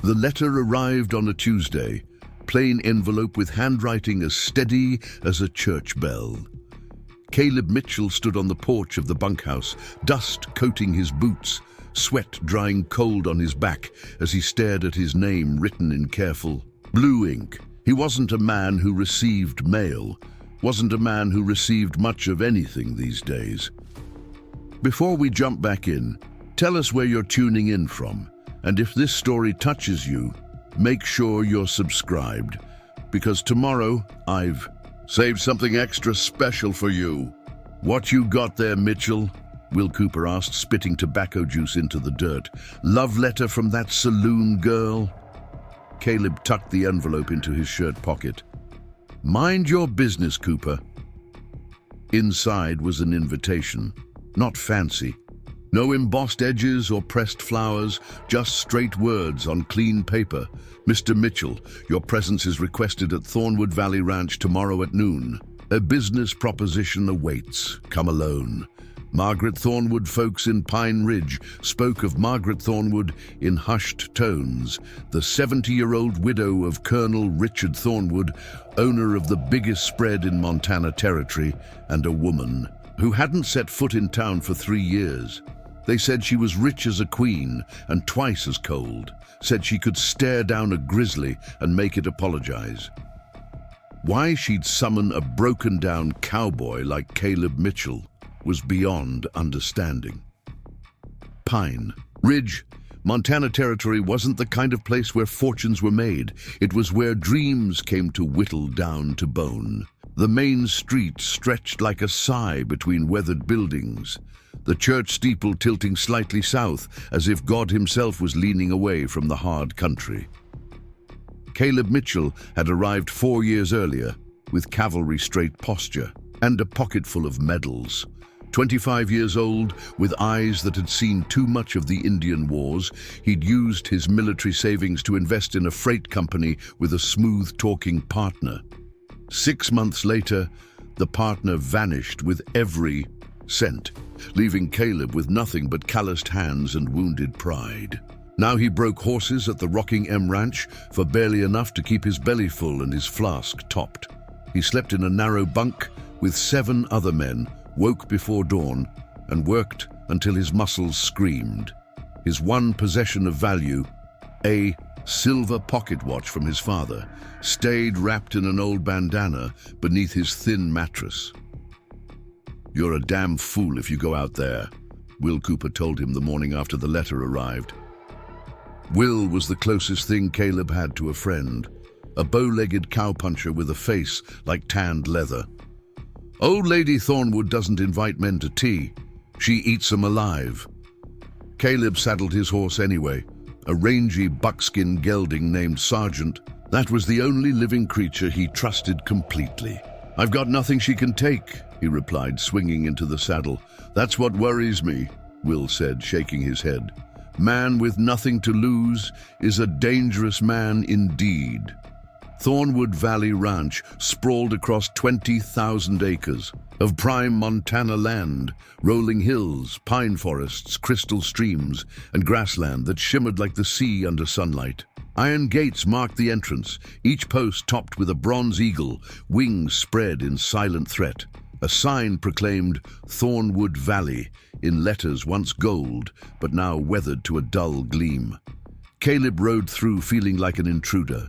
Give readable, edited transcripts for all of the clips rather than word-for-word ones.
The letter arrived on a Tuesday, plain envelope with handwriting as steady as a church bell. Caleb Mitchell stood on the porch of the bunkhouse, dust coating his boots, sweat drying cold on his back as he stared at his name written in careful blue ink. He wasn't a man who received mail, wasn't a man who received much of anything these days. Before we jump back in, tell us where you're tuning in from, and if this story touches you, make sure you're subscribed, because tomorrow I've saved something extra special for you. What you got there, Mitchell? Will Cooper asked, spitting tobacco juice into the dirt. Love letter from that saloon girl? Caleb tucked the envelope into his shirt pocket. Mind your business, Cooper. Inside was an invitation, not fancy. No embossed edges or pressed flowers, just straight words on clean paper. Mr. Mitchell, your presence is requested at Thornwood Valley Ranch tomorrow at noon. A business proposition awaits. Come alone. Margaret Thornwood Folks in Pine Ridge spoke of Margaret Thornwood in hushed tones, the 70-year-old widow of Colonel Richard Thornwood, owner of the biggest spread in Montana Territory, and a woman who hadn't set foot in town for 3 years. They said she was rich as a queen and twice as cold, said she could stare down a grizzly and make it apologize. Why she'd summon a broken-down cowboy like Caleb Mitchell was beyond understanding. Pine Ridge, Montana Territory wasn't the kind of place where fortunes were made. It was where dreams came to whittle down to bone. The main street stretched like a sigh between weathered buildings, the church steeple tilting slightly south as if God himself was leaning away from the hard country. Caleb Mitchell had arrived 4 years earlier with cavalry-straight posture and a pocketful of medals. 25 years old, with eyes that had seen too much of the Indian Wars, he'd used his military savings to invest in a freight company with a smooth-talking partner. 6 months later, the partner vanished with every cent, leaving Caleb with nothing but calloused hands and wounded pride. Now he broke horses at the Rocking M Ranch for barely enough to keep his belly full and his flask topped. He slept in a narrow bunk with 7 other men, woke before dawn, and worked until his muscles screamed. His one possession of value, a silver pocket watch from his father, stayed wrapped in an old bandana beneath his thin mattress. "You're a damn fool if you go out there," Will Cooper told him the morning after the letter arrived. Will was the closest thing Caleb had to a friend, a bow-legged cowpuncher with a face like tanned leather. "Old Lady Thornwood doesn't invite men to tea. She eats 'em alive." Caleb saddled his horse anyway, a rangy buckskin gelding named Sergeant. That was the only living creature he trusted completely. "I've got nothing she can take," he replied, swinging into the saddle. "That's what worries me," Will said, shaking his head. "Man with nothing to lose is a dangerous man indeed." Thornwood Valley Ranch sprawled across 20,000 acres of prime Montana land, rolling hills, pine forests, crystal streams, and grassland that shimmered like the sea under sunlight. Iron gates marked the entrance, each post topped with a bronze eagle, wings spread in silent threat. A sign proclaimed Thornwood Valley in letters once gold, but now weathered to a dull gleam. Caleb rode through feeling like an intruder.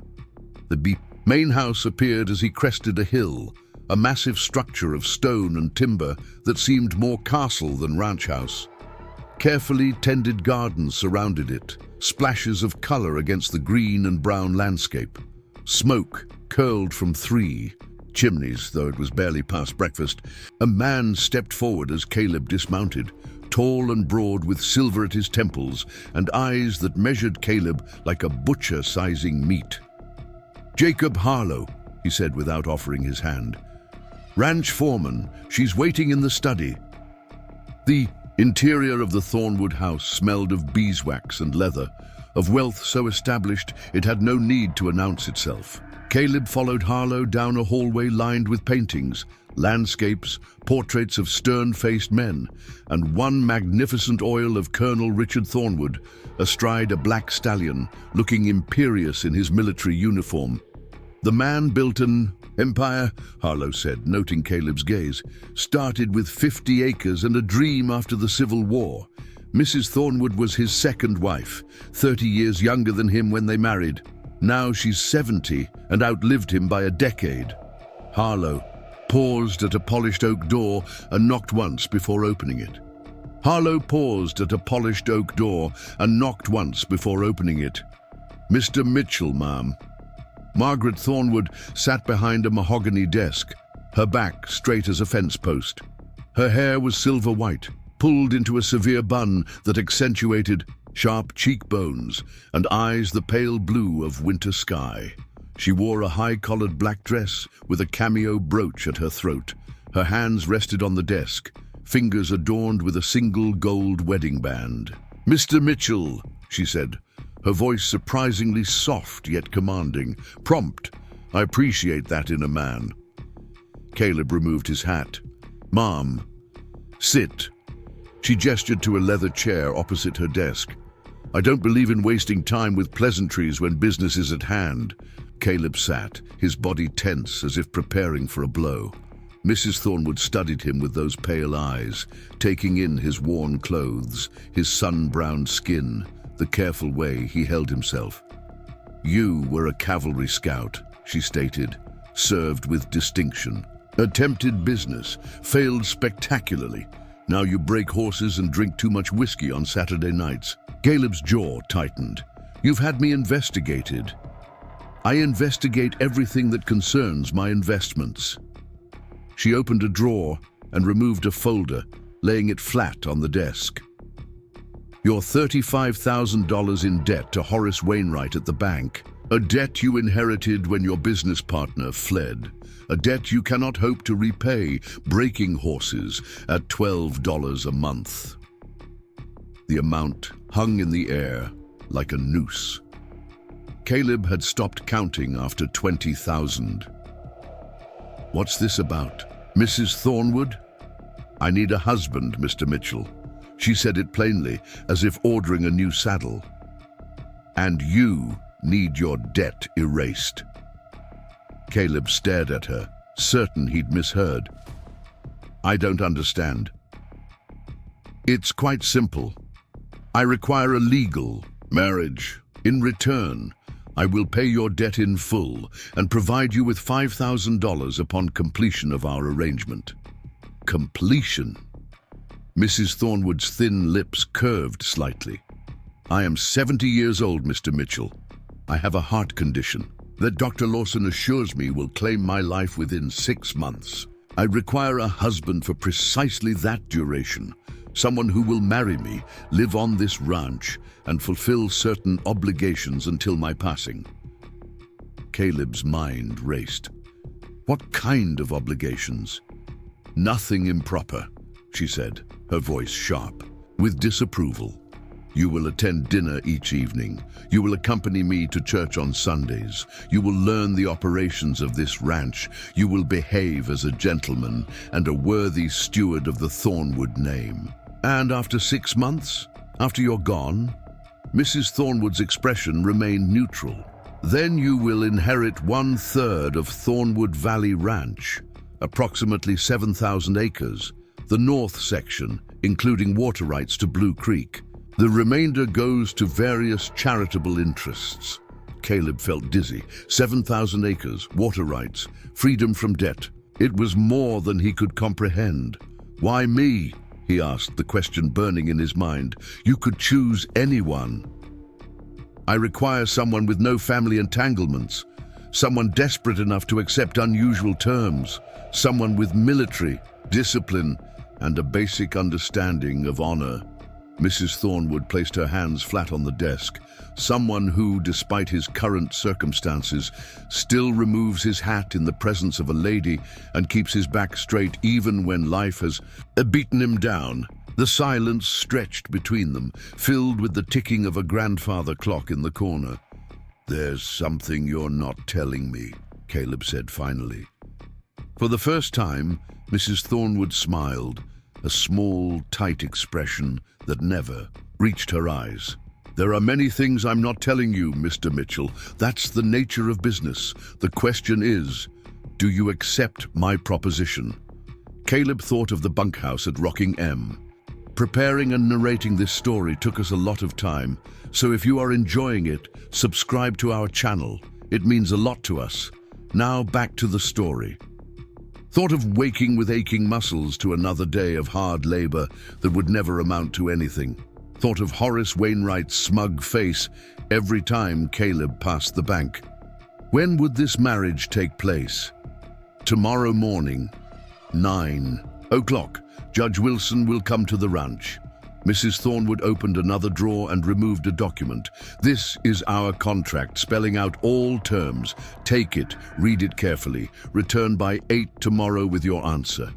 The main house appeared as he crested a hill, a massive structure of stone and timber that seemed more castle than ranch house. Carefully tended gardens surrounded it, splashes of color against the green and brown landscape. Smoke curled from 3 chimneys, though it was barely past breakfast. A man stepped forward as Caleb dismounted, tall and broad with silver at his temples and eyes that measured Caleb like a butcher sizing meat. "Jacob Harlow," he said without offering his hand. "Ranch foreman. She's waiting in the study." The interior of the Thornwood house smelled of beeswax and leather, of wealth so established it had no need to announce itself. Caleb followed Harlow down a hallway lined with paintings, landscapes, portraits of stern-faced men, and one magnificent oil of Colonel Richard Thornwood, astride a black stallion, looking imperious in his military uniform. The man built an empire, Harlow said, noting Caleb's gaze. Started with 50 acres and a dream after the Civil War. Mrs. Thornwood was his second wife, 30 years younger than him when they married. Now she's 70 and outlived him by a decade. Harlow paused at a polished oak door and knocked once before opening it. Harlow paused at a polished oak door and knocked once before opening it. "Mr. Mitchell, ma'am." Margaret Thornwood sat behind a mahogany desk, her back straight as a fence post. Her hair was silver white, pulled into a severe bun that accentuated sharp cheekbones and eyes the pale blue of winter sky. She wore a high-collared black dress with a cameo brooch at her throat. Her hands rested on the desk, fingers adorned with a single gold wedding band. "Mr. Mitchell," she said, her voice surprisingly soft yet commanding. "Prompt. I appreciate that in a man." Caleb removed his hat. "Ma'am, sit." She gestured to a leather chair opposite her desk. "I don't believe in wasting time with pleasantries when business is at hand." Caleb sat, his body tense as if preparing for a blow. Mrs. Thornwood studied him with those pale eyes, taking in his worn clothes, his sun-browned skin, the careful way he held himself. "You were a cavalry scout," she stated, "served with distinction. Attempted business, failed spectacularly. Now you break horses and drink too much whiskey on Saturday nights." Caleb's jaw tightened. "You've had me investigated. I investigate everything that concerns my investments." She opened a drawer and removed a folder, laying it flat on the desk. "You're $35,000 in debt to Horace Wainwright at the bank, a debt you inherited when your business partner fled, a debt you cannot hope to repay breaking horses at $12 a month." The amount hung in the air like a noose. Caleb had stopped counting after 20,000. "What's this about? Mrs. Thornwood?" "I need a husband, Mr. Mitchell." She said it plainly, as if ordering a new saddle. "And you need your debt erased." Caleb stared at her, certain he'd misheard. "I don't understand." "It's quite simple. I require a legal marriage. In return, I will pay your debt in full and provide you with $5,000 upon completion of our arrangement." Completion? Mrs. Thornwood's thin lips curved slightly. "I am 70 years old, Mr. Mitchell. I have a heart condition that Dr. Lawson assures me will claim my life within 6 months. I require a husband for precisely that duration, someone who will marry me, live on this ranch, and fulfill certain obligations until my passing." Caleb's mind raced. "What kind of obligations?" "Nothing improper," she said, her voice sharp, with disapproval. "You will attend dinner each evening. You will accompany me to church on Sundays. You will learn the operations of this ranch. You will behave as a gentleman and a worthy steward of the Thornwood name. And after 6 months, after you're gone," Mrs. Thornwood's expression remained neutral, "then you will inherit 1/3 of Thornwood Valley Ranch, approximately 7,000 acres, the north section, including water rights to Blue Creek. The remainder goes to various charitable interests." Caleb felt dizzy. 7,000 acres, water rights, freedom from debt. It was more than he could comprehend. "Why me?" he asked, the question burning in his mind. "You could choose anyone." "I require someone with no family entanglements, someone desperate enough to accept unusual terms, someone with military, discipline, and a basic understanding of honor." Mrs. Thornwood placed her hands flat on the desk. "Someone who, despite his current circumstances, still removes his hat in the presence of a lady and keeps his back straight even when life has beaten him down." The silence stretched between them, filled with the ticking of a grandfather clock in the corner. "There's something you're not telling me," Caleb said finally. For the first time, Mrs. Thornwood smiled, a small, tight expression that never reached her eyes. "There are many things I'm not telling you, Mr. Mitchell. That's the nature of business. The question is, do you accept my proposition?" Caleb thought of the bunkhouse at Rocking M. Preparing and narrating this story took us a lot of time, so if you are enjoying it, subscribe to our channel. It means a lot to us. Now back to the story. Thought of waking with aching muscles to another day of hard labor that would never amount to anything. Thought of Horace Wainwright's smug face every time Caleb passed the bank. When would this marriage take place? Tomorrow morning, 9 o'clock. Judge Wilson will come to the ranch. Mrs. Thornwood opened another drawer and removed a document. "This is our contract, spelling out all terms. Take it, read it carefully. Return by 8 tomorrow with your answer."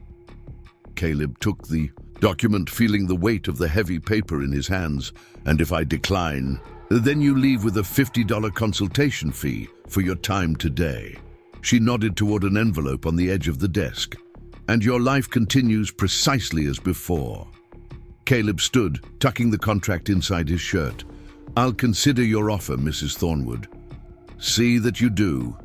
Caleb took the document, feeling the weight of the heavy paper in his hands. "And if I decline, then you leave with a $50 consultation fee for your time today." She nodded toward an envelope on the edge of the desk. "And your life continues precisely as before." Caleb stood, tucking the contract inside his shirt. "I'll consider your offer, Mrs. Thornwood." "See that you do."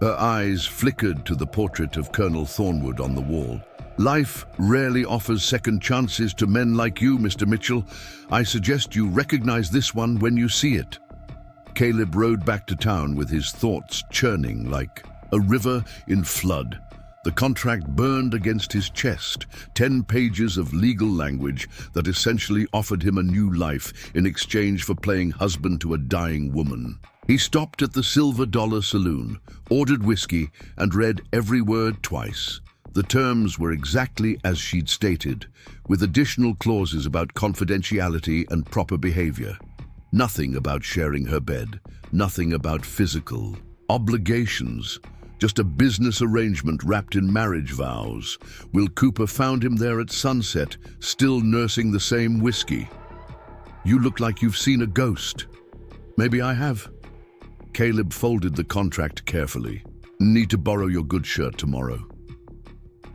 Her eyes flickered to the portrait of Colonel Thornwood on the wall. "Life rarely offers second chances to men like you, Mr. Mitchell. I suggest you recognize this one when you see it." Caleb rode back to town with his thoughts churning like a river in flood. The contract burned against his chest, 10 pages of legal language that essentially offered him a new life in exchange for playing husband to a dying woman. He stopped at the Silver Dollar Saloon, ordered whiskey, and read every word twice. The terms were exactly as she'd stated, with additional clauses about confidentiality and proper behavior. Nothing about sharing her bed, nothing about physical obligations. Just a business arrangement wrapped in marriage vows. Will Cooper found him there at sunset, still nursing the same whiskey. "You look like you've seen a ghost." "Maybe I have." Caleb folded the contract carefully. "Need to borrow your good shirt tomorrow."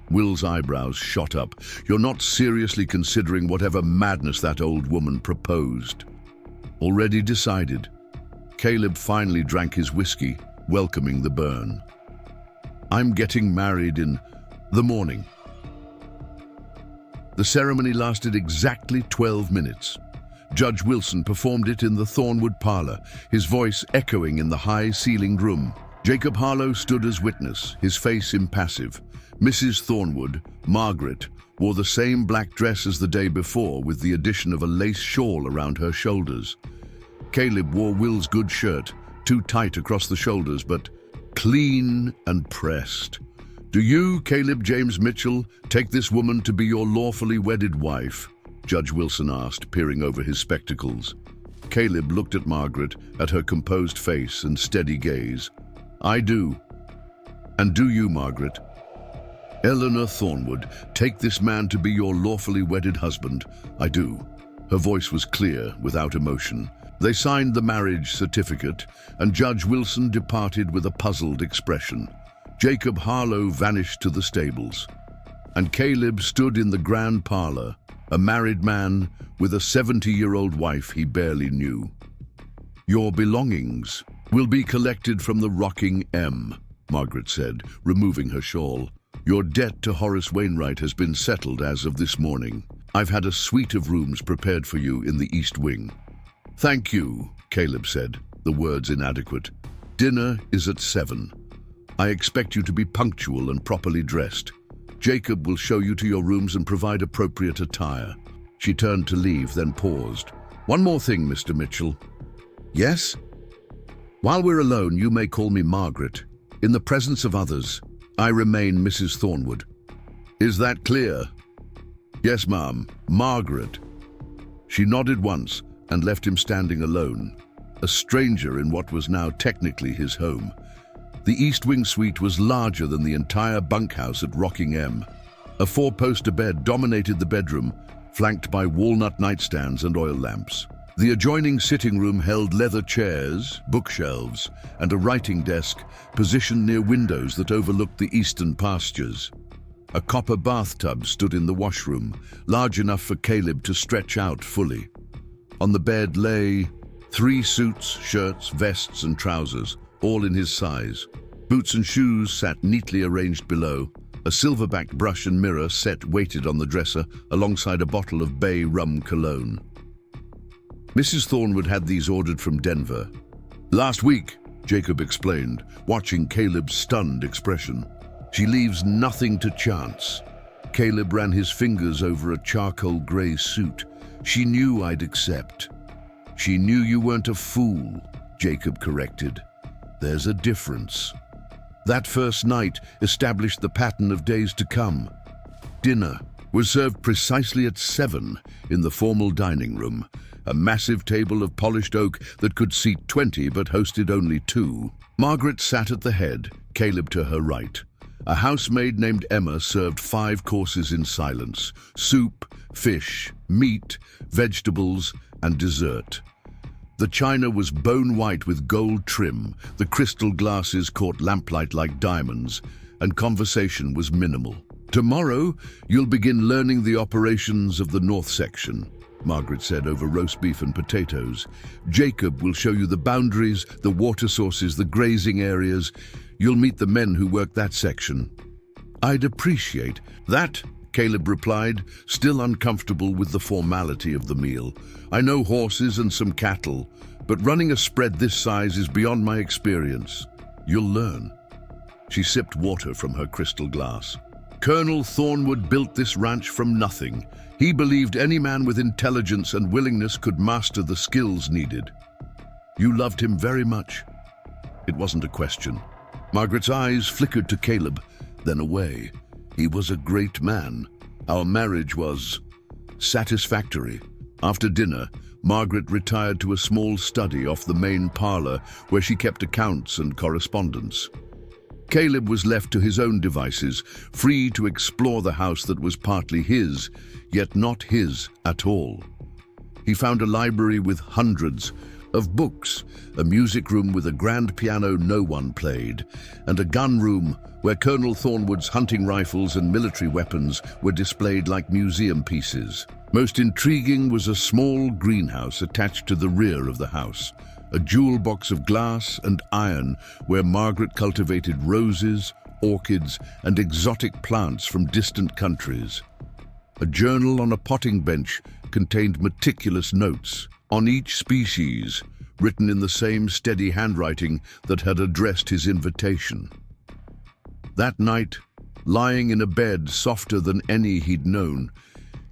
Will's eyebrows shot up. "You're not seriously considering whatever madness that old woman proposed." "Already decided." Caleb finally drank his whiskey, welcoming the burn. "I'm getting married in the morning." The ceremony lasted exactly 12 minutes. Judge Wilson performed it in the Thornwood parlor, his voice echoing in the high-ceilinged room. Jacob Harlow stood as witness, his face impassive. Mrs. Thornwood, Margaret, wore the same black dress as the day before with the addition of a lace shawl around her shoulders. Caleb wore Will's good shirt, too tight across the shoulders, but clean and pressed. "Do you, Caleb James Mitchell, take this woman to be your lawfully wedded wife?" Judge Wilson asked, peering over his spectacles. Caleb looked at Margaret, at her composed face and steady gaze. "I do." "And do you, Margaret?" "Eleanor Thornwood, take this man to be your lawfully wedded husband." "I do." Her voice was clear, without emotion. They signed the marriage certificate, and Judge Wilson departed with a puzzled expression. Jacob Harlow vanished to the stables, and Caleb stood in the grand parlor, a married man with a 70-year-old wife he barely knew. "Your belongings will be collected from the Rocking M," Margaret said, removing her shawl. "Your debt to Horace Wainwright has been settled as of this morning. I've had a suite of rooms prepared for you in the East Wing." "Thank you," Caleb said, the words inadequate. "Dinner is at 7. I expect you to be punctual and properly dressed. Jacob will show you to your rooms and provide appropriate attire." She turned to leave, then paused. "One more thing, Mr. Mitchell." "Yes?" "While we're alone, you may call me Margaret. In the presence of others, I remain Mrs. Thornwood." "Is that clear?" "Yes, ma'am. Margaret." She nodded once and left him standing alone, a stranger in what was now technically his home. The East Wing suite was larger than the entire bunkhouse at Rocking M. A 4-poster bed dominated the bedroom, flanked by walnut nightstands and oil lamps. The adjoining sitting room held leather chairs, bookshelves, and a writing desk positioned near windows that overlooked the eastern pastures. A copper bathtub stood in the washroom, large enough for Caleb to stretch out fully. On the bed lay 3 suits, shirts, vests, and trousers, all in his size. Boots and shoes sat neatly arranged below. A silverback brush and mirror set waited on the dresser alongside a bottle of bay rum cologne. Mrs. Thornwood had these ordered from Denver. "Last week," Jacob explained, watching Caleb's stunned expression. "She leaves nothing to chance." Caleb ran his fingers over a charcoal grey suit. "She knew I'd accept." "She knew you weren't a fool," Jacob corrected. "There's a difference." That first night established the pattern of days to come. Dinner was served precisely at 7 in the formal dining room, a massive table of polished oak that could seat 20 but hosted only 2. Margaret sat at the head, Caleb to her right. A housemaid named Emma served 5 courses in silence: soup, fish, meat, vegetables, and dessert. The china was bone white with gold trim, the crystal glasses caught lamplight like diamonds, and conversation was minimal. "Tomorrow, you'll begin learning the operations of the north section," Margaret said over roast beef and potatoes. "Jacob will show you the boundaries, the water sources, the grazing areas. You'll meet the men who work that section." "I'd appreciate that," Caleb replied, still uncomfortable with the formality of the meal. "I know horses and some cattle, but running a spread this size is beyond my experience." "You'll learn." She sipped water from her crystal glass. "Colonel Thornwood built this ranch from nothing. He believed any man with intelligence and willingness could master the skills needed." "You loved him very much." It wasn't a question. Margaret's eyes flickered to Caleb, then away. "He was a great man. Our marriage was satisfactory." After dinner, Margaret retired to a small study off the main parlor where she kept accounts and correspondence. Caleb was left to his own devices, free to explore the house that was partly his, yet not his at all. He found a library with hundreds of books, a music room with a grand piano no one played, and a gun room where Colonel Thornwood's hunting rifles and military weapons were displayed like museum pieces. Most intriguing was a small greenhouse attached to the rear of the house, a jewel box of glass and iron where Margaret cultivated roses, orchids, and exotic plants from distant countries. A journal on a potting bench contained meticulous notes on each species, written in the same steady handwriting that had addressed his invitation. That night, lying in a bed softer than any he'd known,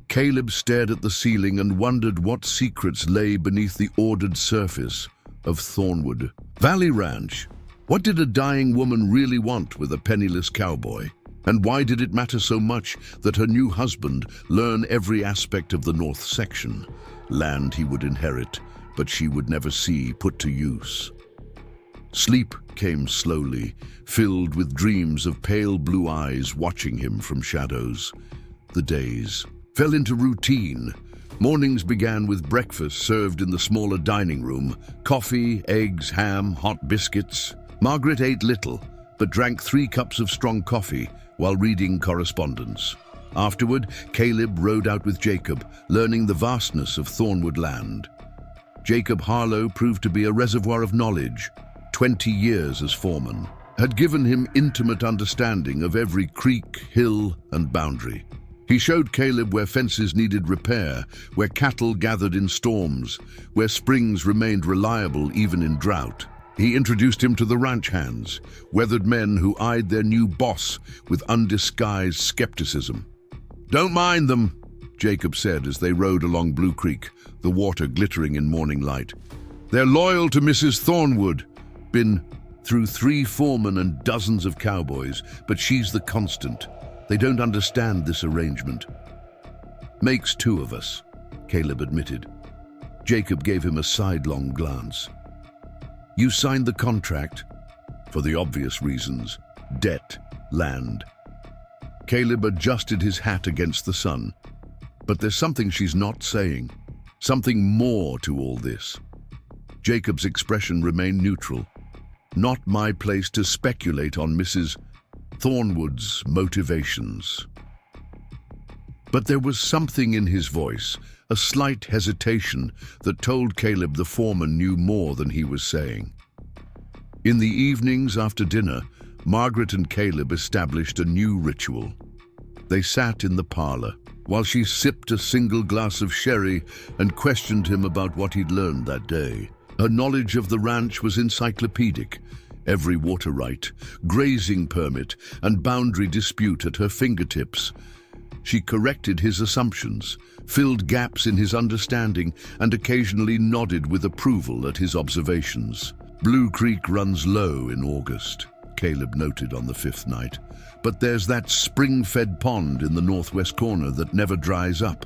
Caleb stared at the ceiling and wondered what secrets lay beneath the ordered surface of Thornwood Valley Ranch. What did a dying woman really want with a penniless cowboy? And why did it matter so much that her new husband learn every aspect of the north section? Land he would inherit, but she would never see put to use. Sleep came slowly, filled with dreams of pale blue eyes watching him from shadows. The days fell into routine. Mornings began with breakfast served in the smaller dining room: coffee, eggs, ham, hot biscuits. Margaret ate little, but drank 3 cups of strong coffee while reading correspondence. Afterward, Caleb rode out with Jacob, learning the vastness of Thornwood land. Jacob Harlow proved to be a reservoir of knowledge. 20 years as foreman had given him intimate understanding of every creek, hill, and boundary. He showed Caleb where fences needed repair, where cattle gathered in storms, where springs remained reliable even in drought. He introduced him to the ranch hands, weathered men who eyed their new boss with undisguised skepticism. "Don't mind them," Jacob said as they rode along Blue Creek, the water glittering in morning light. "They're loyal to Mrs. Thornwood. Been through 3 foremen and dozens of cowboys, but she's the constant. They don't understand this arrangement." "Makes 2 of us," Caleb admitted. Jacob gave him a sidelong glance. "You signed the contract?" "For the obvious reasons: debt, land." Caleb adjusted his hat against the sun. "But there's something she's not saying. Something more to all this. Jacob's expression remained neutral. Not my place to speculate on Mrs. Thornwood's motivations. But there was something in his voice, a slight hesitation that told Caleb the foreman knew more than he was saying. In the evenings after dinner, Margaret and Caleb established a new ritual. They sat in the parlor, while she sipped a single glass of sherry and questioned him about what he'd learned that day. Her knowledge of the ranch was encyclopedic. Every water right, grazing permit, and boundary dispute at her fingertips. She corrected his assumptions, filled gaps in his understanding, and occasionally nodded with approval at his observations. Blue Creek runs low in August, Caleb noted on the fifth night. But there's that spring-fed pond in the northwest corner that never dries up.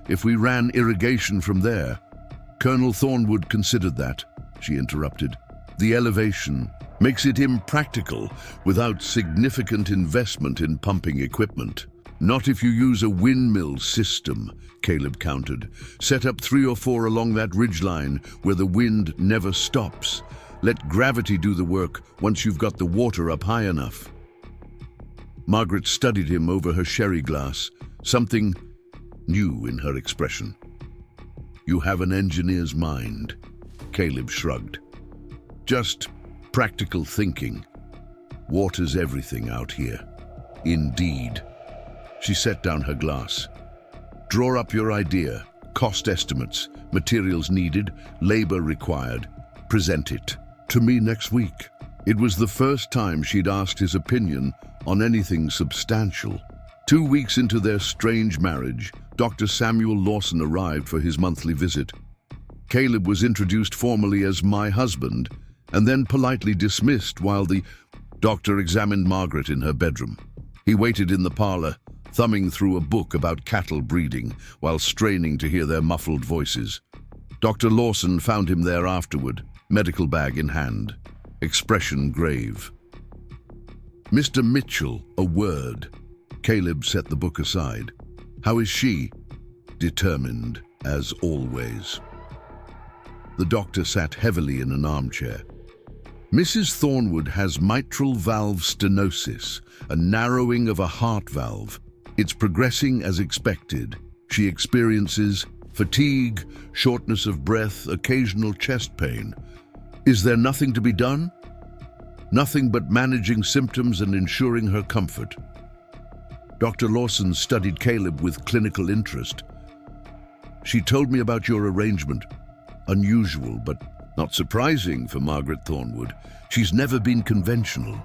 If we ran irrigation from there— Colonel Thornwood considered that, she interrupted. The elevation makes it impractical without significant investment in pumping equipment. Not if you use a windmill system, Caleb countered. Set up 3 or 4 along that ridgeline where the wind never stops. Let gravity do the work once you've got the water up high enough. Margaret studied him over her sherry glass, something new in her expression. You have an engineer's mind, Caleb shrugged. Just practical thinking. Water's everything out here. Indeed. She set down her glass. Draw up your idea, cost estimates, materials needed, labor required. Present it to me next week. It was the first time she'd asked his opinion on anything substantial. 2 weeks into their strange marriage, Dr. Samuel Lawson arrived for his monthly visit. Caleb was introduced formally as my husband, and then politely dismissed while the doctor examined Margaret in her bedroom. He waited in the parlor, thumbing through a book about cattle breeding while straining to hear their muffled voices. Dr. Lawson found him there afterward, medical bag in hand, expression grave. Mr. Mitchell, a word. Caleb set the book aside. How is she? Determined, as always. The doctor sat heavily in an armchair. Mrs. Thornwood has mitral valve stenosis, a narrowing of a heart valve. It's progressing as expected. She experiences fatigue, shortness of breath, occasional chest pain. Is there nothing to be done? Nothing but managing symptoms and ensuring her comfort. Dr. Lawson studied Caleb with clinical interest. She told me about your arrangement. Unusual, but not surprising for Margaret Thornwood. She's never been conventional.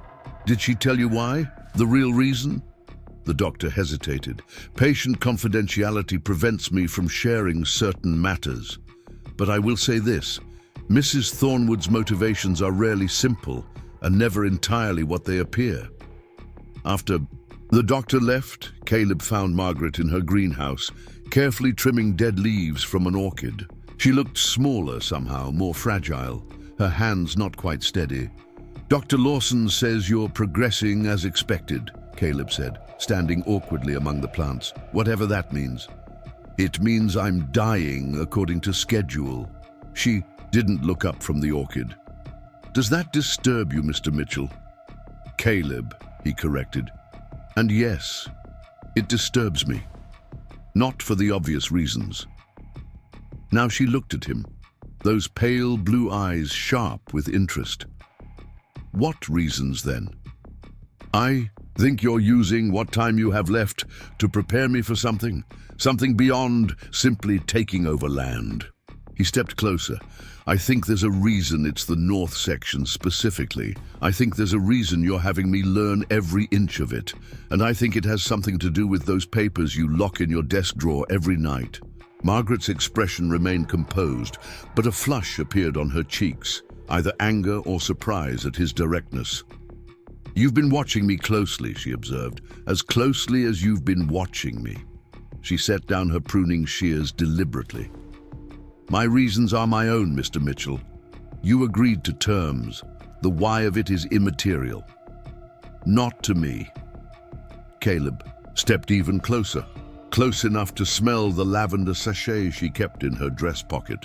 Did she tell you why? The real reason? The doctor hesitated. Patient confidentiality prevents me from sharing certain matters. But I will say this. Mrs. Thornwood's motivations are rarely simple and never entirely what they appear. After the doctor left, Caleb found Margaret in her greenhouse, carefully trimming dead leaves from an orchid. She looked smaller somehow, more fragile, her hands not quite steady. Dr. Lawson says you're progressing as expected, Caleb said, standing awkwardly among the plants, whatever that means. It means I'm dying according to schedule. She didn't look up from the orchid. Does that disturb you, Mr. Mitchell? Caleb, he corrected. And yes, it disturbs me. Not for the obvious reasons. Now she looked at him, those pale blue eyes sharp with interest. What reasons then? I think you're using what time you have left to prepare me for something beyond simply taking over land. He stepped closer. I think there's a reason it's the north section specifically. I think there's a reason you're having me learn every inch of it. And I think it has something to do with those papers you lock in your desk drawer every night. Margaret's expression remained composed, but a flush appeared on her cheeks, either anger or surprise at his directness. You've been watching me closely, she observed, as closely as you've been watching me. She set down her pruning shears deliberately. My reasons are my own, Mr. Mitchell. You agreed to terms. The why of it is immaterial. Not to me. Caleb stepped even closer close enough to smell the lavender sachet she kept in her dress pocket.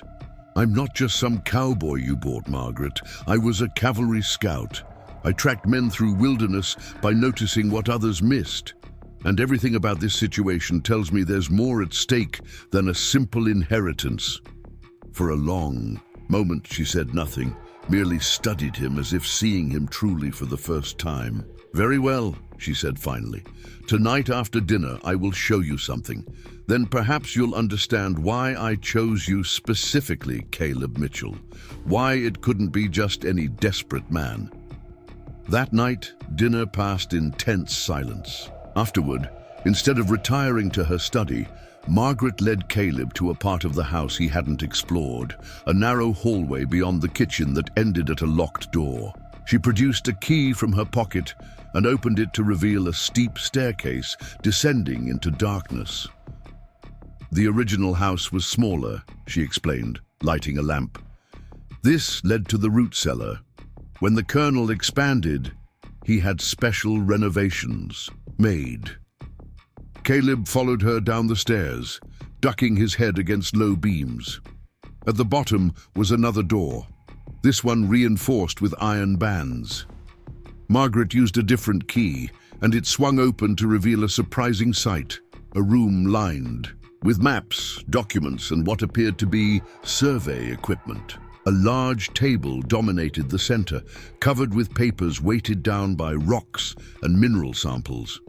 "I'm not just some cowboy you bought, Margaret. I was a cavalry scout. I tracked men through wilderness by noticing what others missed. And everything about this situation tells me there's more at stake than a simple inheritance." For a long moment she said nothing, merely studied him as if seeing him truly for the first time. "Very well," she said finally. "Tonight after dinner I will show you something. Then perhaps you'll understand why I chose you specifically, Caleb Mitchell. Why it couldn't be just any desperate man." That night, dinner passed in tense silence. Afterward, instead of retiring to her study, Margaret led Caleb to a part of the house he hadn't explored, a narrow hallway beyond the kitchen that ended at a locked door. She produced a key from her pocket and opened it to reveal a steep staircase descending into darkness. The original house was smaller, she explained, lighting a lamp. This led to the root cellar. When the Colonel expanded, he had special renovations made. Caleb followed her down the stairs, ducking his head against low beams. At the bottom was another door, this one reinforced with iron bands. Margaret used a different key, and it swung open to reveal a surprising sight, a room lined with maps, documents, and what appeared to be survey equipment. A large table dominated the center, covered with papers weighted down by rocks and mineral samples.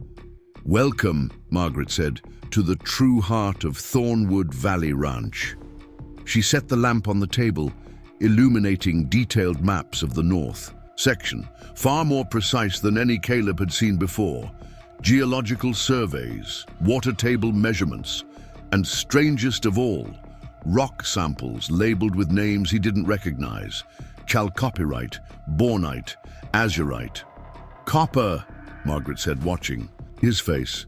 "Welcome," Margaret said, "to the true heart of Thornwood Valley Ranch." She set the lamp on the table, illuminating detailed maps of the north section, far more precise than any Caleb had seen before. Geological surveys, water table measurements, and strangest of all, rock samples labeled with names he didn't recognize: chalcopyrite, bornite, azurite. "Copper," Margaret said, watching his face.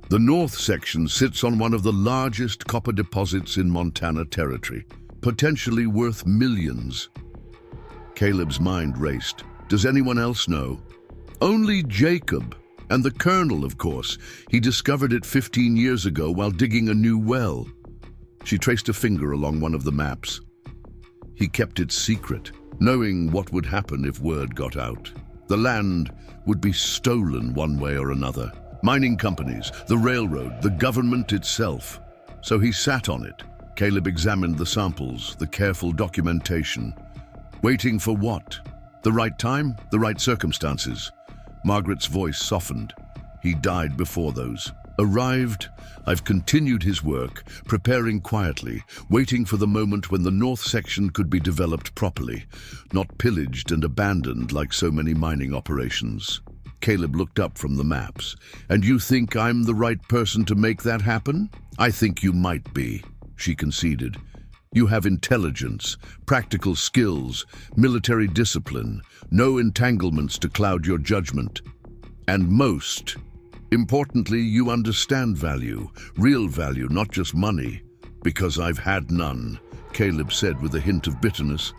"The north section sits on one of the largest copper deposits in Montana Territory, potentially worth millions." Caleb's mind raced. Does anyone else know? Only Jacob. And the Colonel, of course. He discovered it 15 years ago while digging a new well. She traced a finger along one of the maps. He kept it secret, knowing what would happen if word got out. The land would be stolen one way or another. Mining companies, the railroad, the government itself. So he sat on it. Caleb examined the samples, the careful documentation. Waiting for what? The right time, the right circumstances. Margaret's voice softened. He died before those. Arrived, I've continued his work, preparing quietly, waiting for the moment when the north section could be developed properly, not pillaged and abandoned like so many mining operations. Caleb looked up from the maps. "And you think I'm the right person to make that happen?" "I think you might be," she conceded. "You have intelligence, practical skills, military discipline, no entanglements to cloud your judgment. And most importantly, you understand value, real value, not just money." "Because I've had none," Caleb said with a hint of bitterness.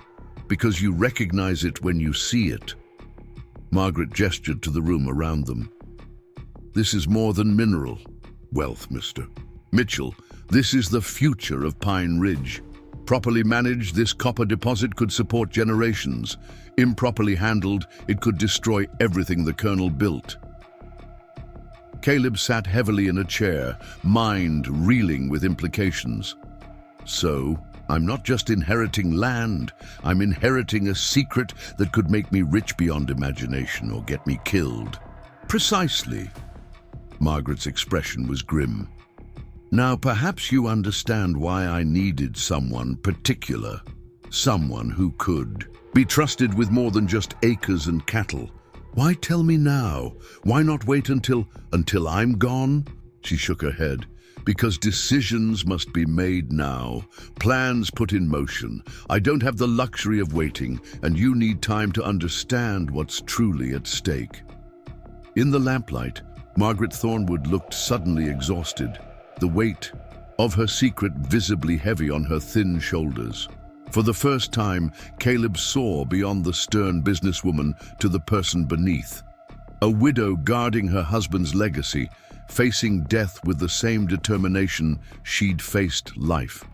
"Because you recognize it when you see it." Margaret gestured to the room around them. "This is more than mineral wealth, Mr. Mitchell. This is the future of Pine Ridge. Properly managed, this copper deposit could support generations. Improperly handled, it could destroy everything the Colonel built." Caleb sat heavily in a chair, mind reeling with implications. "So, I'm not just inheriting land, I'm inheriting a secret that could make me rich beyond imagination or get me killed." "Precisely." Margaret's expression was grim. "Now perhaps you understand why I needed someone particular, someone who could be trusted with more than just acres and cattle. Why tell me now? Why not wait until I'm gone?" She shook her head. "Because decisions must be made now, plans put in motion. I don't have the luxury of waiting, and you need time to understand what's truly at stake." In the lamplight, Margaret Thornwood looked suddenly exhausted, the weight of her secret visibly heavy on her thin shoulders. For the first time, Caleb saw beyond the stern businesswoman to the person beneath. A widow guarding her husband's legacy, facing death with the same determination she'd faced life.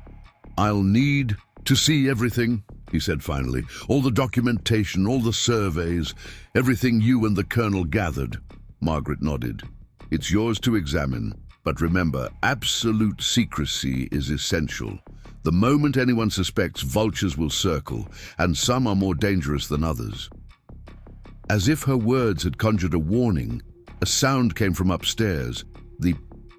"I'll need to see everything," he said finally. "All the documentation, all the surveys, everything you and the Colonel gathered." Margaret nodded. "It's yours to examine, but remember, absolute secrecy is essential. The moment anyone suspects, vultures will circle, and some are more dangerous than others." As if her words had conjured a warning, a sound came from upstairs, the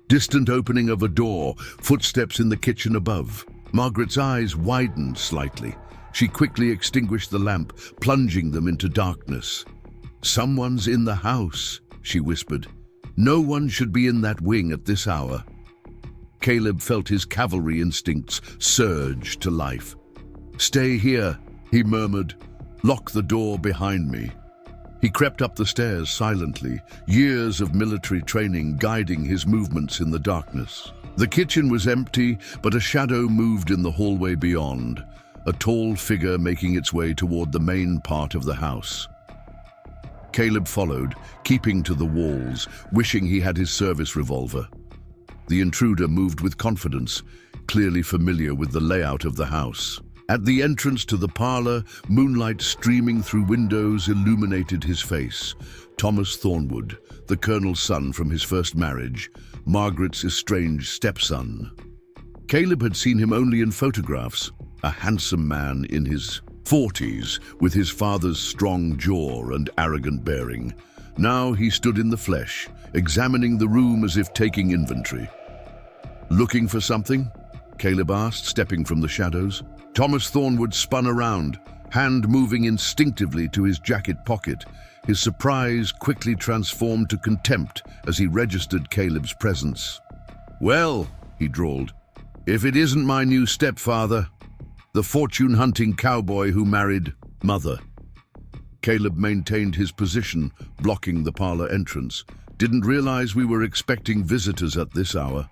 distant opening of a door, footsteps in the kitchen above. Margaret's eyes widened slightly. She quickly extinguished the lamp, plunging them into darkness. "Someone's in the house," she whispered. "No one should be in that wing at this hour." Caleb felt his cavalry instincts surge to life. "Stay here," he murmured. "Lock the door behind me." He crept up the stairs silently, years of military training guiding his movements in the darkness. The kitchen was empty, but a shadow moved in the hallway beyond, a tall figure making its way toward the main part of the house. Caleb followed, keeping to the walls, wishing he had his service revolver. The intruder moved with confidence, clearly familiar with the layout of the house. At the entrance to the parlor, moonlight streaming through windows illuminated his face. Thomas Thornwood, the Colonel's son from his first marriage, Margaret's estranged stepson. Caleb had seen him only in photographs, a handsome man in his 40s, with his father's strong jaw and arrogant bearing. Now he stood in the flesh, examining the room as if taking inventory. "Looking for something?" Caleb asked, stepping from the shadows. Thomas Thornwood spun around, hand moving instinctively to his jacket pocket. His surprise quickly transformed to contempt as he registered Caleb's presence. "Well," he drawled, "if it isn't my new stepfather, the fortune-hunting cowboy who married Mother." Caleb maintained his position, blocking the parlor entrance. "Didn't realize we were expecting visitors at this hour."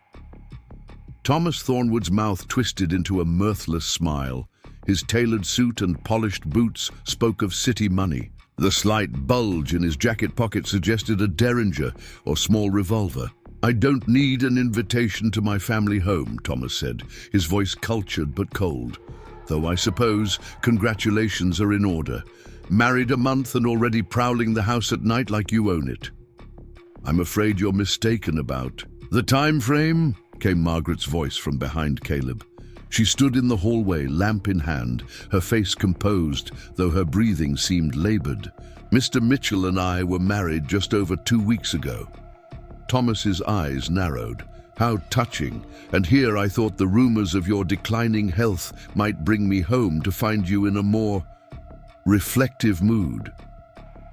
Thomas Thornwood's mouth twisted into a mirthless smile. His tailored suit and polished boots spoke of city money. The slight bulge in his jacket pocket suggested a derringer or small revolver. "I don't need an invitation to my family home," Thomas said, his voice cultured but cold. "Though I suppose congratulations are in order. Married a month and already prowling the house at night like you own it." "I'm afraid you're mistaken about the time frame," came Margaret's voice from behind Caleb. She stood in the hallway, lamp in hand, her face composed, though her breathing seemed labored. "Mr. Mitchell and I were married just over 2 weeks ago." Thomas's eyes narrowed. "How touching. And here I thought the rumors of your declining health might bring me home to find you in a more reflective mood."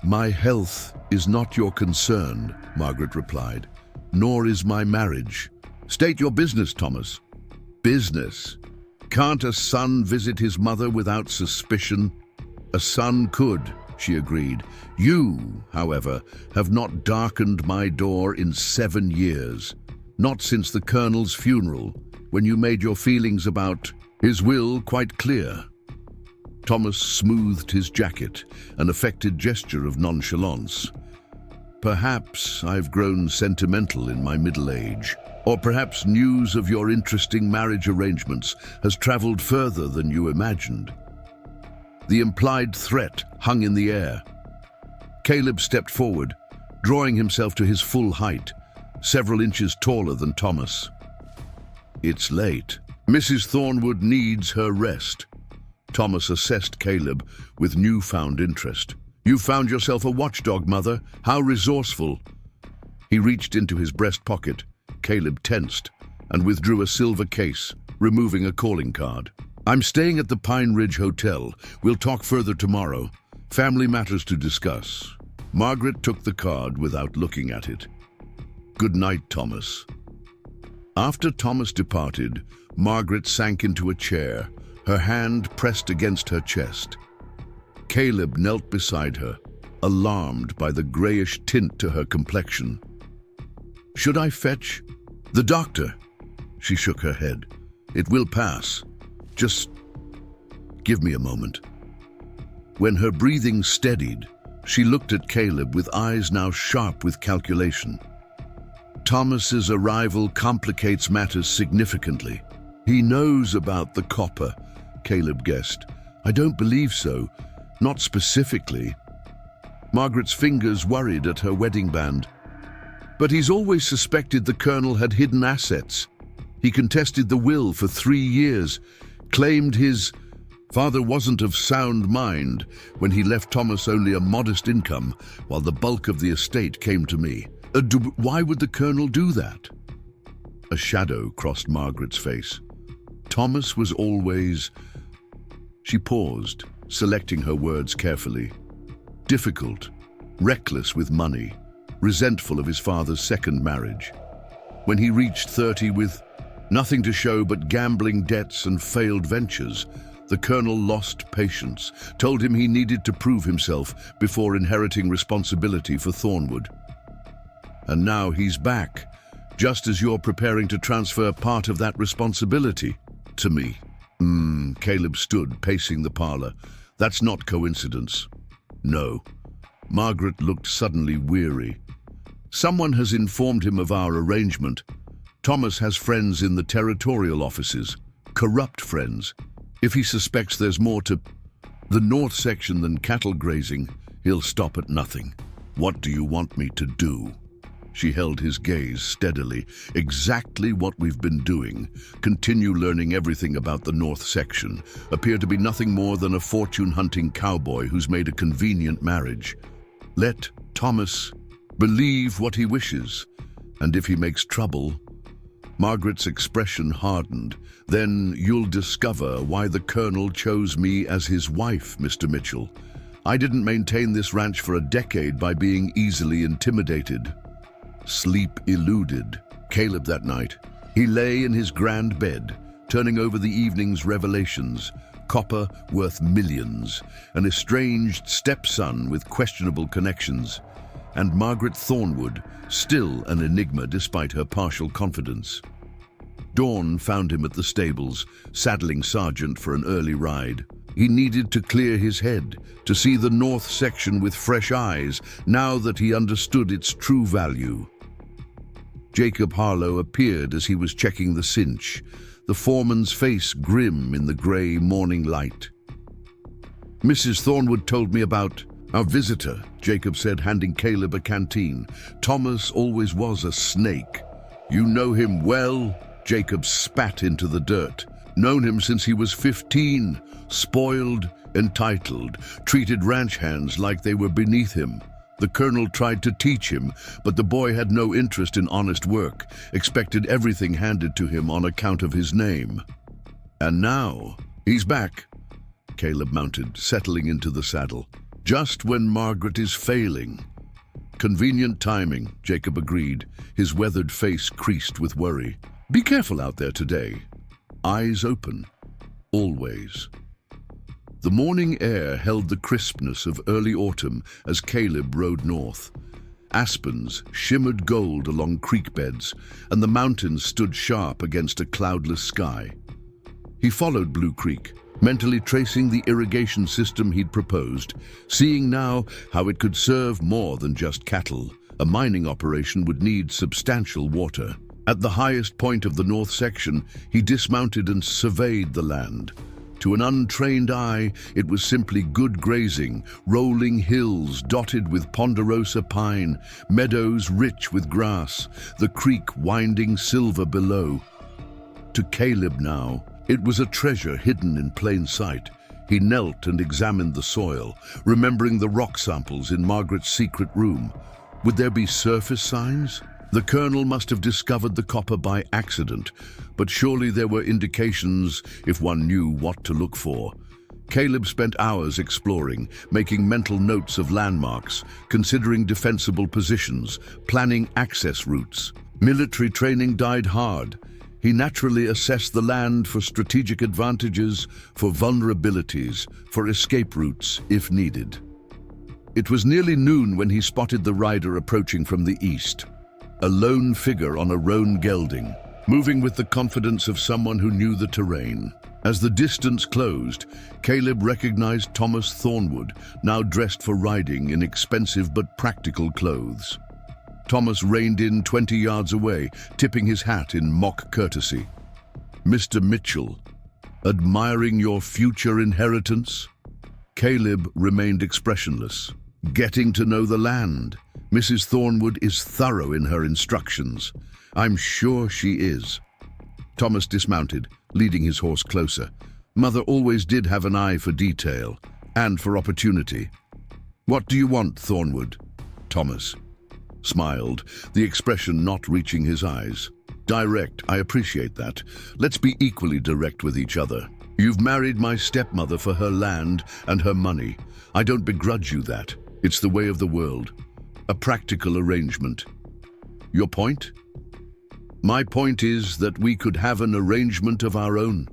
"My health is not your concern," Margaret replied, "nor is my marriage." "State your business, Thomas." "Business? Can't a son visit his mother without suspicion?" "A son could," she agreed. "You, however, have not darkened my door in 7 years. Not since the Colonel's funeral, when you made your feelings about his will quite clear." Thomas smoothed his jacket, an affected gesture of nonchalance. "Perhaps I've grown sentimental in my middle age. Or perhaps news of your interesting marriage arrangements has traveled further than you imagined." The implied threat hung in the air. Caleb stepped forward, drawing himself to his full height, several inches taller than Thomas. "It's late. Mrs. Thornwood needs her rest." Thomas assessed Caleb with newfound interest. "You found yourself a watchdog, Mother. How resourceful." He reached into his breast pocket. Caleb tensed and withdrew a silver case, removing a calling card. "I'm staying at the Pine Ridge Hotel. We'll talk further tomorrow. Family matters to discuss." Margaret took the card without looking at it. "Good night, Thomas." After Thomas departed, Margaret sank into a chair, her hand pressed against her chest. Caleb knelt beside her, alarmed by the grayish tint to her complexion. "Should I fetch the doctor?" She shook her head. "It will pass. Just give me a moment." When her breathing steadied, she looked at Caleb with eyes now sharp with calculation. Thomas's arrival complicates matters significantly. He knows about the copper, Caleb guessed. I don't believe so. Not specifically. Margaret's fingers worried at her wedding band. But he's always suspected the colonel had hidden assets. He contested the will for 3 years, claimed his father wasn't of sound mind when he left Thomas only a modest income, while the bulk of the estate came to me. Why would the colonel do that? A shadow crossed Margaret's face. Thomas was always... She paused, selecting her words carefully. Difficult, reckless with money, resentful of his father's second marriage. When he reached 30 with nothing to show but gambling debts and failed ventures, the colonel lost patience, told him he needed to prove himself before inheriting responsibility for Thornwood. And now he's back, just as you're preparing to transfer part of that responsibility to me. Caleb stood, pacing the parlor. That's not coincidence. No. Margaret looked suddenly weary. Someone has informed him of our arrangement. Thomas has friends in the territorial offices, corrupt friends. If he suspects there's more to the north section than cattle grazing, he'll stop at nothing. What do you want me to do? She held his gaze steadily. Exactly what we've been doing. Continue learning everything about the north section. Appear to be nothing more than a fortune-hunting cowboy who's made a convenient marriage. Let Thomas believe what he wishes, and if he makes trouble... Margaret's expression hardened. Then you'll discover why the colonel chose me as his wife, Mr. Mitchell. I didn't maintain this ranch for a decade by being easily intimidated. Sleep eluded Caleb that night. He lay in his grand bed, turning over the evening's revelations. Copper worth millions, an estranged stepson with questionable connections, and Margaret Thornwood, still an enigma despite her partial confidence. Dawn found him at the stables, saddling Sergeant for an early ride. He needed to clear his head, to see the north section with fresh eyes, now that he understood its true value. Jacob Harlow appeared as he was checking the cinch, the foreman's face grim in the grey morning light. Mrs. Thornwood told me about our visitor, Jacob said, handing Caleb a canteen. Thomas always was a snake. You know him well? Jacob spat into the dirt. Known him since he was 15, spoiled, entitled, treated ranch hands like they were beneath him. The colonel tried to teach him, but the boy had no interest in honest work, expected everything handed to him on account of his name. And now, he's back. Caleb mounted, settling into the saddle. Just when Margaret is failing. Convenient timing, Jacob agreed, his weathered face creased with worry. Be careful out there today. Eyes open. Always. The morning air held the crispness of early autumn as Caleb rode north. Aspens shimmered gold along creek beds, and the mountains stood sharp against a cloudless sky. He followed Blue Creek, mentally tracing the irrigation system he'd proposed, seeing now how it could serve more than just cattle. A mining operation would need substantial water. At the highest point of the north section, he dismounted and surveyed the land. To an untrained eye, it was simply good grazing, rolling hills dotted with ponderosa pine, meadows rich with grass, the creek winding silver below. To Caleb now, it was a treasure hidden in plain sight. He knelt and examined the soil, remembering the rock samples in Margaret's secret room. Would there be surface signs? The colonel must have discovered the copper by accident, but surely there were indications if one knew what to look for. Caleb spent hours exploring, making mental notes of landmarks, considering defensible positions, planning access routes. Military training died hard. He naturally assessed the land for strategic advantages, for vulnerabilities, for escape routes, if needed. It was nearly noon when he spotted the rider approaching from the east. A lone figure on a roan gelding, moving with the confidence of someone who knew the terrain. As the distance closed, Caleb recognized Thomas Thornwood, now dressed for riding in expensive but practical clothes. Thomas reined in 20 yards away, tipping his hat in mock courtesy. "Mr. Mitchell, admiring your future inheritance?" Caleb remained expressionless. "Getting to know the land. Mrs. Thornwood is thorough in her instructions." "I'm sure she is." Thomas dismounted, leading his horse closer. Mother always did have an eye for detail, and for opportunity. "What do you want, Thornwood?" Thomas smiled, the expression not reaching his eyes. "Direct, I appreciate that. Let's be equally direct with each other. You've married my stepmother for her land and her money. I don't begrudge you that. It's the way of the world. A practical arrangement. Your point?" "My point is that we could have an arrangement of our own."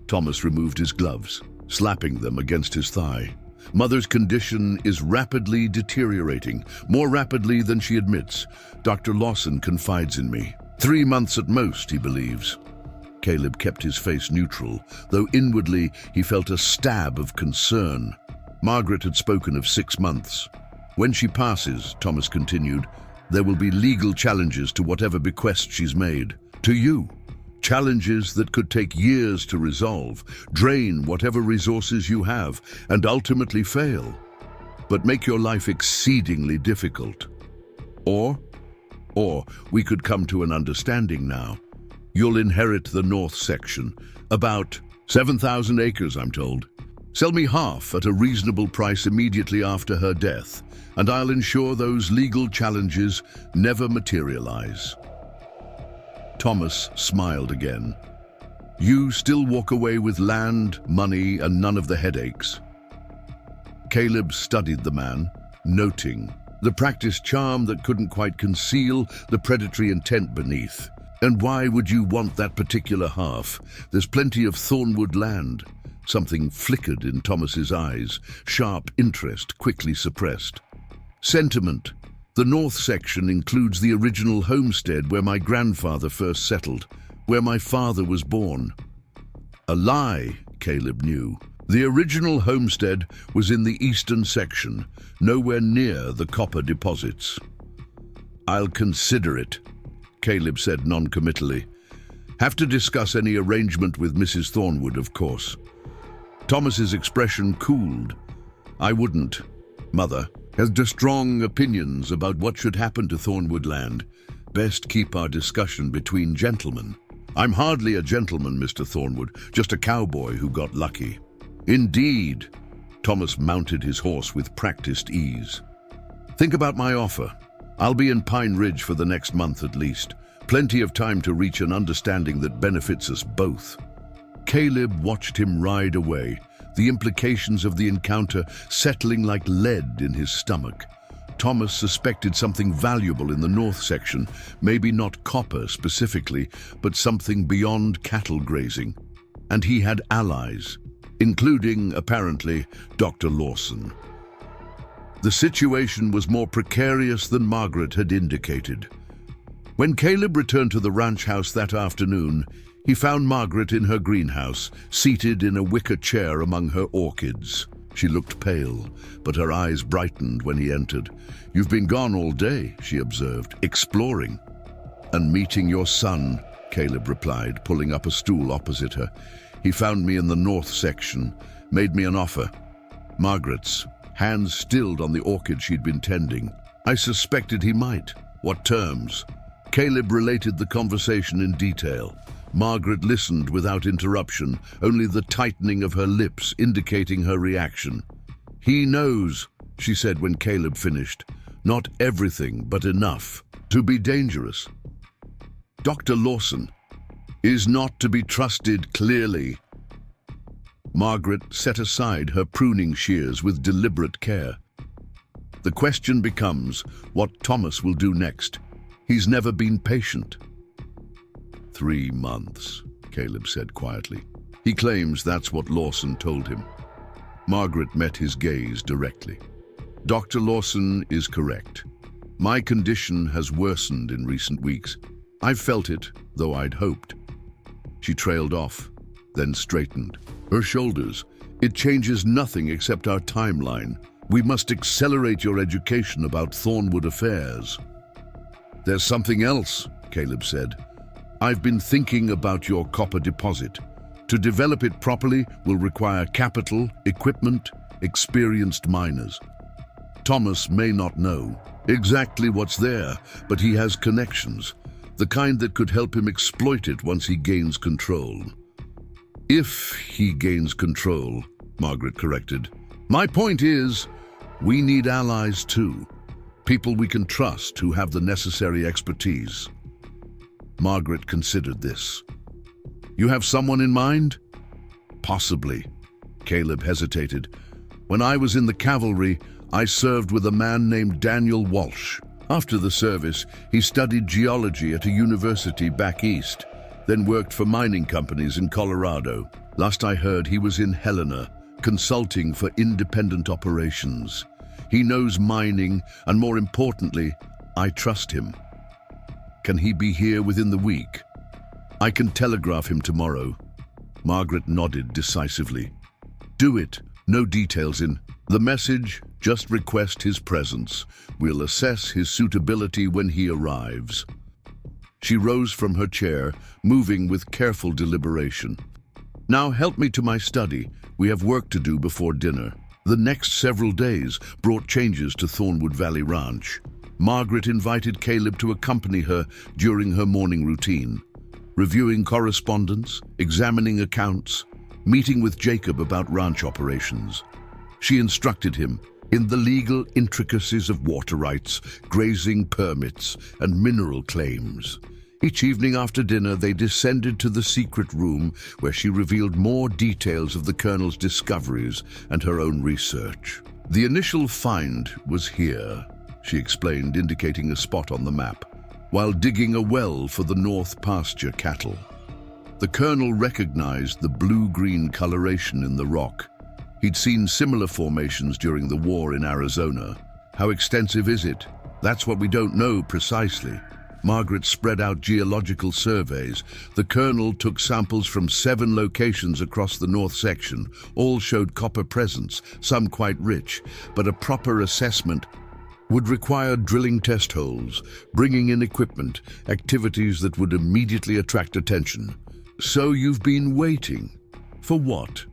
Thomas removed his gloves, slapping them against his thigh. "Mother's condition is rapidly deteriorating, more rapidly than she admits. Dr. Lawson confides in me. 3 months at most, he believes." Caleb kept his face neutral, though inwardly he felt a stab of concern. Margaret had spoken of 6 months. "When she passes," Thomas continued, "there will be legal challenges to whatever bequest she's made. To you. Challenges that could take years to resolve, drain whatever resources you have, and ultimately fail, but make your life exceedingly difficult. Or we could come to an understanding now. You'll inherit the north section, about 7,000 acres, I'm told. Sell me half at a reasonable price immediately after her death, and I'll ensure those legal challenges never materialize." Thomas smiled again. "You still walk away with land, money, and none of the headaches." Caleb studied the man, noting the practiced charm that couldn't quite conceal the predatory intent beneath. "And why would you want that particular half? There's plenty of Thornwood land." Something flickered in Thomas's eyes, sharp interest quickly suppressed. "Sentiment. The north section includes the original homestead where my grandfather first settled, where my father was born." A lie, Caleb knew. The original homestead was in the eastern section, nowhere near the copper deposits. "I'll consider it," Caleb said non-committally. "Have to discuss any arrangement with Mrs. Thornwood, of course." Thomas's expression cooled. "I wouldn't. Mother has strong opinions about what should happen to Thornwood land. Best keep our discussion between gentlemen." "I'm hardly a gentleman, Mr. Thornwood, just a cowboy who got lucky." "Indeed." Thomas mounted his horse with practiced ease. "Think about my offer. I'll be in Pine Ridge for the next month at least. Plenty of time to reach an understanding that benefits us both." Caleb watched him ride away, the implications of the encounter settling like lead in his stomach. Thomas suspected something valuable in the north section, maybe not copper specifically, but something beyond cattle grazing. And he had allies, including, apparently, Dr. Lawson. The situation was more precarious than Margaret had indicated. When Caleb returned to the ranch house that afternoon, he found Margaret in her greenhouse, seated in a wicker chair among her orchids. She looked pale, but her eyes brightened when he entered. "You've been gone all day," she observed, "exploring." "And meeting your son," Caleb replied, pulling up a stool opposite her. "He found me in the north section, made me an offer." Margaret's hands stilled on the orchid she'd been tending. "I suspected he might. What terms?" Caleb related the conversation in detail. Margaret listened without interruption, only the tightening of her lips indicating her reaction. "He knows," she said when Caleb finished. "Not everything, but enough to be dangerous. Dr. Lawson is not to be trusted clearly." Margaret set aside her pruning shears with deliberate care. "The question becomes what Thomas will do next. He's never been patient." 3 months, Caleb said quietly. "He claims that's what Lawson told him." Margaret met his gaze directly. "Dr. Lawson is correct. My condition has worsened in recent weeks. I've felt it, though I'd hoped." She trailed off, then straightened. Her shoulders. "It changes nothing except our timeline. We must accelerate your education about Thornwood affairs." There's something else, Caleb said. I've been thinking about your copper deposit. To develop it properly will require capital, equipment, experienced miners. Thomas may not know exactly what's there, but he has connections, the kind that could help him exploit it once he gains control. If he gains control, Margaret corrected. My point is, we need allies too. People we can trust who have the necessary expertise. Margaret considered this. You have someone in mind? Possibly. Caleb hesitated. When I was in the cavalry, I served with a man named Daniel Walsh. After the service, he studied geology at a university back east, then worked for mining companies in Colorado. Last I heard, he was in Helena, consulting for independent operations. He knows mining, and more importantly, I trust him. Can he be here within the week? I can telegraph him tomorrow. Margaret nodded decisively. Do it. No details in the message, just request his presence. We'll assess his suitability when he arrives. She rose from her chair, moving with careful deliberation. Now help me to my study. We have work to do before dinner. The next several days brought changes to Thornwood Valley Ranch. Margaret invited Caleb to accompany her during her morning routine, reviewing correspondence, examining accounts, meeting with Jacob about ranch operations. She instructed him in the legal intricacies of water rights, grazing permits, and mineral claims. Each evening after dinner, they descended to the secret room where she revealed more details of the Colonel's discoveries and her own research. The initial find was here, she explained, indicating a spot on the map, while digging a well for the North pasture cattle. The Colonel recognized the blue-green coloration in the rock. He'd seen similar formations during the war in Arizona. How extensive is it? That's what we don't know precisely. Margaret spread out geological surveys. The Colonel took samples from 7 locations across the north section. All showed copper presence, some quite rich, but a proper assessment would require drilling test holes, bringing in equipment, activities that would immediately attract attention. So you've been waiting. For what?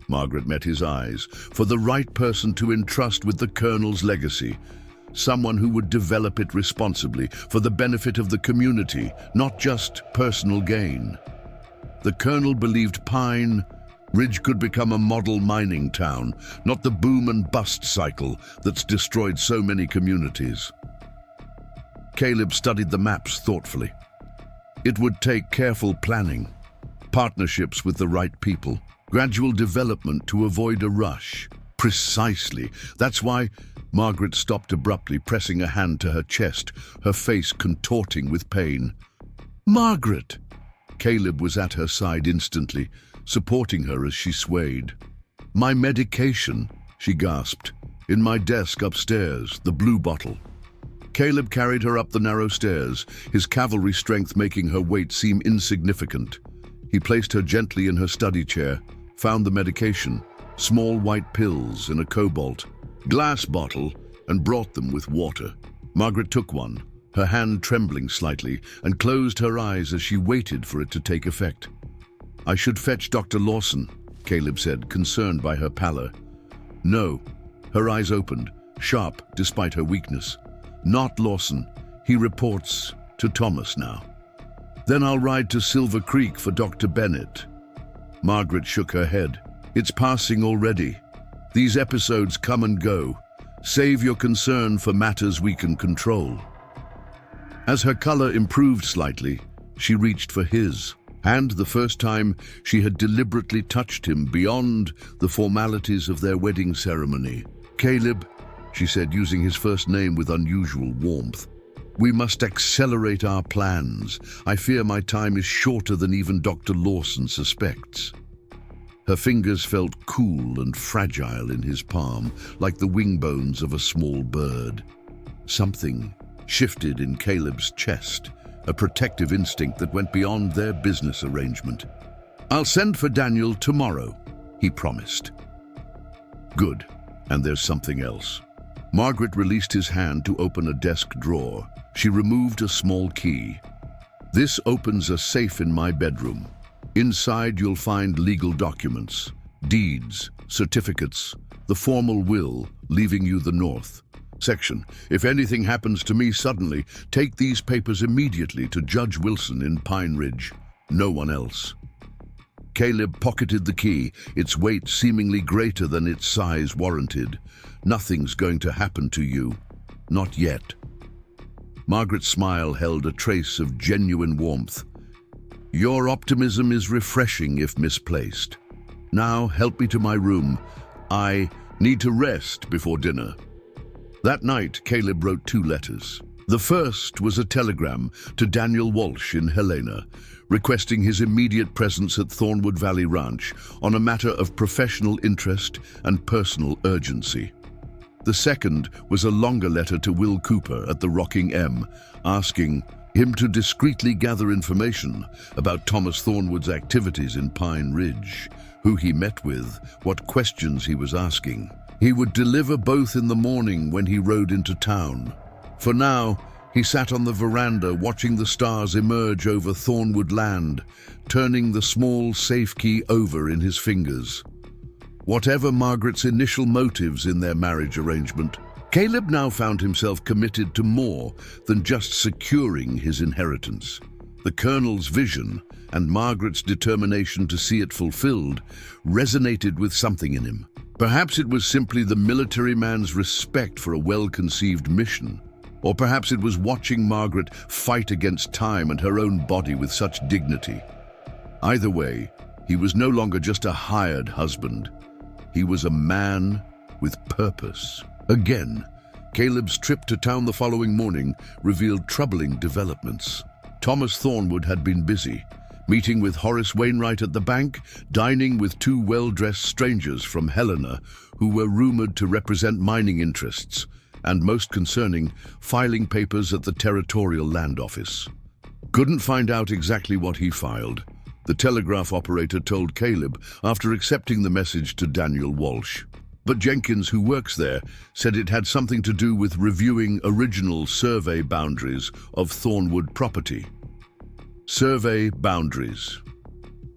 Margaret met his eyes. For the right person to entrust with the Colonel's legacy. Someone who would develop it responsibly, for the benefit of the community, not just personal gain. The Colonel believed Pine Ridge could become a model mining town, not the boom and bust cycle that's destroyed so many communities. Caleb studied the maps thoughtfully. It would take careful planning, partnerships with the right people, gradual development to avoid a rush. Precisely. That's why Margaret stopped abruptly, pressing a hand to her chest, her face contorting with pain. Margaret! Caleb was at her side instantly, supporting her as she swayed. My medication, she gasped. In my desk upstairs, the blue bottle. Caleb carried her up the narrow stairs, his cavalry strength making her weight seem insignificant. He placed her gently in her study chair, found the medication, small white pills in a cobalt glass bottle, and brought them with water. Margaret took one, her hand trembling slightly, and closed her eyes as she waited for it to take effect. I should fetch Dr. Lawson, Caleb said, concerned by her pallor. No. Her eyes opened, sharp despite her weakness. Not Lawson. He reports to Thomas now. Then I'll ride to Silver Creek for Dr. Bennett. Margaret shook her head. It's passing already. These episodes come and go. Save your concern for matters we can control. As her color improved slightly, she reached for his, and the first time she had deliberately touched him beyond the formalities of their wedding ceremony. Caleb, she said, using his first name with unusual warmth, we must accelerate our plans. I fear my time is shorter than even Dr. Lawson suspects. Her fingers felt cool and fragile in his palm, like the wing bones of a small bird. Something shifted in Caleb's chest, a protective instinct that went beyond their business arrangement. I'll send for Daniel tomorrow, he promised. Good, and there's something else. Margaret released his hand to open a desk drawer. She removed a small key. "This opens a safe in my bedroom. Inside you'll find legal documents, deeds, certificates, the formal will, leaving you the north. Section: if anything happens to me suddenly, take these papers immediately to Judge Wilson in Pine Ridge. No one else." Caleb pocketed the key, its weight seemingly greater than its size warranted. "Nothing's going to happen to you. Not yet." Margaret's smile held a trace of genuine warmth. "Your optimism is refreshing if misplaced. Now help me to my room. I need to rest before dinner." That night, Caleb wrote 2 letters. The first was a telegram to Daniel Walsh in Helena, requesting his immediate presence at Thornwood Valley Ranch on a matter of professional interest and personal urgency. The second was a longer letter to Will Cooper at the Rocking M, asking him to discreetly gather information about Thomas Thornwood's activities in Pine Ridge, who he met with, what questions he was asking. He would deliver both in the morning when he rode into town. For now, he sat on the veranda watching the stars emerge over Thornwood land, turning the small safe key over in his fingers. Whatever Margaret's initial motives in their marriage arrangement, Caleb now found himself committed to more than just securing his inheritance. The Colonel's vision and Margaret's determination to see it fulfilled resonated with something in him. Perhaps it was simply the military man's respect for a well-conceived mission, or perhaps it was watching Margaret fight against time and her own body with such dignity. Either way, he was no longer just a hired husband. He was a man with purpose. Again, Caleb's trip to town the following morning revealed troubling developments. Thomas Thornwood had been busy, meeting with Horace Wainwright at the bank, dining with 2 well-dressed strangers from Helena who were rumored to represent mining interests, and most concerning, filing papers at the Territorial Land Office. Couldn't find out exactly what he filed, the telegraph operator told Caleb after accepting the message to Daniel Walsh. But Jenkins, who works there, said it had something to do with reviewing original survey boundaries of Thornwood property. Survey boundaries.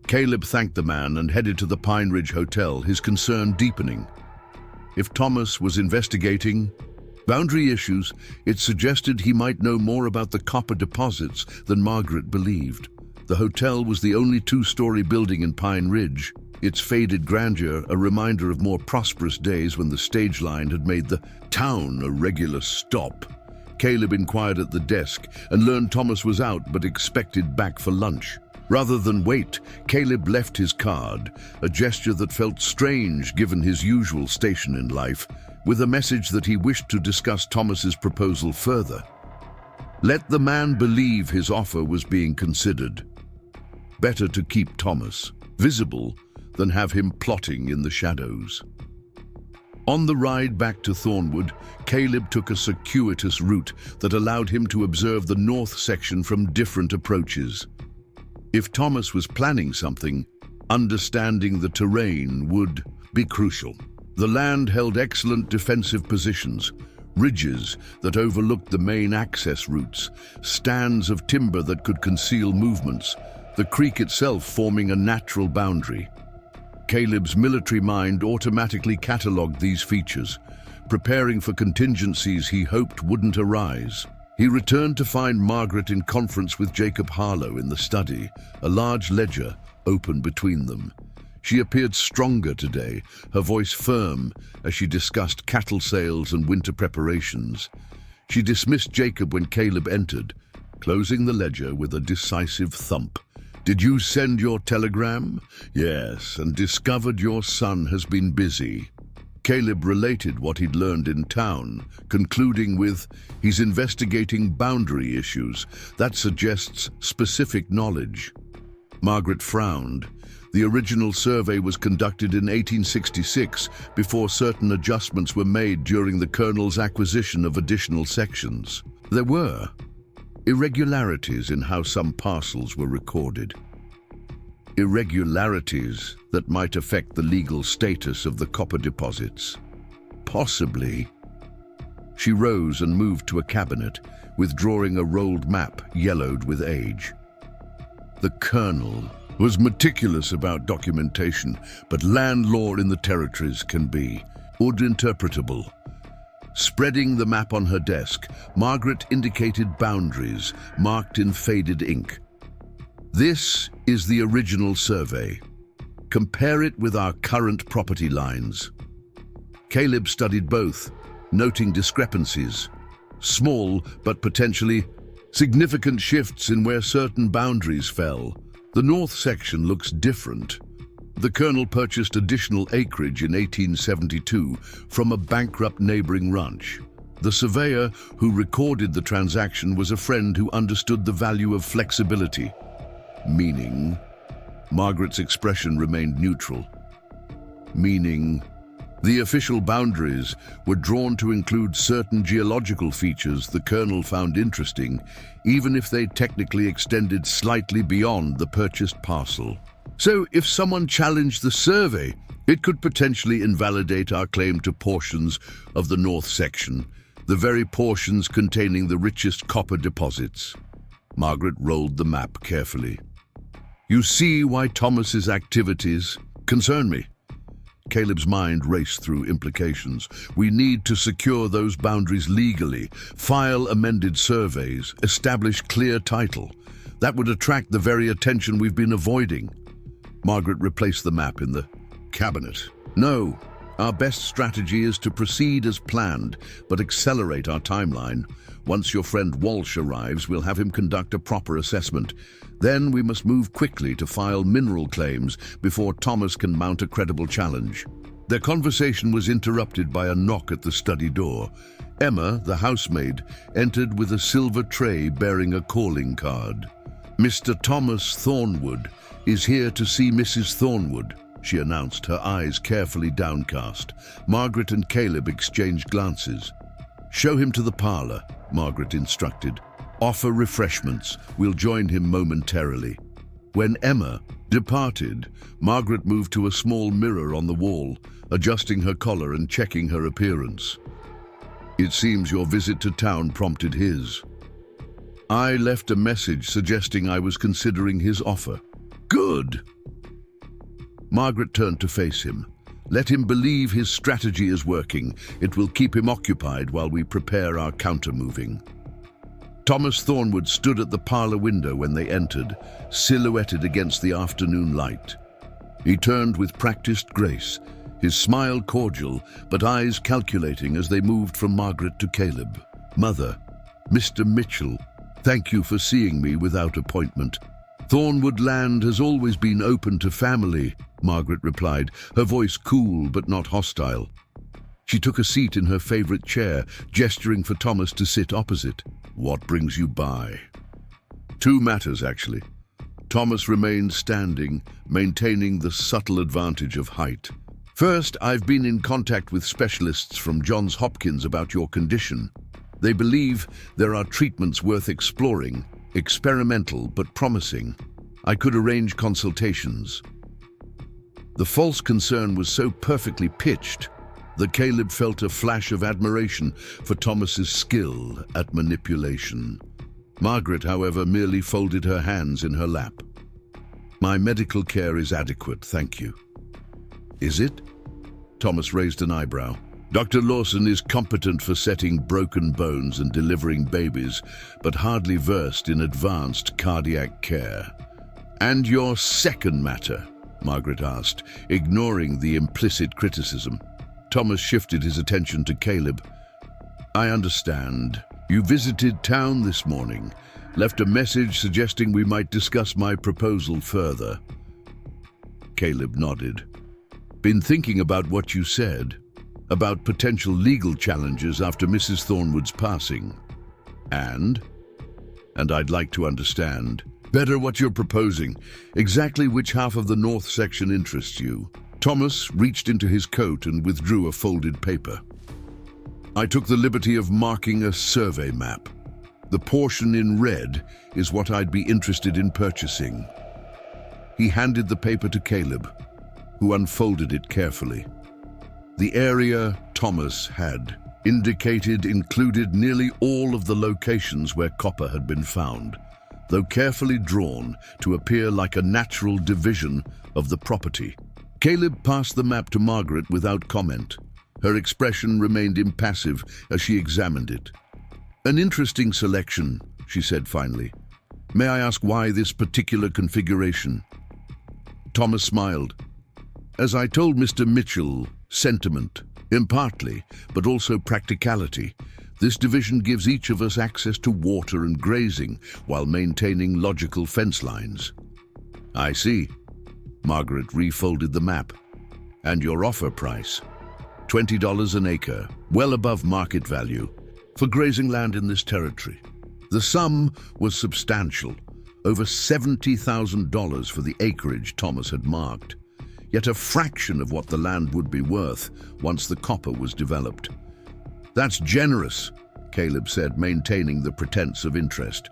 Caleb thanked the man and headed to the Pine Ridge Hotel, his concern deepening. If Thomas was investigating boundary issues, it suggested he might know more about the copper deposits than Margaret believed. The hotel was the only 2-story building in Pine Ridge, its faded grandeur a reminder of more prosperous days when the stage line had made the town a regular stop. Caleb inquired at the desk and learned Thomas was out but expected back for lunch. Rather than wait, Caleb left his card, a gesture that felt strange given his usual station in life, with a message that he wished to discuss Thomas's proposal further. Let the man believe his offer was being considered. Better to keep Thomas visible than have him plotting in the shadows. On the ride back to Thornwood, Caleb took a circuitous route that allowed him to observe the north section from different approaches. If Thomas was planning something, understanding the terrain would be crucial. The land held excellent defensive positions, ridges that overlooked the main access routes, stands of timber that could conceal movements, the creek itself forming a natural boundary. Caleb's military mind automatically catalogued these features, preparing for contingencies he hoped wouldn't arise. He returned to find Margaret in conference with Jacob Harlow in the study, a large ledger open between them. She appeared stronger today, her voice firm as she discussed cattle sales and winter preparations. She dismissed Jacob when Caleb entered, closing the ledger with a decisive thump. "Did you send your telegram?" "Yes, and discovered your son has been busy." Caleb related what he'd learned in town, concluding with, "He's investigating boundary issues. That suggests specific knowledge." Margaret frowned. The original survey was conducted in 1866 before certain adjustments were made during the Colonel's acquisition of additional sections. There were irregularities in how some parcels were recorded. Irregularities that might affect the legal status of the copper deposits. Possibly. She rose and moved to a cabinet, withdrawing a rolled map yellowed with age. The Colonel was meticulous about documentation, but land law in the territories can be uninterpretable. Spreading the map on her desk, Margaret indicated boundaries marked in faded ink. This is the original survey. Compare it with our current property lines. Caleb studied both, noting discrepancies. Small, but potentially significant shifts in where certain boundaries fell. The north section looks different. The Colonel purchased additional acreage in 1872 from a bankrupt neighboring ranch. The surveyor who recorded the transaction was a friend who understood the value of flexibility. Meaning, Margaret's expression remained neutral. Meaning, the official boundaries were drawn to include certain geological features the Colonel found interesting, even if they technically extended slightly beyond the purchased parcel. So, if someone challenged the survey, it could potentially invalidate our claim to portions of the north section, the very portions containing the richest copper deposits. Margaret rolled the map carefully. You see why Thomas's activities concern me. Caleb's mind raced through implications. We need to secure those boundaries legally, file amended surveys, establish clear title. That would attract the very attention we've been avoiding. Margaret replaced the map in the cabinet. No, our best strategy is to proceed as planned, but accelerate our timeline. Once your friend Walsh arrives, we'll have him conduct a proper assessment. Then we must move quickly to file mineral claims before Thomas can mount a credible challenge. Their conversation was interrupted by a knock at the study door. Emma, the housemaid, entered with a silver tray bearing a calling card. Mr. Thomas Thornwood is here to see Mrs. Thornwood, she announced, her eyes carefully downcast. Margaret and Caleb exchanged glances. Show him to the parlor, Margaret instructed. Offer refreshments. We'll join him momentarily. When Emma departed, Margaret moved to a small mirror on the wall, adjusting her collar and checking her appearance. It seems your visit to town prompted his. I left a message suggesting I was considering his offer. Good. Margaret turned to face him. Let him believe his strategy is working. It will keep him occupied while we prepare our counter-moving. Thomas Thornwood stood at the parlor window when they entered, silhouetted against the afternoon light. He turned with practiced grace, his smile cordial, but eyes calculating as they moved from Margaret to Caleb. Mother, Mr. Mitchell, thank you for seeing me without appointment. Thornwood land has always been open to family, Margaret replied, her voice cool but not hostile. She took a seat in her favorite chair, gesturing for Thomas to sit opposite. What brings you by? Two matters, actually. Thomas remained standing, maintaining the subtle advantage of height. First, I've been in contact with specialists from Johns Hopkins about your condition. They believe there are treatments worth exploring, experimental but promising. I could arrange consultations. The false concern was so perfectly pitched that Caleb felt a flash of admiration for Thomas's skill at manipulation. Margaret, however, merely folded her hands in her lap. My medical care is adequate, thank you. Is it? Thomas raised an eyebrow. Dr. Lawson is competent for setting broken bones and delivering babies, but hardly versed in advanced cardiac care. And your second matter? Margaret asked, ignoring the implicit criticism. Thomas shifted his attention to Caleb. I understand. You visited town this morning, left a message suggesting we might discuss my proposal further. Caleb nodded. Been thinking about what you said, about potential legal challenges after Mrs. Thornwood's passing. And I'd like to understand better what you're proposing, exactly which half of the north section interests you. Thomas reached into his coat and withdrew a folded paper. I took the liberty of marking a survey map. The portion in red is what I'd be interested in purchasing. He handed the paper to Caleb, who unfolded it carefully. The area Thomas had indicated included nearly all of the locations where copper had been found, though carefully drawn to appear like a natural division of the property. Caleb passed the map to Margaret without comment. Her expression remained impassive as she examined it. "An interesting selection," she said finally. "May I ask why this particular configuration?" Thomas smiled. "As I told Mr. Mitchell, sentiment, in partly, but also practicality. This division gives each of us access to water and grazing while maintaining logical fence lines." "I see." Margaret refolded the map. "And your offer price? $20 an acre, well above market value, for grazing land in this territory." The sum was substantial, over $70,000 for the acreage Thomas had marked, yet a fraction of what the land would be worth once the copper was developed. "That's generous," Caleb said, maintaining the pretense of interest,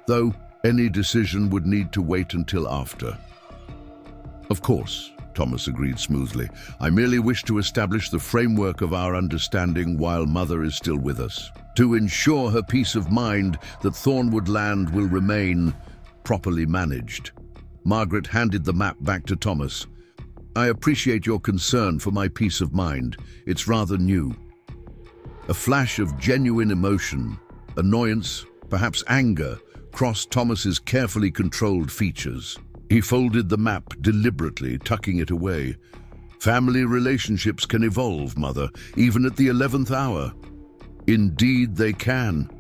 though any decision would need to wait until after. "Of course," Thomas agreed smoothly. "I merely wish to establish the framework of our understanding while Mother is still with us, to ensure her peace of mind that Thornwood land will remain properly managed." Margaret handed the map back to Thomas. "I appreciate your concern for my peace of mind. It's rather new." A flash of genuine emotion, annoyance, perhaps anger, crossed Thomas's carefully controlled features. He folded the map deliberately, tucking it away. "Family relationships can evolve, Mother, even at the 11th hour." "Indeed they can."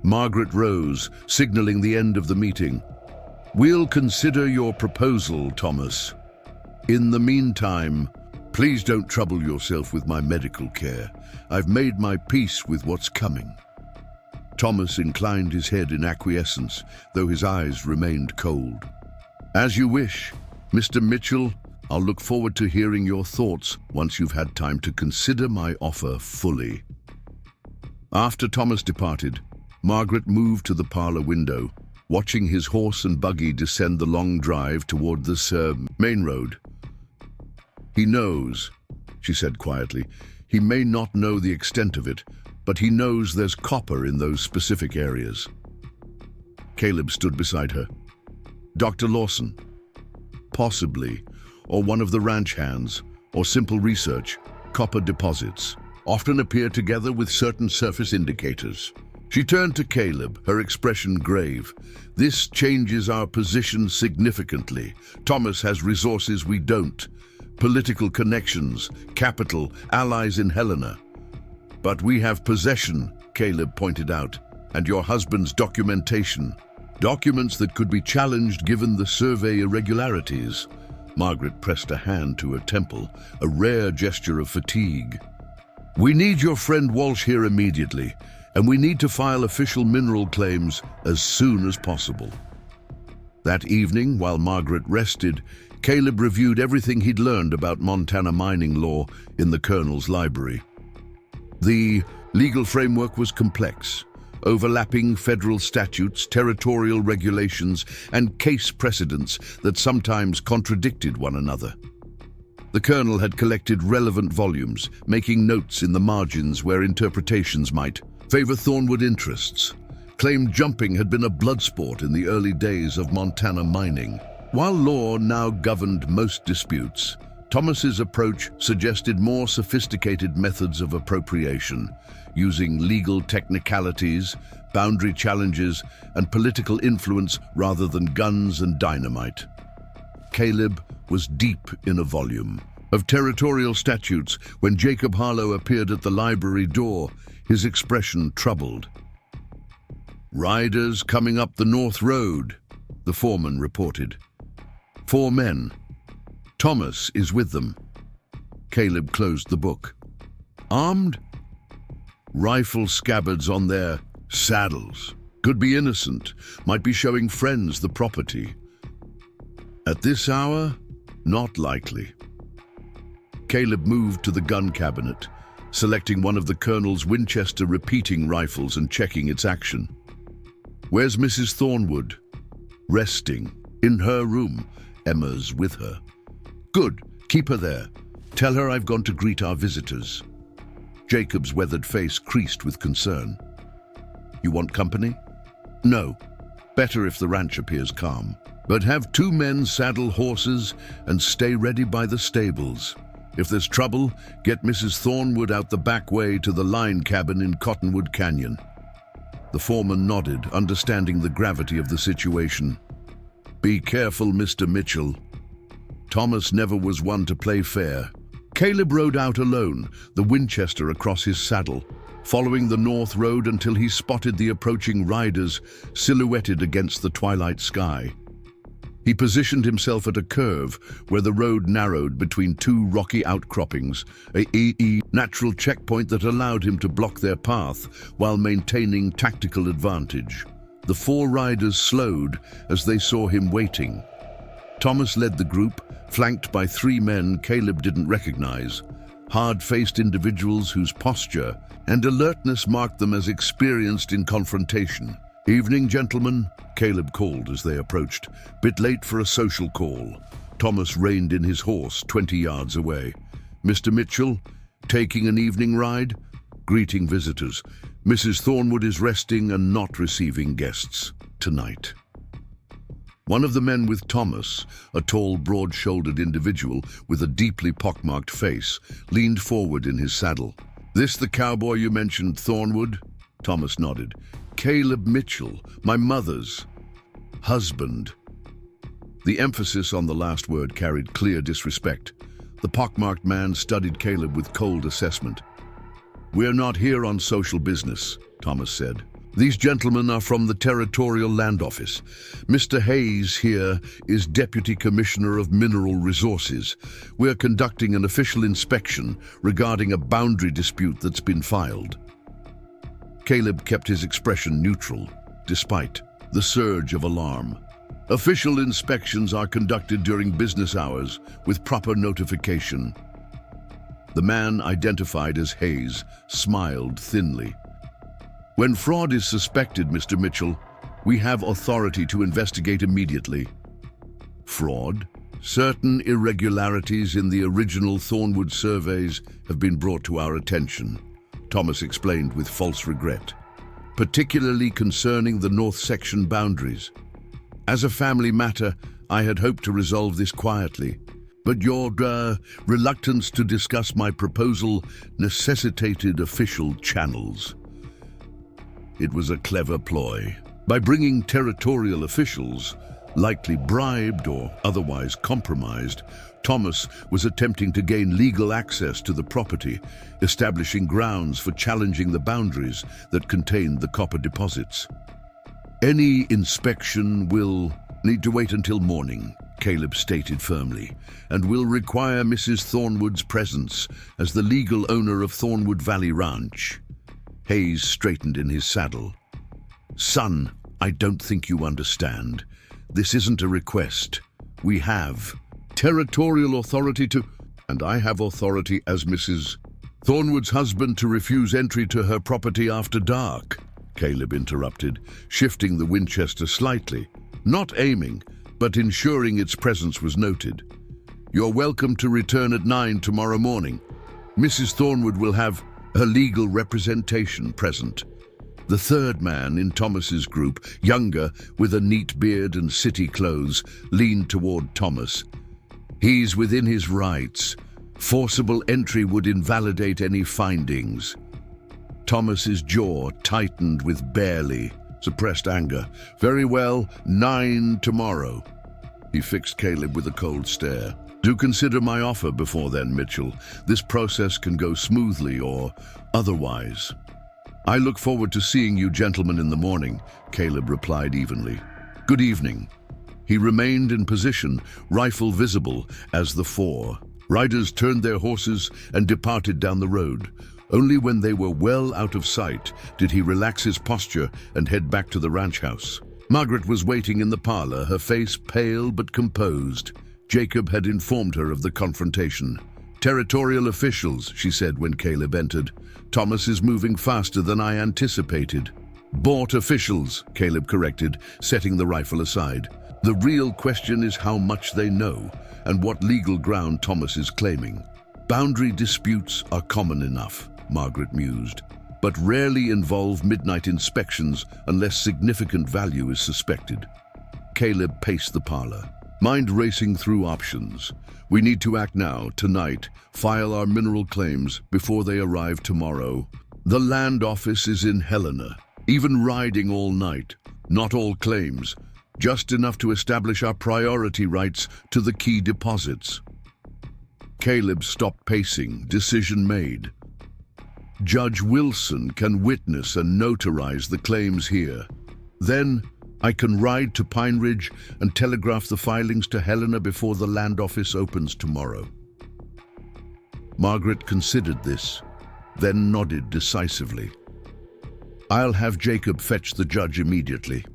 Margaret rose, signaling the end of the meeting. "We'll consider your proposal, Thomas. In the meantime, please don't trouble yourself with my medical care. I've made my peace with what's coming." Thomas inclined his head in acquiescence, though his eyes remained cold. "As you wish, Mr. Mitchell. I'll look forward to hearing your thoughts once you've had time to consider my offer fully." After Thomas departed, Margaret moved to the parlor window, watching his horse and buggy descend the long drive toward the main road. "He knows," she said quietly. "He may not know the extent of it, but he knows there's copper in those specific areas." Caleb stood beside her. "Dr. Lawson?" "Possibly, or one of the ranch hands, or simple research. Copper deposits often appear together with certain surface indicators." She turned to Caleb, her expression grave. "This changes our position significantly. Thomas has resources we don't. Political connections, capital, allies in Helena. But we have possession," Caleb pointed out, "and your husband's documentation. Documents that could be challenged given the survey irregularities." Margaret pressed a hand to her temple, a rare gesture of fatigue. "We need your friend Walsh here immediately, and we need to file official mineral claims as soon as possible." That evening, while Margaret rested, Caleb reviewed everything he'd learned about Montana mining law in the Colonel's library. The legal framework was complex, overlapping federal statutes, territorial regulations, and case precedents that sometimes contradicted one another. The Colonel had collected relevant volumes, making notes in the margins where interpretations might favor Thornwood interests, claimed jumping had been a blood sport in the early days of Montana mining. While law now governed most disputes, Thomas's approach suggested more sophisticated methods of appropriation, using legal technicalities, boundary challenges, and political influence rather than guns and dynamite. Caleb was deep in a volume of territorial statutes when Jacob Harlow appeared at the library door, his expression troubled. "Riders coming up the North Road," the foreman reported. "4 men. Thomas is with them." Caleb closed the book. "Armed?" "Rifle scabbards on their saddles. Could be innocent, might be showing friends the property. At this hour, not likely." Caleb moved to the gun cabinet, selecting one of the Colonel's Winchester repeating rifles and checking its action. "Where's Mrs. Thornwood?" "Resting. In her room. Emma's with her." "Good. Keep her there. Tell her I've gone to greet our visitors." Jacob's weathered face creased with concern. You want company? No. Better if the ranch appears calm. But have 2 men saddle horses and stay ready by the stables. If there's trouble, get Mrs. Thornwood out the back way to the line cabin in Cottonwood Canyon. The foreman nodded, understanding the gravity of the situation. Be careful, Mr. Mitchell. Thomas never was one to play fair. Caleb rode out alone, the Winchester across his saddle, following the north road until he spotted the approaching riders silhouetted against the twilight sky. He positioned himself at a curve where the road narrowed between 2 rocky outcroppings, a natural checkpoint that allowed him to block their path while maintaining tactical advantage. The 4 riders slowed as they saw him waiting. Thomas led the group, flanked by 3 men Caleb didn't recognize, hard-faced individuals whose posture and alertness marked them as experienced in confrontation. Evening, gentlemen, Caleb called as they approached. Bit late for a social call. Thomas reined in his horse 20 yards away. Mr. Mitchell, taking an evening ride? Greeting visitors. Mrs. Thornwood is resting and not receiving guests tonight. One of the men with Thomas, a tall, broad-shouldered individual with a deeply pockmarked face, leaned forward in his saddle. This the cowboy you mentioned, Thornwood? Thomas nodded. Caleb Mitchell, my mother's husband. The emphasis on the last word carried clear disrespect. The pockmarked man studied Caleb with cold assessment. We're not here on social business, Thomas said. These gentlemen are from the Territorial Land Office. Mr. Hayes here is Deputy Commissioner of Mineral Resources. We're conducting an official inspection regarding a boundary dispute that's been filed. Caleb kept his expression neutral, despite the surge of alarm. Official inspections are conducted during business hours with proper notification. The man, identified as Hayes, smiled thinly. When fraud is suspected, Mr. Mitchell, we have authority to investigate immediately. Fraud? Certain irregularities in the original Thornwood surveys have been brought to our attention, Thomas explained with false regret, particularly concerning the north section boundaries. As a family matter, I had hoped to resolve this quietly, but your reluctance to discuss my proposal necessitated official channels. It was a clever ploy. By bringing territorial officials, likely bribed or otherwise compromised, Thomas was attempting to gain legal access to the property, establishing grounds for challenging the boundaries that contained the copper deposits. Any inspection will need to wait until morning, Caleb stated firmly, and will require Mrs. Thornwood's presence as the legal owner of Thornwood Valley Ranch. Hayes straightened in his saddle. Son, I don't think you understand. This isn't a request. We have territorial authority to, and I have authority as Mrs. Thornwood's husband to refuse entry to her property after dark, Caleb interrupted, shifting the Winchester slightly, not aiming, but ensuring its presence was noted. You're welcome to return at 9 tomorrow morning. Mrs. Thornwood will have her legal representation present. The third man in Thomas's group, younger, with a neat beard and city clothes, leaned toward Thomas. He's within his rights. Forcible entry would invalidate any findings. Thomas's jaw tightened with barely suppressed anger. Very well, 9 tomorrow. He fixed Caleb with a cold stare. Do consider my offer before then, Mitchell. This process can go smoothly or otherwise. I look forward to seeing you gentlemen in the morning, Caleb replied evenly. Good evening. He remained in position, rifle visible, as the 4 riders turned their horses and departed down the road. Only when they were well out of sight did he relax his posture and head back to the ranch house. Margaret was waiting in the parlor, her face pale but composed. Jacob had informed her of the confrontation. Territorial officials, she said when Caleb entered. Thomas is moving faster than I anticipated. Bought officials, Caleb corrected, setting the rifle aside. The real question is how much they know and what legal ground Thomas is claiming. Boundary disputes are common enough. Margaret mused, but rarely involve midnight inspections unless significant value is suspected. Caleb paced the parlor, mind racing through options. We need to act now, tonight, file our mineral claims before they arrive tomorrow. The land office is in Helena, even riding all night. Not all claims, just enough to establish our priority rights to the key deposits. Caleb stopped pacing, decision made. Judge Wilson can witness and notarize the claims here. Then I can ride to Pine Ridge and telegraph the filings to Helena before the land office opens tomorrow. Margaret considered this, then nodded decisively. I'll have Jacob fetch the judge immediately.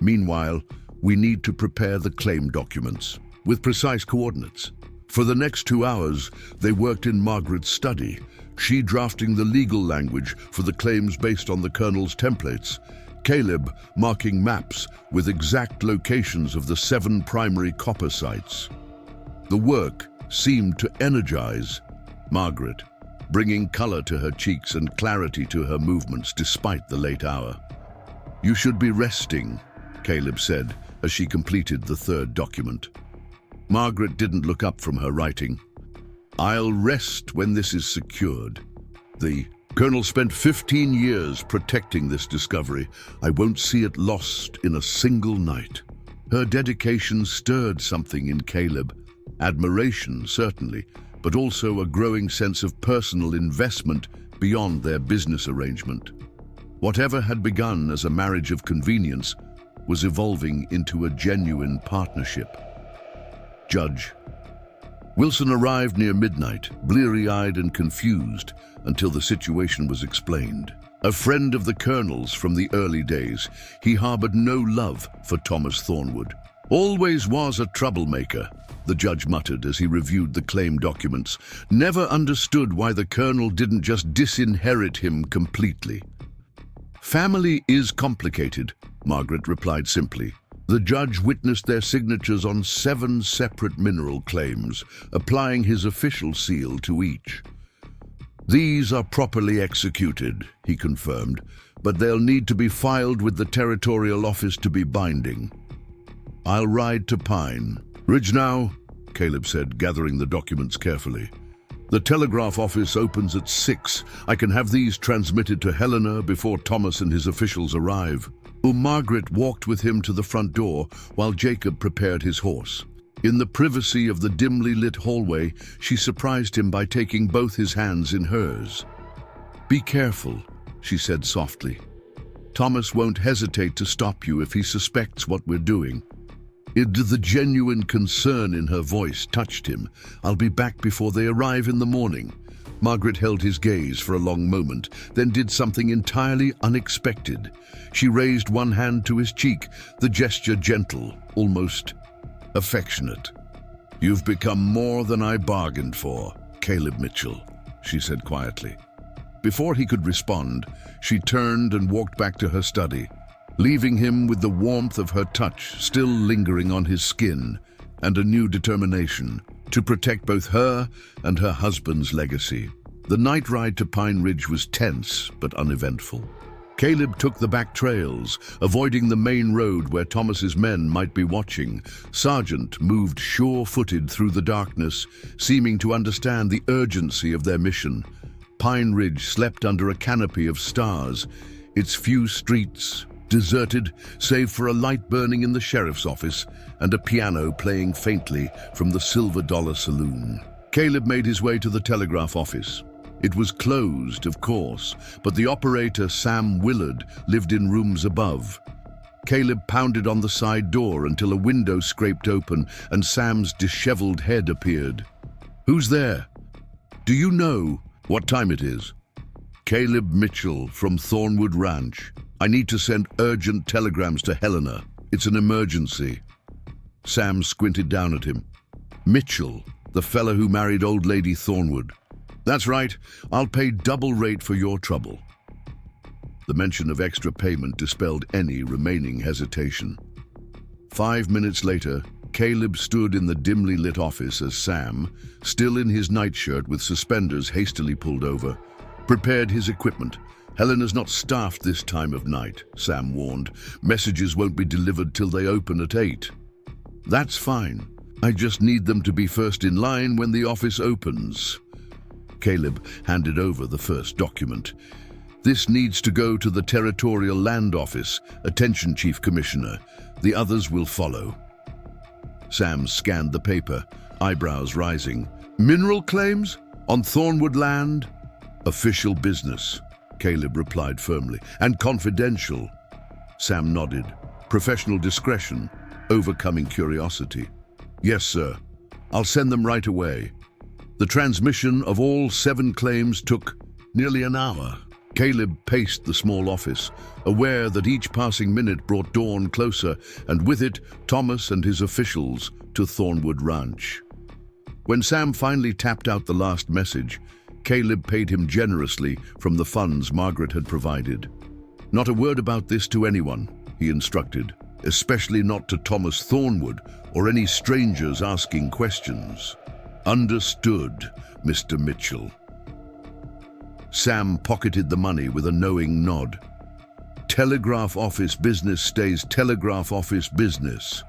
Meanwhile, we need to prepare the claim documents with precise coordinates. For the next 2 hours, they worked in Margaret's study, she drafting the legal language for the claims based on the Colonel's templates, Caleb marking maps with exact locations of the 7 primary copper sites. The work seemed to energize Margaret, bringing color to her cheeks and clarity to her movements despite the late hour. You should be resting, Caleb said as she completed the 3rd document. Margaret didn't look up from her writing. I'll rest when this is secured. The Colonel spent 15 years protecting this discovery. I won't see it lost in a single night. Her dedication stirred something in Caleb. Admiration, certainly, but also a growing sense of personal investment beyond their business arrangement. Whatever had begun as a marriage of convenience was evolving into a genuine partnership. Judge. Wilson arrived near midnight, bleary-eyed and confused, until the situation was explained. A friend of the Colonel's from the early days, he harbored no love for Thomas Thornwood. Always was a troublemaker, the judge muttered as he reviewed the claim documents. Never understood why the Colonel didn't just disinherit him completely. Family is complicated, Margaret replied simply. The judge witnessed their signatures on 7 separate mineral claims, applying his official seal to each. These are properly executed, he confirmed, but they'll need to be filed with the territorial office to be binding. I'll ride to Pine Ridge now, Caleb said, gathering the documents carefully. The telegraph office opens at 6. I can have these transmitted to Helena before Thomas and his officials arrive. Margaret walked with him to the front door while Jacob prepared his horse. In the privacy of the dimly lit hallway, she surprised him by taking both his hands in hers. Be careful, she said softly. Thomas won't hesitate to stop you if he suspects what we're doing. The genuine concern in her voice touched him. I'll be back before they arrive in the morning. Margaret held his gaze for a long moment, then did something entirely unexpected. She raised one hand to his cheek, the gesture gentle, almost affectionate. You've become more than I bargained for, Caleb Mitchell, she said quietly. Before he could respond, she turned and walked back to her study, leaving him with the warmth of her touch still lingering on his skin and a new determination to protect both her and her husband's legacy. The night ride to Pine Ridge was tense but uneventful. Caleb took the back trails, avoiding the main road where Thomas's men might be watching. Sergeant moved sure-footed through the darkness, seeming to understand the urgency of their mission. Pine Ridge slept under a canopy of stars, its few streets deserted, save for a light burning in the sheriff's office and a piano playing faintly from the Silver Dollar Saloon. Caleb made his way to the telegraph office. It was closed, of course, but the operator, Sam Willard, lived in rooms above. Caleb pounded on the side door until a window scraped open and Sam's disheveled head appeared. Who's there? Do you know what time it is? Caleb Mitchell from Thornwood Ranch. I need to send urgent telegrams to Helena. It's an emergency. Sam squinted down at him. Mitchell, the fella who married old lady Thornwood. That's right, I'll pay double rate for your trouble. The mention of extra payment dispelled any remaining hesitation. 5 minutes later, Caleb stood in the dimly lit office as Sam, still in his nightshirt with suspenders hastily pulled over, prepared his equipment. Helena's not staffed this time of night, Sam warned. Messages won't be delivered till they open at 8. That's fine. I just need them to be first in line when the office opens. Caleb handed over the first document. This needs to go to the Territorial Land Office. Attention, Chief Commissioner. The others will follow. Sam scanned the paper, eyebrows rising. Mineral claims? On Thornwood land? Official business, Caleb replied firmly. And confidential. Sam nodded. Professional discretion, overcoming curiosity. Yes, sir. I'll send them right away. The transmission of all 7 claims took nearly an hour. Caleb paced the small office, aware that each passing minute brought dawn closer, and with it, Thomas and his officials to Thornwood Ranch. When Sam finally tapped out the last message, Caleb paid him generously from the funds Margaret had provided. Not a word about this to anyone, he instructed, especially not to Thomas Thornwood or any strangers asking questions. Understood, Mr. Mitchell. Sam pocketed the money with a knowing nod. Telegraph office business stays telegraph office business.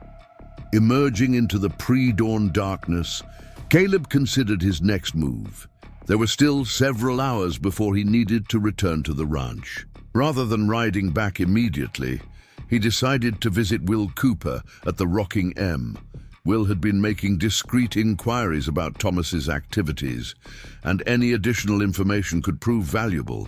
Emerging into the pre-dawn darkness, Caleb considered his next move. There were still several hours before he needed to return to the ranch. Rather than riding back immediately, he decided to visit Will Cooper at the Rocking M. Will had been making discreet inquiries about Thomas's activities, and any additional information could prove valuable.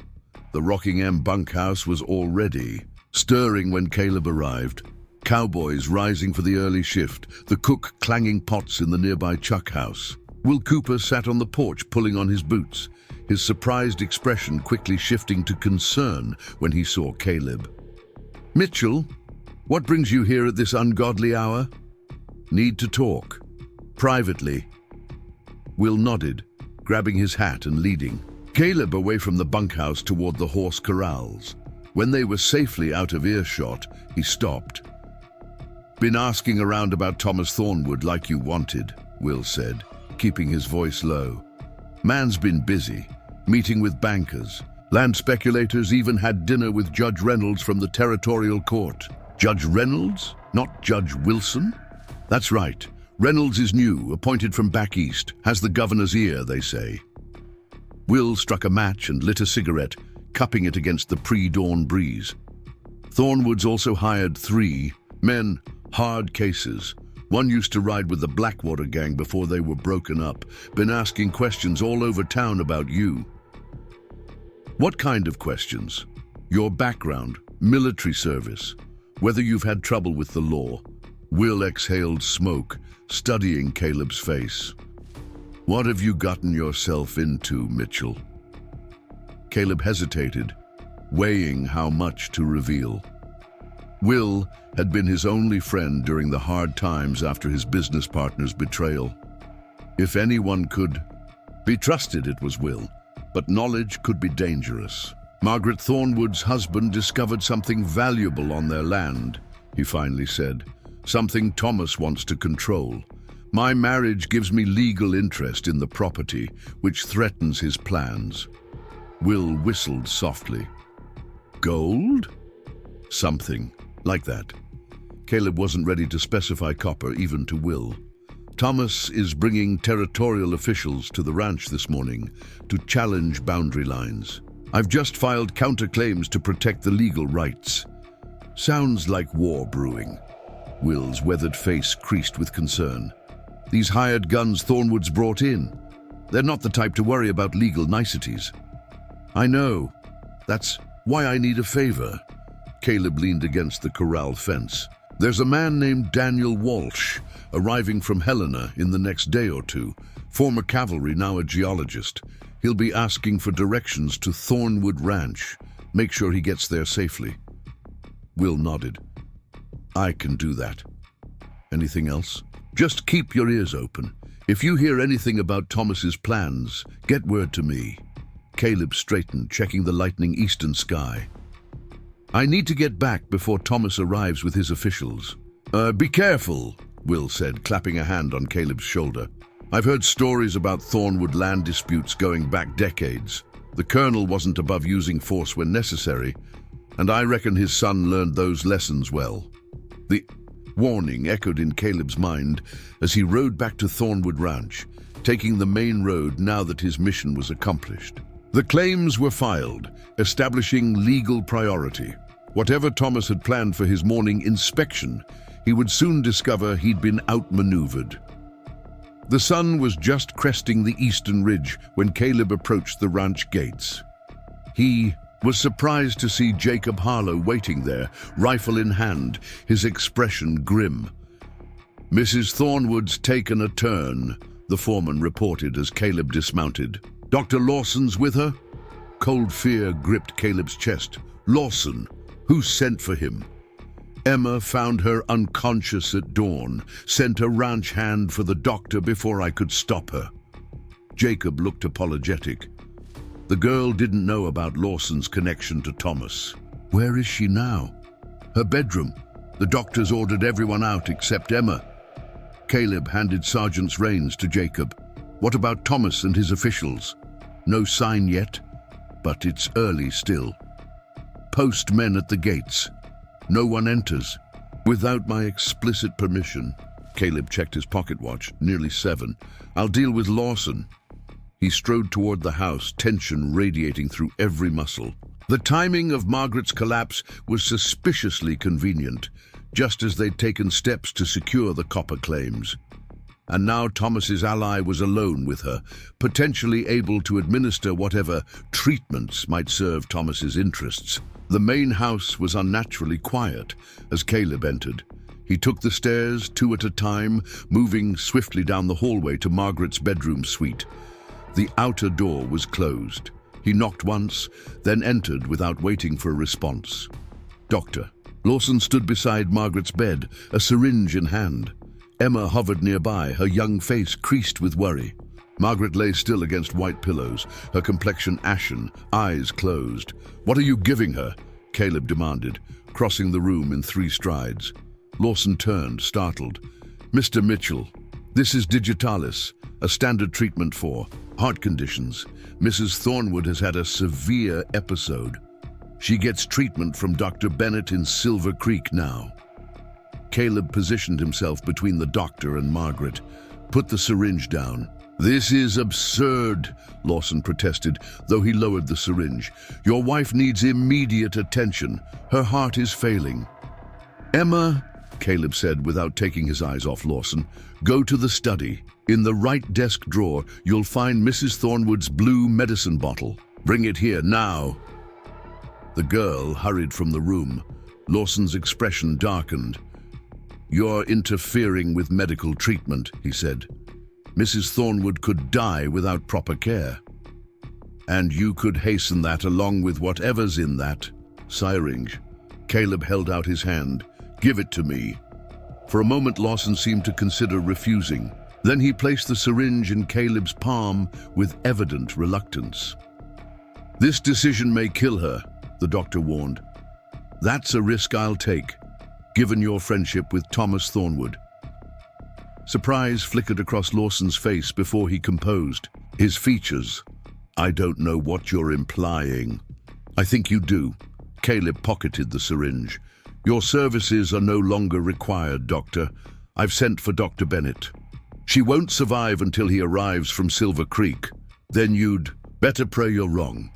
The Rocking M bunkhouse was already stirring when Caleb arrived. Cowboys rising for the early shift, the cook clanging pots in the nearby chuck house. Will Cooper sat on the porch pulling on his boots, his surprised expression quickly shifting to concern when he saw Caleb. Mitchell, what brings you here at this ungodly hour? Need to talk. Privately. Will nodded, grabbing his hat and leading Caleb away from the bunkhouse toward the horse corrals. When they were safely out of earshot, he stopped. Been asking around about Thomas Thornwood like you wanted, Will said, keeping his voice low. Man's been busy, meeting with bankers. Land speculators even had dinner with Judge Reynolds from the Territorial Court. Judge Reynolds? Not Judge Wilson? That's right. Reynolds is new, appointed from back east. Has the governor's ear, they say. Will struck a match and lit a cigarette, cupping it against the pre-dawn breeze. Thornwood's also hired 3 men, hard cases. One used to ride with the Blackwater gang before they were broken up. Been asking questions all over town about you. What kind of questions? Your background, military service, whether you've had trouble with the law. Will exhaled smoke, studying Caleb's face. What have you gotten yourself into, Mitchell? Caleb hesitated, weighing how much to reveal. Will had been his only friend during the hard times after his business partner's betrayal. If anyone could be trusted, it was Will, but knowledge could be dangerous. Margaret Thornwood's husband discovered something valuable on their land, he finally said. Something Thomas wants to control. My marriage gives me legal interest in the property, which threatens his plans. Will whistled softly. Gold? Something like that. Caleb wasn't ready to specify copper even to Will. Thomas is bringing territorial officials to the ranch this morning to challenge boundary lines. I've just filed counterclaims to protect the legal rights. Sounds like war brewing. Will's weathered face creased with concern. These hired guns Thornwood's brought in. They're not the type to worry about legal niceties. I know. That's why I need a favor. Caleb leaned against the corral fence. There's a man named Daniel Walsh arriving from Helena in the next day or 2. Former cavalry, now a geologist. He'll be asking for directions to Thornwood Ranch. Make sure he gets there safely. Will nodded. I can do that. Anything else? Just keep your ears open. If you hear anything about Thomas's plans, get word to me. Caleb straightened, checking the lightening eastern sky. I need to get back before Thomas arrives with his officials. Be careful, Will said, clapping a hand on Caleb's shoulder. I've heard stories about Thornwood land disputes going back decades. The colonel wasn't above using force when necessary, and I reckon his son learned those lessons well. The warning echoed in Caleb's mind as he rode back to Thornwood Ranch, taking the main road now that his mission was accomplished. The claims were filed, establishing legal priority. Whatever Thomas had planned for his morning inspection, he would soon discover he'd been outmaneuvered. The sun was just cresting the eastern ridge when Caleb approached the ranch gates. He was surprised to see Jacob Harlow waiting there, rifle in hand, his expression grim. "Mrs. Thornwood's taken a turn," the foreman reported as Caleb dismounted. "Dr. Lawson's with her?" Cold fear gripped Caleb's chest. Lawson? Who sent for him? "Emma found her unconscious at dawn, sent a ranch hand for the doctor before I could stop her." Jacob looked apologetic. The girl didn't know about Lawson's connection to Thomas. "Where is she now?" "Her bedroom. The doctor's ordered everyone out except Emma." Caleb handed Sergeant's reins to Jacob. "What about Thomas and his officials?" "No sign yet, but it's early still. Post men at the gates. No one enters. Without my explicit permission." Caleb checked his pocket watch. Nearly 7. "I'll deal with Lawson." He strode toward the house, tension radiating through every muscle. The timing of Margaret's collapse was suspiciously convenient, just as they'd taken steps to secure the copper claims. And now Thomas's ally was alone with her, potentially able to administer whatever treatments might serve Thomas's interests. The main house was unnaturally quiet as Caleb entered. He took the stairs 2 at a time, moving swiftly down the hallway to Margaret's bedroom suite. The outer door was closed. He knocked once, then entered without waiting for a response. "Doctor." Lawson stood beside Margaret's bed, a syringe in hand. Emma hovered nearby, her young face creased with worry. Margaret lay still against white pillows, her complexion ashen, eyes closed. "What are you giving her?" Caleb demanded, crossing the room in 3 strides. Lawson turned, startled. "Mr. Mitchell, this is digitalis, a standard treatment for heart conditions. Mrs. Thornwood has had a severe episode. She gets treatment from Dr. Bennett in Silver Creek now." Caleb positioned himself between the doctor and Margaret. "Put the syringe down." "This is absurd," Lawson protested, though he lowered the syringe. "Your wife needs immediate attention. Her heart is failing." "Emma," Caleb said without taking his eyes off Lawson, "go to the study. In the right desk drawer, you'll find Mrs. Thornwood's blue medicine bottle. Bring it here now." The girl hurried from the room. Lawson's expression darkened. "You're interfering with medical treatment," he said. "Mrs. Thornwood could die without proper care. And you could hasten that along with whatever's in that syringe." Caleb held out his hand. "Give it to me." For a moment, Lawson seemed to consider refusing. Then he placed the syringe in Caleb's palm with evident reluctance. "This decision may kill her," the doctor warned. "That's a risk I'll take, given your friendship with Thomas Thornwood." Surprise flickered across Lawson's face before he composed. His features. "I don't know what you're implying." "I think you do." Caleb pocketed the syringe. "Your services are no longer required, Doctor. I've sent for Dr. Bennett. She won't survive until he arrives from Silver Creek. Then you'd better pray you're wrong."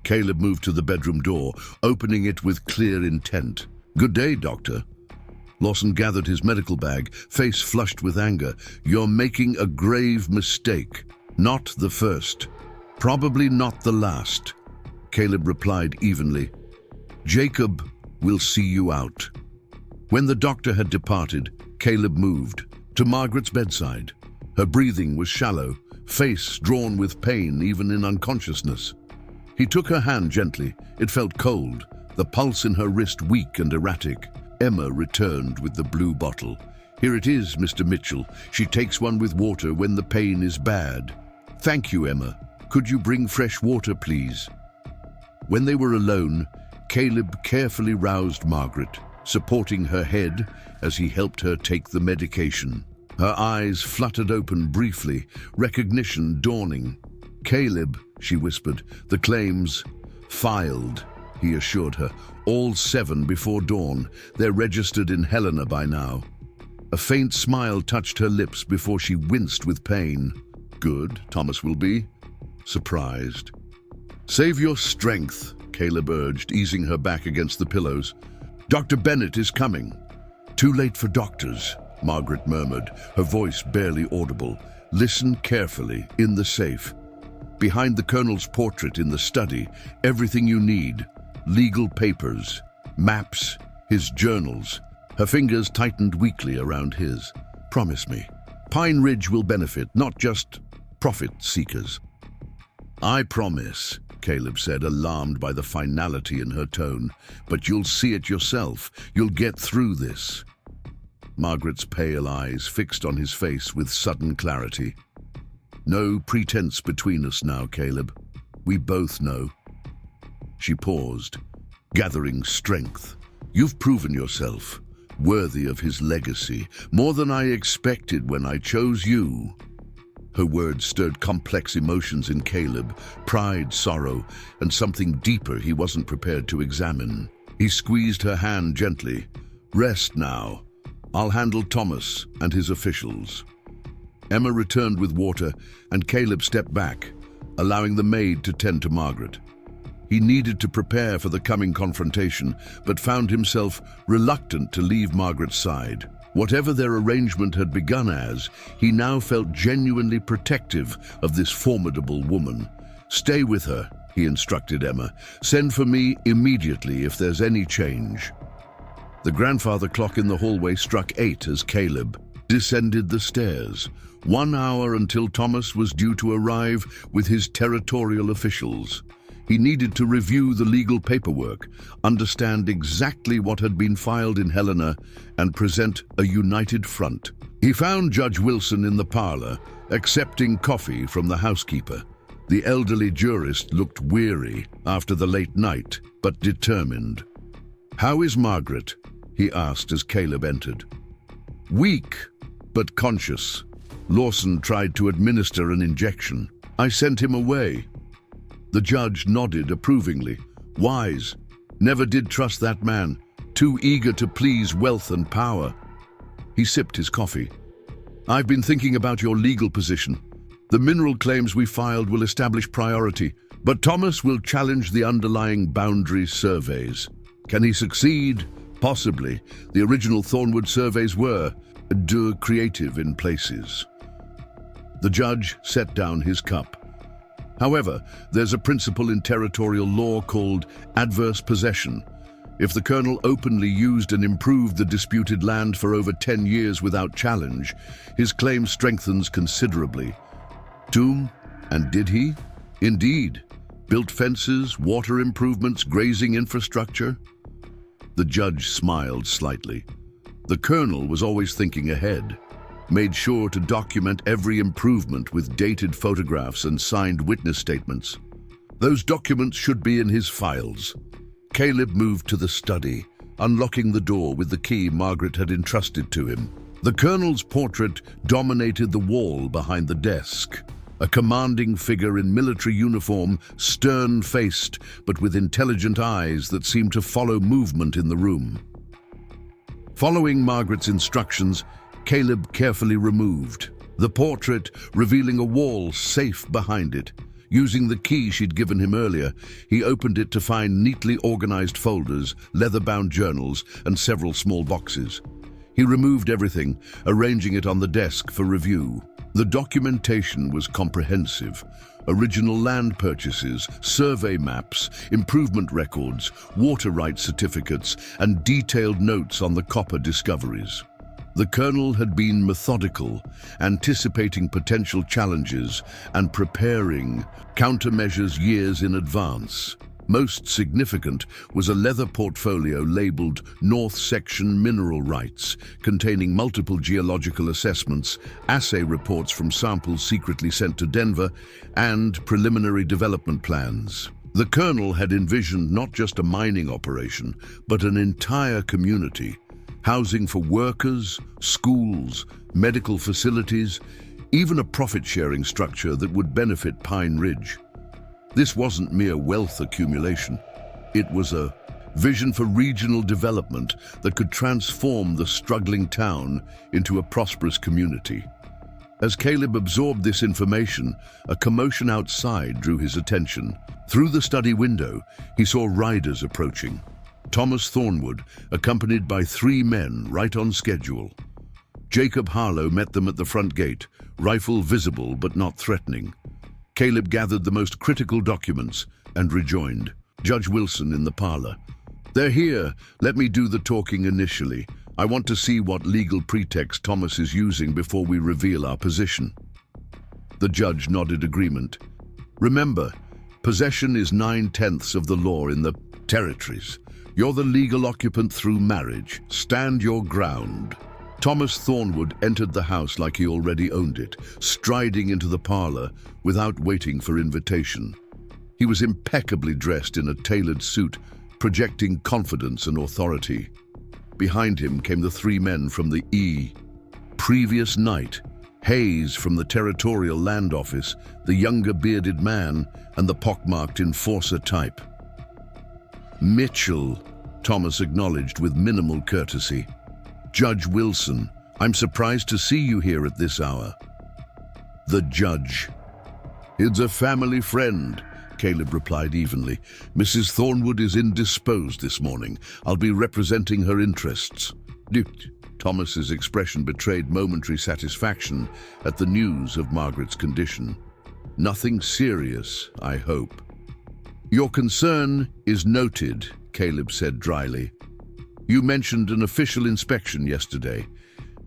Caleb moved to the bedroom door, opening it with clear intent. "Good day, Doctor." Lawson gathered his medical bag, face flushed with anger. "You're making a grave mistake. Not the first. Probably not the last." Caleb replied evenly. "Jacob will see you out." When the doctor had departed, Caleb moved to Margaret's bedside. Her breathing was shallow, face drawn with pain even in unconsciousness. He took her hand gently. It felt cold, the pulse in her wrist weak and erratic. Emma returned with the blue bottle. "Here it is, Mr. Mitchell. She takes one with water when the pain is bad." "Thank you, Emma. Could you bring fresh water, please?" When they were alone, Caleb carefully roused Margaret, supporting her head as he helped her take the medication. Her eyes fluttered open briefly, recognition dawning. Caleb she whispered. "The claims filed," he assured her. "All 7 before dawn. They're registered in Helena by now." A faint smile touched her lips before she winced with pain. "Good, Thomas will be surprised." "Save your strength," Caleb urged, easing her back against the pillows. "Dr. Bennett is coming." "Too late for doctors," Margaret murmured, her voice barely audible. "Listen carefully, in the safe. Behind the Colonel's portrait in the study, everything you need. Legal papers, maps, his journals." Her fingers tightened weakly around his. "Promise me. Pine Ridge will benefit, not just profit seekers." "I promise," Caleb said, alarmed by the finality in her tone. "But you'll see it yourself. You'll get through this." Margaret's pale eyes fixed on his face with sudden clarity. "No pretense between us now, Caleb. We both know." She paused, gathering strength. "You've proven yourself worthy of his legacy, more than I expected when I chose you." Her words stirred complex emotions in Caleb, pride, sorrow, and something deeper he wasn't prepared to examine. He squeezed her hand gently. "Rest now. I'll handle Thomas and his officials." Emma returned with water, and Caleb stepped back, allowing the maid to tend to Margaret. He needed to prepare for the coming confrontation, but found himself reluctant to leave Margaret's side. Whatever their arrangement had begun as, he now felt genuinely protective of this formidable woman. "Stay with her," he instructed Emma. "Send for me immediately if there's any change." The grandfather clock in the hallway struck 8 as Caleb descended the stairs. 1 hour until Thomas was due to arrive with his territorial officials. He needed to review the legal paperwork, understand exactly what had been filed in Helena, and present a united front. He found Judge Wilson in the parlor, accepting coffee from the housekeeper. The elderly jurist looked weary after the late night, but determined. "How is Margaret?" he asked as Caleb entered. "Weak, but conscious. Lawson tried to administer an injection. I sent him away." The judge nodded approvingly. "Wise. Never did trust that man. Too eager to please wealth and power." He sipped his coffee. "I've been thinking about your legal position. The mineral claims we filed will establish priority, but Thomas will challenge the underlying boundary surveys. Can he succeed? Possibly. The original Thornwood surveys were creative in places." The judge set down his cup. "However, there's a principle in territorial law called adverse possession. If the colonel openly used and improved the disputed land for over 10 years without challenge, his claim strengthens considerably." And did he? Indeed. Built fences, water improvements, grazing infrastructure. The judge smiled slightly. The colonel was always thinking ahead. Made sure to document every improvement with dated photographs and signed witness statements. Those documents should be in his files. Caleb moved to the study, unlocking the door with the key Margaret had entrusted to him. The colonel's portrait dominated the wall behind the desk. A commanding figure in military uniform, stern-faced, but with intelligent eyes that seemed to follow movement in the room. Following Margaret's instructions, Caleb carefully removed the portrait, revealing a wall safe behind it. Using the key she'd given him earlier, he opened it to find neatly organized folders, leather-bound journals, and several small boxes. He removed everything, arranging it on the desk for review. The documentation was comprehensive. Original land purchases, survey maps, improvement records, water rights certificates, and detailed notes on the copper discoveries. The colonel had been methodical, anticipating potential challenges and preparing countermeasures years in advance. Most significant was a leather portfolio labeled North Section Mineral Rights, containing multiple geological assessments, assay reports from samples secretly sent to Denver, and preliminary development plans. The colonel had envisioned not just a mining operation, but an entire community. Housing for workers, schools, medical facilities, even a profit-sharing structure that would benefit Pine Ridge. This wasn't mere wealth accumulation. It was a vision for regional development that could transform the struggling town into a prosperous community. As Caleb absorbed this information, a commotion outside drew his attention. Through the study window, he saw riders approaching. Thomas Thornwood, accompanied by 3 men right on schedule. Jacob Harlow met them at the front gate, rifle visible but not threatening. Caleb gathered the most critical documents and rejoined Judge Wilson in the parlor. "They're here. Let me do the talking initially. I want to see what legal pretext Thomas is using before we reveal our position." The judge nodded agreement. "Remember, possession is 9/10 of the law in the territories. You're the legal occupant through marriage. Stand your ground." Thomas Thornwood entered the house like he already owned it, striding into the parlor without waiting for invitation. He was impeccably dressed in a tailored suit, projecting confidence and authority. Behind him came the 3 men from the previous night, Hayes from the Territorial Land Office, the younger bearded man, and the pockmarked enforcer type. "Mitchell," Thomas acknowledged with minimal courtesy. "Judge Wilson, I'm surprised to see you here at this hour." The judge. "It's a family friend," Caleb replied evenly. "Mrs. Thornwood is indisposed this morning. I'll be representing her interests." Thomas's expression betrayed momentary satisfaction at the news of Margaret's condition. "Nothing serious, I hope." "Your concern is noted," Caleb said dryly. "You mentioned an official inspection yesterday.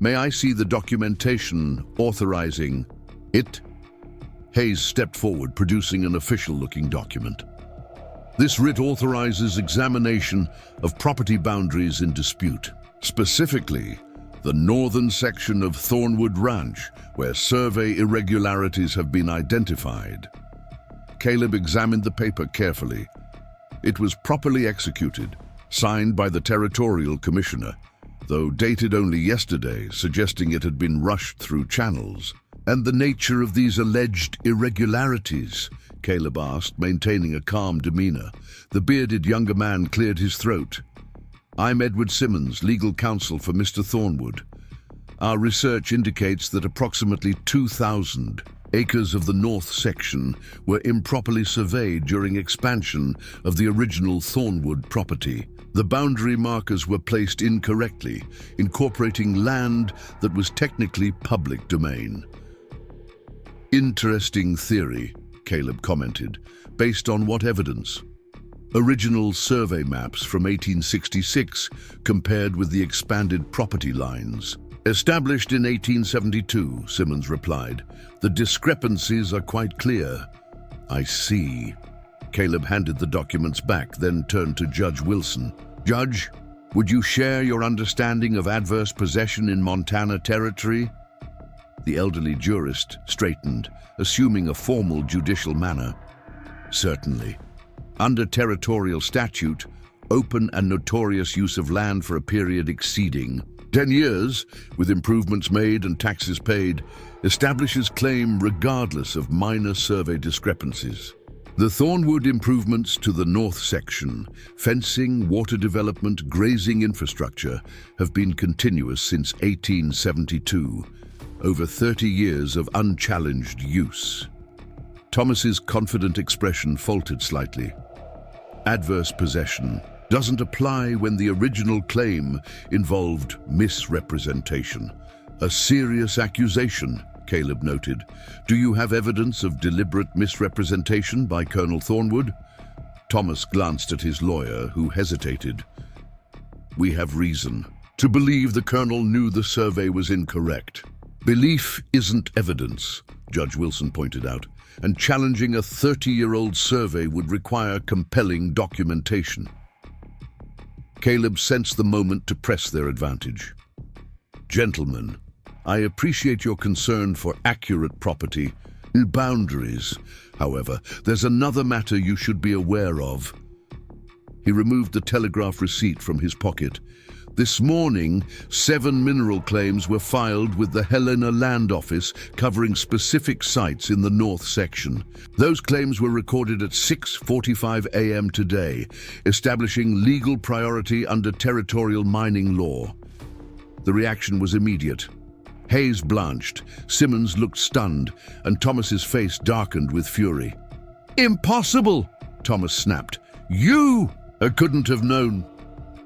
May I see the documentation authorizing it?" Hayes stepped forward, producing an official-looking document. "This writ authorizes examination of property boundaries in dispute, specifically the northern section of Thornwood Ranch, where survey irregularities have been identified." Caleb examined the paper carefully. It was properly executed, signed by the Territorial Commissioner, though dated only yesterday, suggesting it had been rushed through channels. "And the nature of these alleged irregularities?" Caleb asked, maintaining a calm demeanor. The bearded younger man cleared his throat. "I'm Edward Simmons, legal counsel for Mr. Thornwood. Our research indicates that approximately 2,000 acres of the north section were improperly surveyed during expansion of the original Thornwood property. The boundary markers were placed incorrectly, incorporating land that was technically public domain." "Interesting theory," Caleb commented. "Based on what evidence?" "Original survey maps from 1866 compared with the expanded property lines." "Established in 1872, Simmons replied. "The discrepancies are quite clear." "I see." Caleb handed the documents back, then turned to Judge Wilson. "Judge, would you share your understanding of adverse possession in Montana Territory?" The elderly jurist straightened, assuming a formal judicial manner. "Certainly. Under territorial statute, open and notorious use of land for a period exceeding 10 years, with improvements made and taxes paid, establishes claim regardless of minor survey discrepancies. The Thornwood improvements to the north section, fencing, water development, grazing infrastructure, have been continuous since 1872, over 30 years of unchallenged use." Thomas's confident expression faltered slightly. "Adverse possession doesn't apply when the original claim involved misrepresentation. A serious accusation," Caleb noted. "Do you have evidence of deliberate misrepresentation by Colonel Thornwood?" Thomas glanced at his lawyer, who hesitated. "We have reason to believe the colonel knew the survey was incorrect." "Belief isn't evidence," Judge Wilson pointed out, "and challenging a 30-year-old survey would require compelling documentation." Caleb sensed the moment to press their advantage. "Gentlemen, I appreciate your concern for accurate property boundaries. However, there's another matter you should be aware of." He removed the telegraph receipt from his pocket. This morning, 7 mineral claims were filed with the Helena Land Office covering specific sites in the north section. Those claims were recorded at 6:45 a.m. today, establishing legal priority under territorial mining law. The reaction was immediate. Hayes blanched, Simmons looked stunned, and Thomas's face darkened with fury. "Impossible!" Thomas snapped. "You couldn't have known."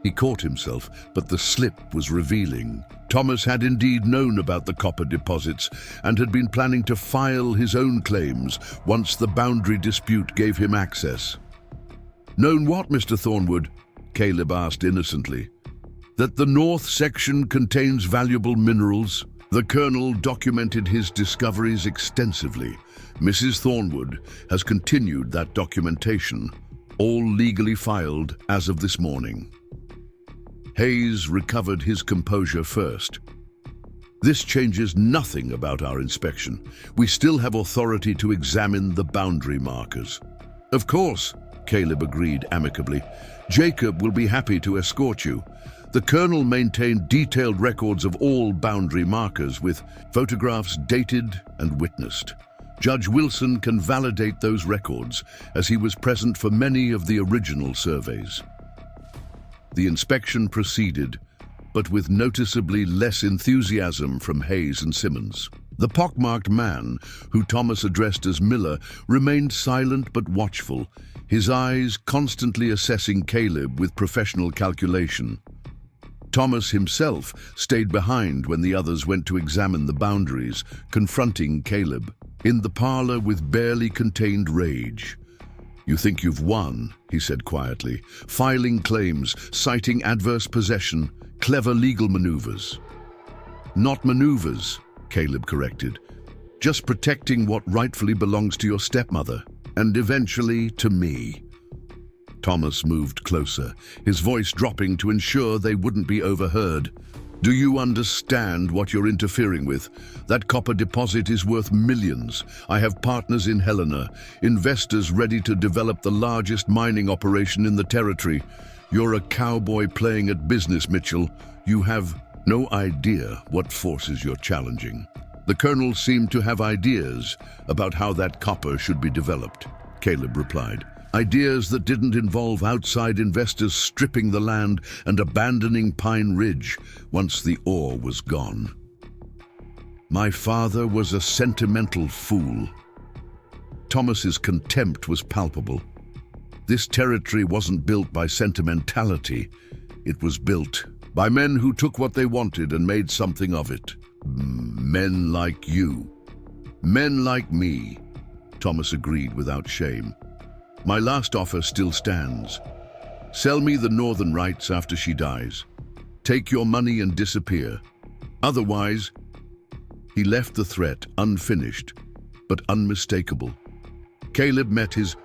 He caught himself, but the slip was revealing. Thomas had indeed known about the copper deposits and had been planning to file his own claims once the boundary dispute gave him access. "Known what, Mr. Thornwood?" Caleb asked innocently. "That the north section contains valuable minerals." The Colonel documented his discoveries extensively. Mrs. Thornwood has continued that documentation, all legally filed as of this morning. Hayes recovered his composure first. "This changes nothing about our inspection. We still have authority to examine the boundary markers." "Of course," Caleb agreed amicably. "Jacob will be happy to escort you." The Colonel maintained detailed records of all boundary markers with photographs dated and witnessed. Judge Wilson can validate those records as he was present for many of the original surveys. The inspection proceeded, but with noticeably less enthusiasm from Hayes and Simmons. The pockmarked man, who Thomas addressed as Miller, remained silent but watchful, his eyes constantly assessing Caleb with professional calculation. Thomas himself stayed behind when the others went to examine the boundaries, confronting Caleb. In the parlor with barely contained rage. "You think you've won," he said quietly, "filing claims, citing adverse possession, clever legal maneuvers." "Not maneuvers," Caleb corrected. "Just protecting what rightfully belongs to your stepmother, and eventually to me." Thomas moved closer, his voice dropping to ensure they wouldn't be overheard. "Do you understand what you're interfering with? That copper deposit is worth millions. I have partners in Helena, investors ready to develop the largest mining operation in the territory. You're a cowboy playing at business, Mitchell. You have no idea what forces you're challenging." The Colonel seemed to have ideas about how that copper should be developed, Caleb replied. Ideas that didn't involve outside investors stripping the land and abandoning Pine Ridge once the ore was gone. "My father was a sentimental fool." Thomas's contempt was palpable. This territory wasn't built by sentimentality. It was built by men who took what they wanted and made something of it. Men like you. Men like me, Thomas agreed without shame. "My last offer still stands. Sell me the northern rights after she dies. Take your money and disappear. Otherwise..." He left the threat unfinished, but unmistakable. Caleb met his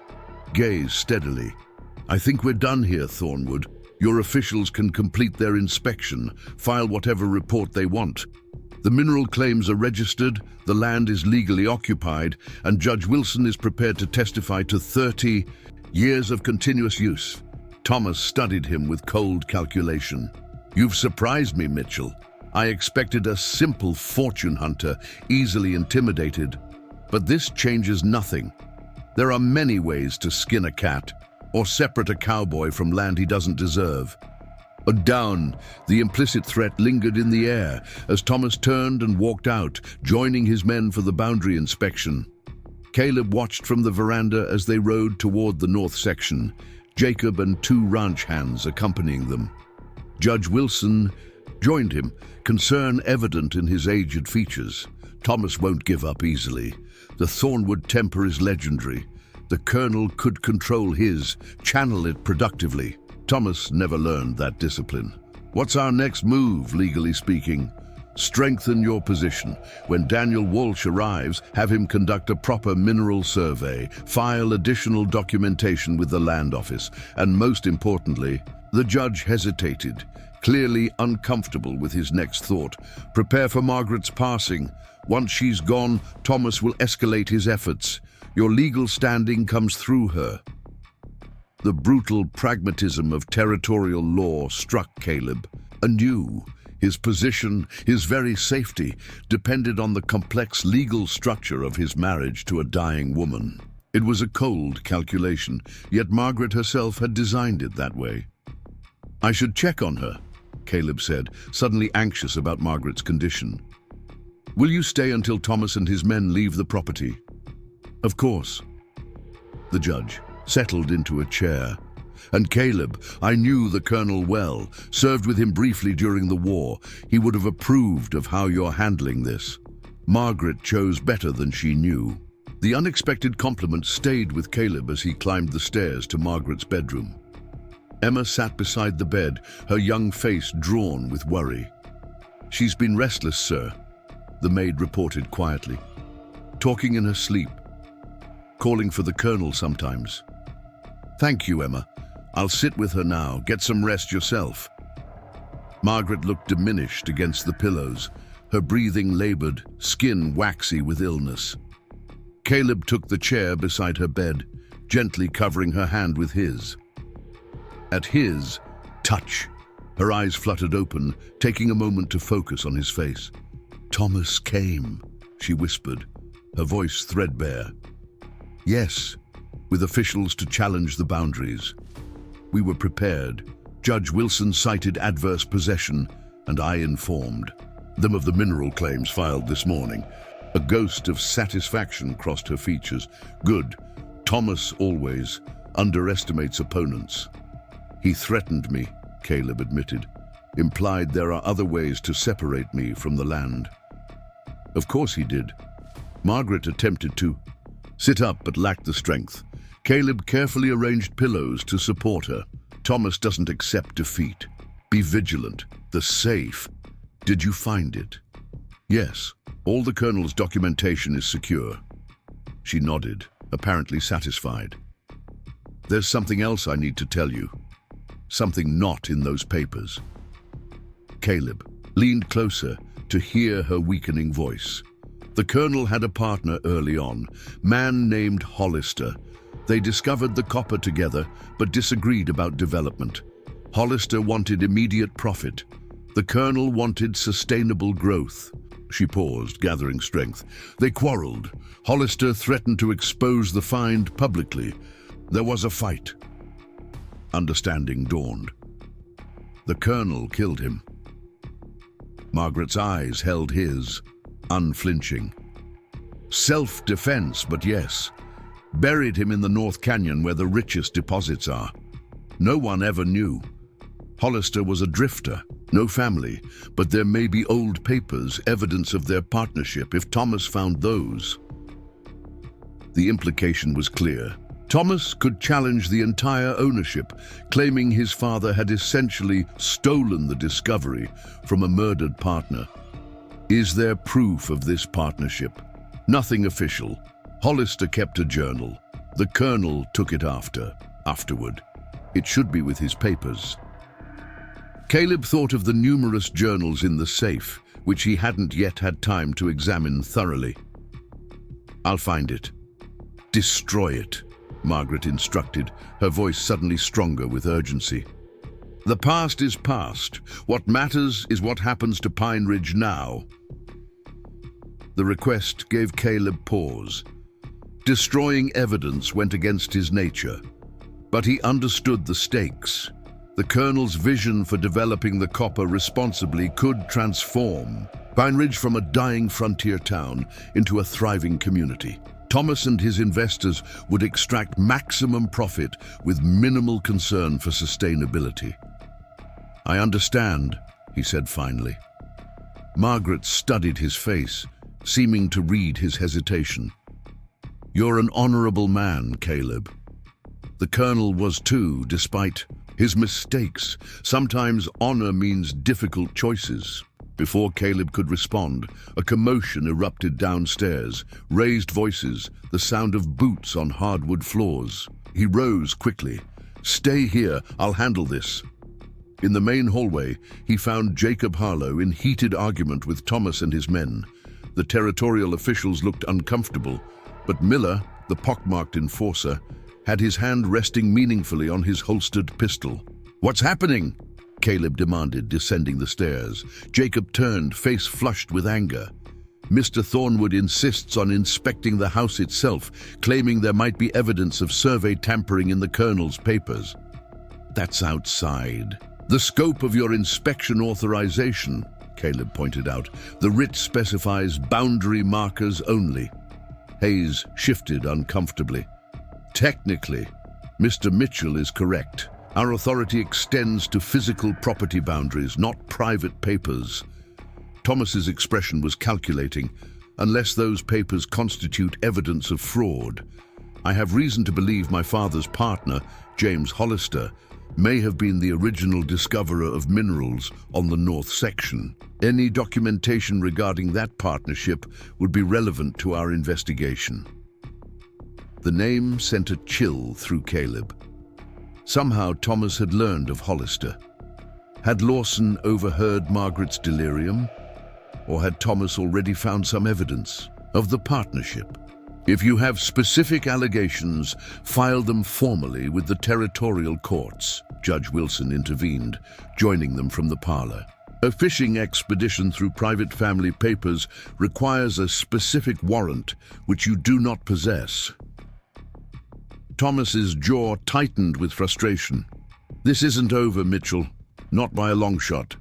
gaze steadily. "I think we're done here, Thornwood. Your officials can complete their inspection, file whatever report they want. The mineral claims are registered, the land is legally occupied, and Judge Wilson is prepared to testify to 30 years of continuous use." Thomas studied him with cold calculation. "You've surprised me, Mitchell. I expected a simple fortune hunter, easily intimidated. But this changes nothing. There are many ways to skin a cat, or separate a cowboy from land he doesn't deserve." Down, the implicit threat lingered in the air as Thomas turned and walked out, joining his men for the boundary inspection. Caleb watched from the veranda as they rode toward the north section, Jacob and 2 ranch hands accompanying them. Judge Wilson joined him, concern evident in his aged features. Thomas won't give up easily. The Thornwood temper is legendary. The Colonel could control his, channel it productively. Thomas never learned that discipline. "What's our next move, legally speaking?" "Strengthen your position. When Daniel Walsh arrives, have him conduct a proper mineral survey, file additional documentation with the land office, and most importantly..." The judge hesitated, clearly uncomfortable with his next thought. "Prepare for Margaret's passing. Once she's gone, Thomas will escalate his efforts. Your legal standing comes through her." The brutal pragmatism of territorial law struck Caleb. anew. His position, his very safety, depended on the complex legal structure of his marriage to a dying woman. It was a cold calculation, yet Margaret herself had designed it that way. "I should check on her," Caleb said, suddenly anxious about Margaret's condition. "Will you stay until Thomas and his men leave the property?" "Of course." The judge settled into a chair. "And Caleb, I knew the colonel well, served with him briefly during the war. He would have approved of how you're handling this. Margaret chose better than she knew." The unexpected compliment stayed with Caleb as he climbed the stairs to Margaret's bedroom. Emma sat beside the bed, her young face drawn with worry. "She's been restless, sir," the maid reported quietly. "Talking in her sleep. Calling for the colonel sometimes." "Thank you, Emma. I'll sit with her now. Get some rest yourself." Margaret looked diminished against the pillows, her breathing labored, skin waxy with illness. Caleb took the chair beside her bed, gently covering her hand with his. At his touch, her eyes fluttered open, taking a moment to focus on his face. "Thomas came," she whispered, her voice threadbare. "Yes, with officials to challenge the boundaries. We were prepared. Judge Wilson cited adverse possession, and I informed them of the mineral claims filed this morning." A ghost of satisfaction crossed her features. "Good. Thomas always underestimates opponents." "He threatened me," Caleb admitted. "Implied there are other ways to separate me from the land." "Of course he did." Margaret attempted to sit up but lacked the strength. Caleb carefully arranged pillows to support her. "Thomas doesn't accept defeat. Be vigilant. The safe. Did you find it?" "Yes. All the colonel's documentation is secure." She nodded, apparently satisfied. "There's something else I need to tell you. Something not in those papers." Caleb leaned closer to hear her weakening voice. The colonel had a partner early on, man named Hollister. They discovered the copper together, but disagreed about development. Hollister wanted immediate profit. The colonel wanted sustainable growth. She paused, gathering strength. They quarreled. Hollister threatened to expose the find publicly. There was a fight. Understanding dawned. The colonel killed him. Margaret's eyes held his, unflinching. Self-defense, but yes. Buried him in the North Canyon where the richest deposits are. No one ever knew. Hollister was a drifter, no family, but there may be old papers, evidence of their partnership, if Thomas found those. The implication was clear. Thomas could challenge the entire ownership, claiming his father had essentially stolen the discovery from a murdered partner. Is there proof of this partnership? Nothing official. Hollister kept a journal. The colonel took it afterward. It should be with his papers. Caleb thought of the numerous journals in the safe, which he hadn't yet had time to examine thoroughly. "I'll find it. Destroy it," Margaret instructed, her voice suddenly stronger with urgency. "The past is past. What matters is what happens to Pine Ridge now." The request gave Caleb pause. Destroying evidence went against his nature, but he understood the stakes. The colonel's vision for developing the copper responsibly could transform Pine Ridge from a dying frontier town into a thriving community. Thomas and his investors would extract maximum profit with minimal concern for sustainability. "I understand," he said finally. Margaret studied his face, seeming to read his hesitation. "You're an honorable man, Caleb." The colonel was too, despite his mistakes. Sometimes honor means difficult choices. Before Caleb could respond, a commotion erupted downstairs, raised voices, the sound of boots on hardwood floors. He rose quickly. "Stay here, I'll handle this." In the main hallway, he found Jacob Harlow in heated argument with Thomas and his men. The territorial officials looked uncomfortable, but Miller, the pockmarked enforcer, had his hand resting meaningfully on his holstered pistol. "What's happening?" Caleb demanded, descending the stairs. Jacob turned, face flushed with anger. Mr. Thornwood insists on inspecting the house itself, claiming there might be evidence of survey tampering in the Colonel's papers. That's outside the scope of your inspection authorization, Caleb pointed out. The writ specifies boundary markers only. Hayes shifted uncomfortably. Technically, Mr. Mitchell is correct. Our authority extends to physical property boundaries, not private papers. Thomas's expression was calculating. Unless those papers constitute evidence of fraud, I have reason to believe my father's partner, James Hollister, may have been the original discoverer of minerals on the north section. Any documentation regarding that partnership would be relevant to our investigation. The name sent a chill through Caleb. Somehow Thomas had learned of Hollister. Had Lawson overheard Margaret's delirium? Or had Thomas already found some evidence of the partnership? If you have specific allegations, file them formally with the territorial courts, Judge Wilson intervened, joining them from the parlor. A fishing expedition through private family papers requires a specific warrant which you do not possess. Thomas's jaw tightened with frustration. This isn't over, Mitchell. Not by a long shot.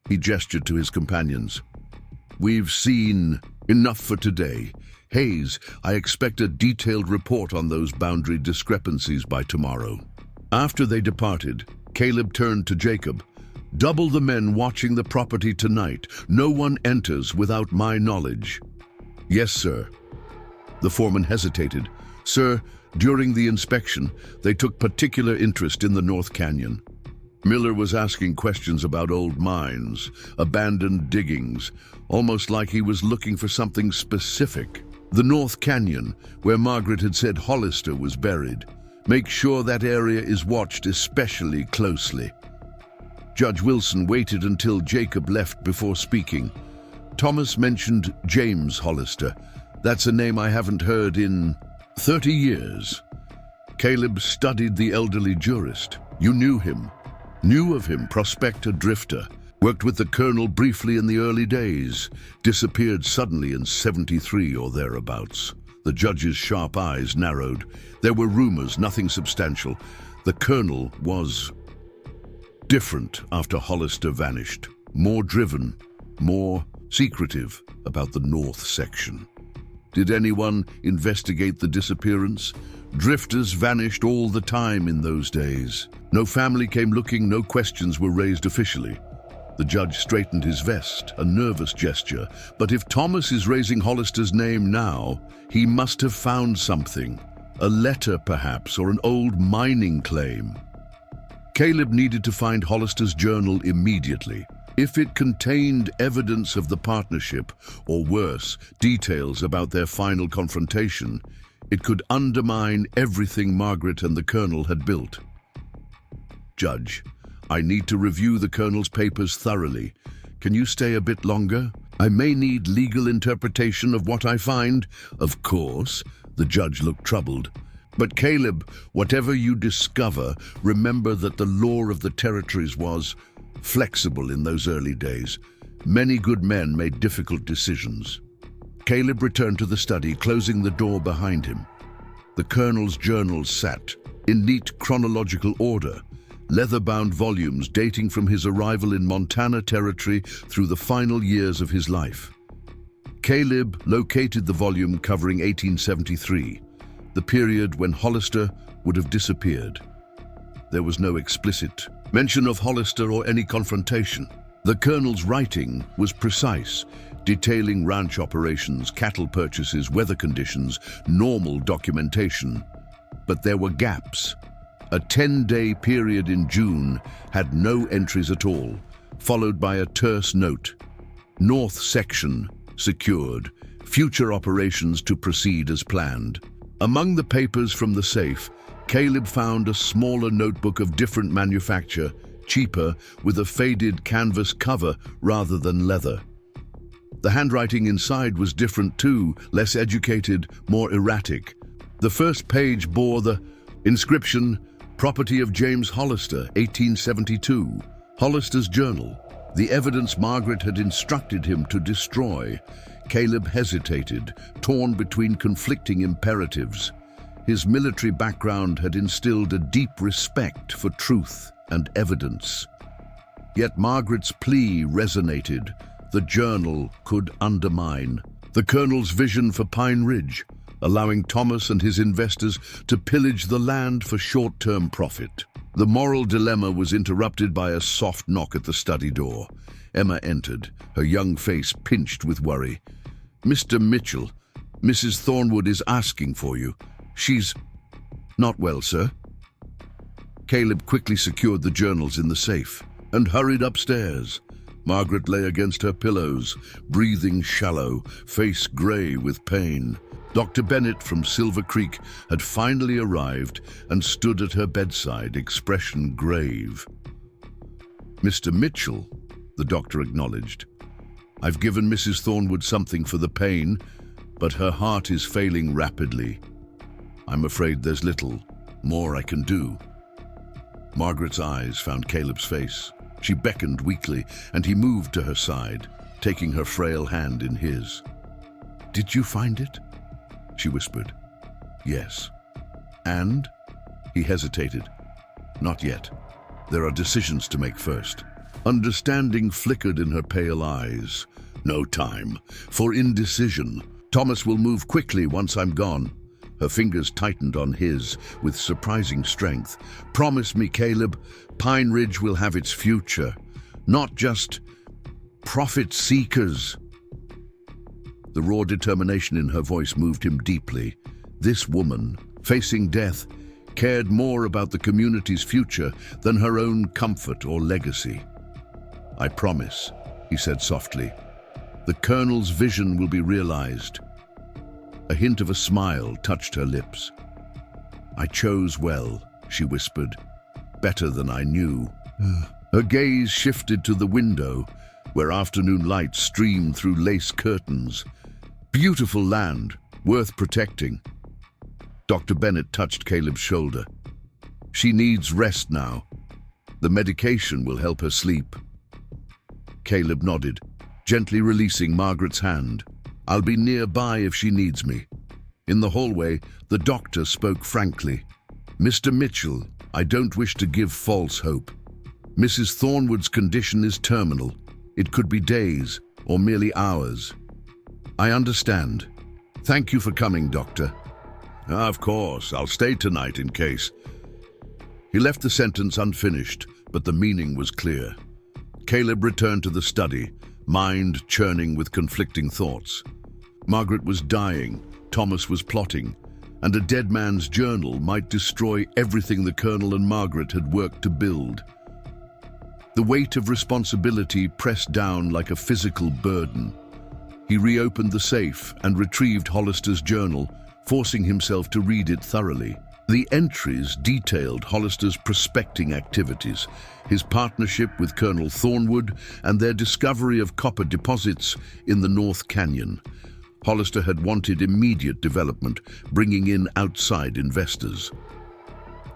He gestured to his companions. We've seen enough for today. Hayes, I expect a detailed report on those boundary discrepancies by tomorrow. After they departed, Caleb turned to Jacob. Double the men watching the property tonight. No one enters without my knowledge. Yes, sir. The foreman hesitated. Sir, during the inspection, they took particular interest in the North Canyon. Miller was asking questions about old mines, abandoned diggings, almost like he was looking for something specific. The North Canyon, where Margaret had said Hollister was buried. Make sure that area is watched especially closely. Judge Wilson waited until Jacob left before speaking. Thomas mentioned James Hollister. That's a name I haven't heard in 30 years. Caleb studied the elderly jurist. You knew him. Knew of him, prospector, drifter. Worked with the Colonel briefly in the early days. Disappeared suddenly in 73 or thereabouts. The judge's sharp eyes narrowed. There were rumors, nothing substantial. The Colonel was different after Hollister vanished. More driven, more secretive about the north section. Did anyone investigate the disappearance? Drifters vanished all the time in those days. No family came looking, no questions were raised officially. The judge straightened his vest, a nervous gesture. But if Thomas is raising Hollister's name now, he must have found something. A letter, perhaps, or an old mining claim. Caleb needed to find Hollister's journal immediately. If it contained evidence of the partnership, or worse, details about their final confrontation, it could undermine everything Margaret and the Colonel had built. Judge, I need to review the Colonel's papers thoroughly. Can you stay a bit longer? I may need legal interpretation of what I find. Of course, the judge looked troubled. But Caleb, whatever you discover, remember that the law of the territories was flexible in those early days. Many good men made difficult decisions. Caleb returned to the study, closing the door behind him. The Colonel's journals sat in neat chronological order, leather-bound volumes dating from his arrival in Montana Territory through the final years of his life. Caleb located the volume covering 1873, the period when Hollister would have disappeared. There was no explicit mention of Hollister or any confrontation. The Colonel's writing was precise, detailing ranch operations, cattle purchases, weather conditions, normal documentation. But there were gaps. A 10-day period in June had no entries at all, followed by a terse note. North section secured, future operations to proceed as planned. Among the papers from the safe, Caleb found a smaller notebook of different manufacture, cheaper, with a faded canvas cover rather than leather. The handwriting inside was different too, less educated, more erratic. The first page bore the inscription, Property of James Hollister, 1872. Hollister's journal, the evidence Margaret had instructed him to destroy. Caleb hesitated, torn between conflicting imperatives. His military background had instilled a deep respect for truth and evidence. Yet Margaret's plea resonated. The journal could undermine the Colonel's vision for Pine Ridge, allowing Thomas and his investors to pillage the land for short-term profit. The moral dilemma was interrupted by a soft knock at the study door. Emma entered, her young face pinched with worry. "Mr. Mitchell, Mrs. Thornwood is asking for you. She's not well, sir." Caleb quickly secured the journals in the safe and hurried upstairs. Margaret lay against her pillows, breathing shallow, face gray with pain. Dr. Bennett from Silver Creek had finally arrived and stood at her bedside, expression grave. "Mr. Mitchell," the doctor acknowledged. "I've given Mrs. Thornwood something for the pain, but her heart is failing rapidly. I'm afraid there's little more I can do." Margaret's eyes found Caleb's face. She beckoned weakly, and he moved to her side, taking her frail hand in his. "Did you find it?" she whispered. "Yes." "And?" He hesitated. "Not yet. There are decisions to make first." Understanding flickered in her pale eyes. "No time for indecision. Thomas will move quickly once I'm gone." Her fingers tightened on his with surprising strength. "Promise me, Caleb, Pine Ridge will have its future, not just profit seekers." The raw determination in her voice moved him deeply. This woman, facing death, cared more about the community's future than her own comfort or legacy. "I promise," he said softly. "The Colonel's vision will be realized." A hint of a smile touched her lips. "I chose well," she whispered. "Better than I knew." Her gaze shifted to the window, where afternoon light streamed through lace curtains. Beautiful land, worth protecting. Dr. Bennett touched Caleb's shoulder. "She needs rest now. The medication will help her sleep." Caleb nodded, gently releasing Margaret's hand. "I'll be nearby if she needs me." In the hallway, the doctor spoke frankly. "Mr. Mitchell, I don't wish to give false hope. Mrs. Thornwood's condition is terminal. It could be days or merely hours. I understand. Thank you for coming, Doctor." "Of course, I'll stay tonight in case." He left the sentence unfinished, but the meaning was clear. Caleb returned to the study, mind churning with conflicting thoughts. Margaret was dying, Thomas was plotting, and a dead man's journal might destroy everything the Colonel and Margaret had worked to build. The weight of responsibility pressed down like a physical burden. He reopened the safe and retrieved Hollister's journal, forcing himself to read it thoroughly. The entries detailed Hollister's prospecting activities, his partnership with Colonel Thornwood, and their discovery of copper deposits in the North Canyon. Hollister had wanted immediate development, bringing in outside investors.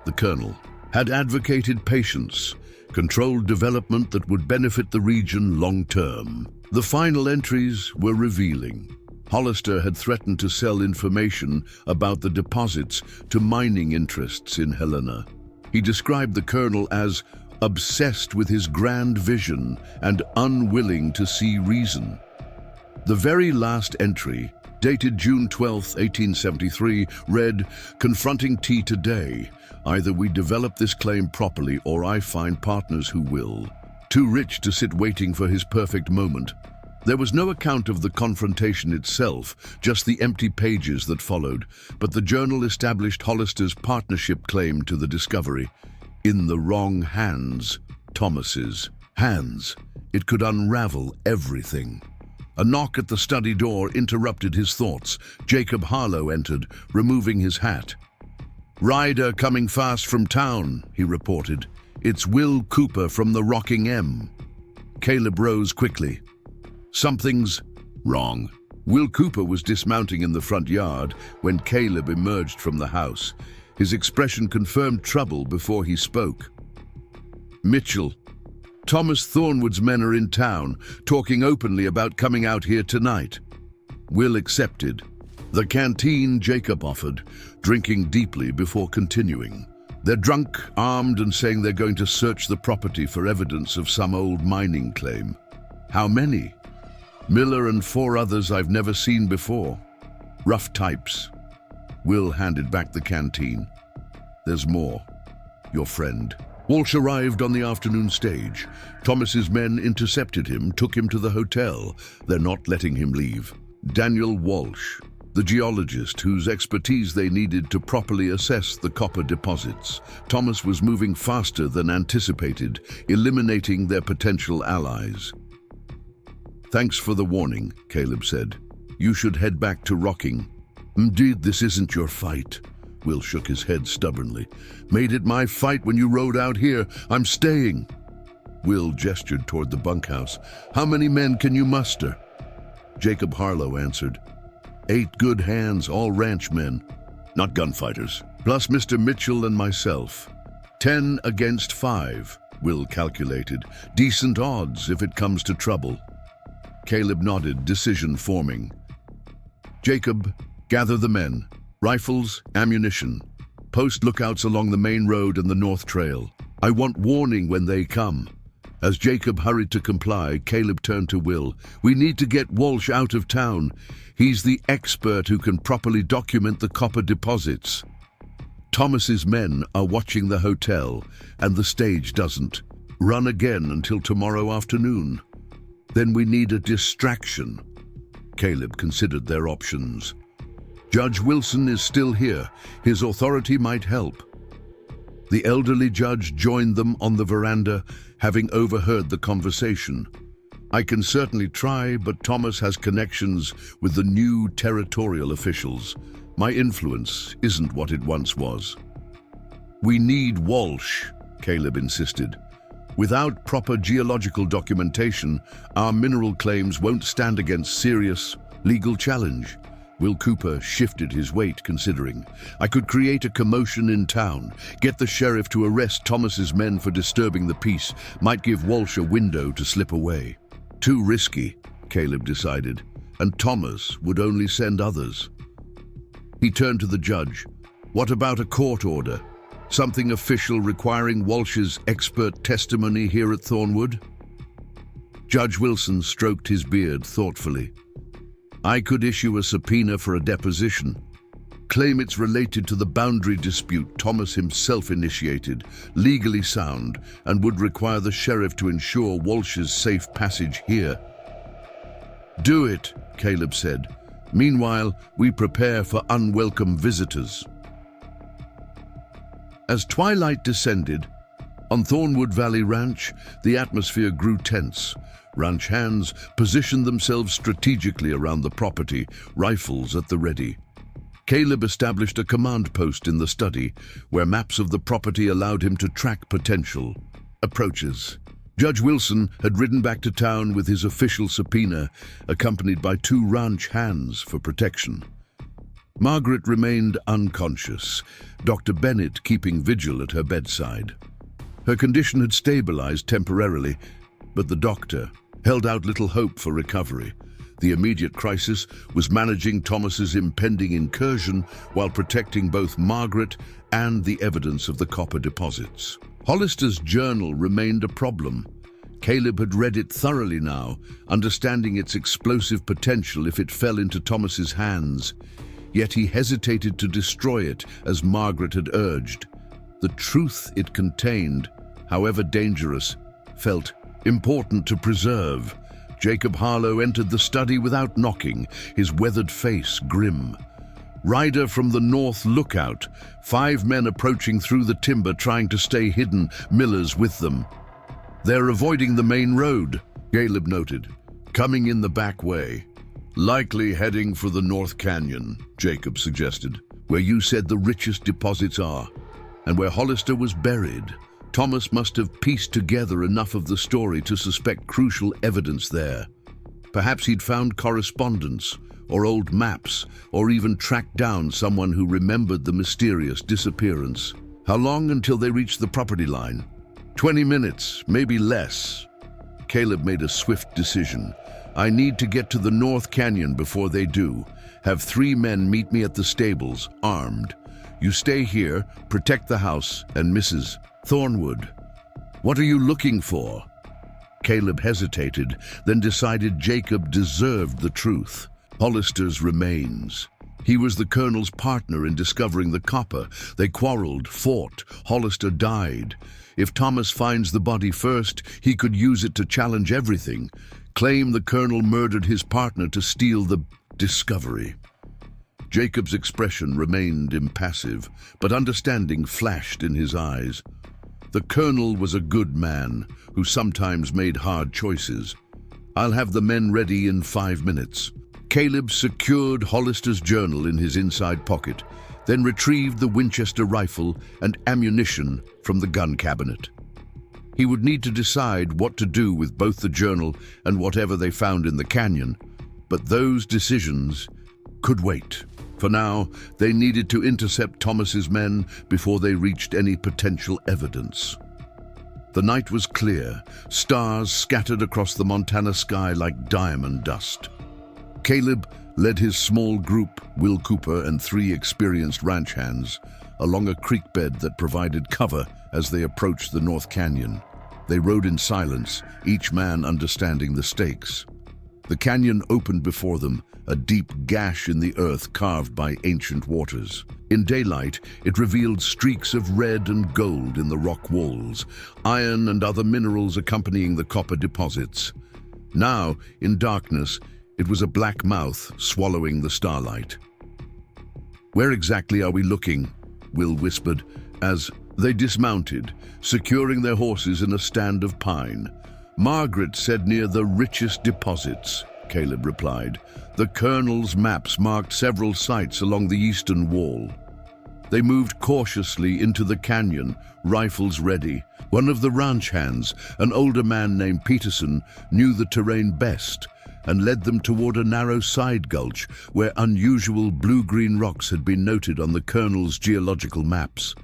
The Colonel had advocated patience, controlled development that would benefit the region long-term. The final entries were revealing. Hollister had threatened to sell information about the deposits to mining interests in Helena. He described the Colonel as obsessed with his grand vision and unwilling to see reason. The very last entry, dated June 12, 1873, read, "Confronting T today. Either we develop this claim properly or I find partners who will. Too rich to sit waiting for his perfect moment." There was no account of the confrontation itself, just the empty pages that followed, but the journal established Hollister's partnership claim to the discovery. In the wrong hands, Thomas's hands, it could unravel everything. A knock at the study door interrupted his thoughts. Jacob Harlow entered, removing his hat. "Rider coming fast from town," he reported. "It's Will Cooper from the Rocking M." Caleb rose quickly. "Something's wrong." Will Cooper was dismounting in the front yard when Caleb emerged from the house. His expression confirmed trouble before he spoke. "Mitchell, Thomas Thornwood's men are in town, talking openly about coming out here tonight. Will accepted. The canteen Jacob offered, drinking deeply before continuing. They're drunk, armed, and saying they're going to search the property for evidence of some old mining claim. How many? Miller and 4 others I've never seen before. Rough types. Will handed back the canteen. There's more. Your friend. Walsh arrived on the afternoon stage. Thomas's men intercepted him, took him to the hotel. They're not letting him leave. Daniel Walsh, the geologist whose expertise they needed to properly assess the copper deposits. Thomas was moving faster than anticipated, eliminating their potential allies. Thanks for the warning, Caleb said. You should head back to Rocking. Indeed, this isn't your fight. Will shook his head stubbornly. Made it my fight when you rode out here. I'm staying. Will gestured toward the bunkhouse. How many men can you muster? Jacob Harlow answered. 8 good hands, all ranchmen, not gunfighters, plus Mr. Mitchell and myself. 10 against 5, Will calculated. Decent odds if it comes to trouble. Caleb nodded, decision forming. Jacob, gather the men. Rifles, ammunition. Post lookouts along the main road and the North Trail. I want warning when they come. As Jacob hurried to comply, Caleb turned to Will. We need to get Walsh out of town. He's the expert who can properly document the copper deposits. Thomas's men are watching the hotel, and the stage doesn't. Run again until tomorrow afternoon. Then we need a distraction. Caleb considered their options. Judge Wilson is still here. His authority might help. The elderly judge joined them on the veranda, having overheard the conversation. I can certainly try, but Thomas has connections with the new territorial officials. My influence isn't what it once was. We need Walsh, Caleb insisted. Without proper geological documentation, our mineral claims won't stand against serious legal challenge. Will Cooper shifted his weight, considering. I could create a commotion in town, get the sheriff to arrest Thomas's men for disturbing the peace, might give Walsh a window to slip away. Too risky, Caleb decided, and Thomas would only send others. He turned to the judge. What about a court order? Something official requiring Walsh's expert testimony here at Thornwood? Judge Wilson stroked his beard thoughtfully. I could issue a subpoena for a deposition. Claim it's related to the boundary dispute Thomas himself initiated, legally sound, and would require the sheriff to ensure Walsh's safe passage here. Do it, Caleb said. Meanwhile, we prepare for unwelcome visitors. As twilight descended, on Thornwood Valley Ranch, the atmosphere grew tense. Ranch hands positioned themselves strategically around the property, rifles at the ready. Caleb established a command post in the study, where maps of the property allowed him to track potential approaches. Judge Wilson had ridden back to town with his official subpoena, accompanied by 2 ranch hands for protection. Margaret remained unconscious, Dr. Bennett keeping vigil at her bedside. Her condition had stabilized temporarily, but the doctor held out little hope for recovery. The immediate crisis was managing Thomas's impending incursion while protecting both Margaret and the evidence of the copper deposits. Hollister's journal remained a problem. Caleb had read it thoroughly now, understanding its explosive potential if it fell into Thomas's hands. Yet he hesitated to destroy it, as Margaret had urged. The truth it contained, however dangerous, felt important to preserve. Jacob Harlow entered the study without knocking, his weathered face grim. Rider from the north lookout, 5 men approaching through the timber trying to stay hidden, Miller's with them. They're avoiding the main road, Caleb noted, coming in the back way. Likely heading for the North Canyon, Jacob suggested, where you said the richest deposits are, and where Hollister was buried. Thomas must have pieced together enough of the story to suspect crucial evidence there. Perhaps he'd found correspondence, or old maps, or even tracked down someone who remembered the mysterious disappearance. How long until they reached the property line? 20 minutes, maybe less. Caleb made a swift decision. I need to get to the North Canyon before they do. Have 3 men meet me at the stables, armed. You stay here, protect the house, and Mrs. Thornwood. What are you looking for? Caleb hesitated, then decided Jacob deserved the truth. Hollister's remains. He was the colonel's partner in discovering the copper. They quarreled, fought. Hollister died. If Thomas finds the body first, he could use it to challenge everything. Claim the colonel murdered his partner to steal the discovery. Jacob's expression remained impassive, but understanding flashed in his eyes. The colonel was a good man who sometimes made hard choices. I'll have the men ready in 5 minutes. Caleb secured Hollister's journal in his inside pocket, then retrieved the Winchester rifle and ammunition from the gun cabinet. He would need to decide what to do with both the journal and whatever they found in the canyon, but those decisions could wait. For now, they needed to intercept Thomas's men before they reached any potential evidence. The night was clear, stars scattered across the Montana sky like diamond dust. Caleb led his small group, Will Cooper and 3 experienced ranch hands, along a creek bed that provided cover as they approached the North Canyon. They rode in silence, each man understanding the stakes. The canyon opened before them, a deep gash in the earth carved by ancient waters. In daylight, it revealed streaks of red and gold in the rock walls, iron and other minerals accompanying the copper deposits. Now, in darkness, it was a black mouth swallowing the starlight. "Where exactly are we looking?" Will whispered, as they dismounted, securing their horses in a stand of pine. "Margaret said near the richest deposits," Caleb replied. The colonel's maps marked several sites along the eastern wall. They moved cautiously into the canyon, rifles ready. One of the ranch hands, an older man named Peterson, knew the terrain best and led them toward a narrow side gulch where unusual blue-green rocks had been noted on the colonel's geological maps.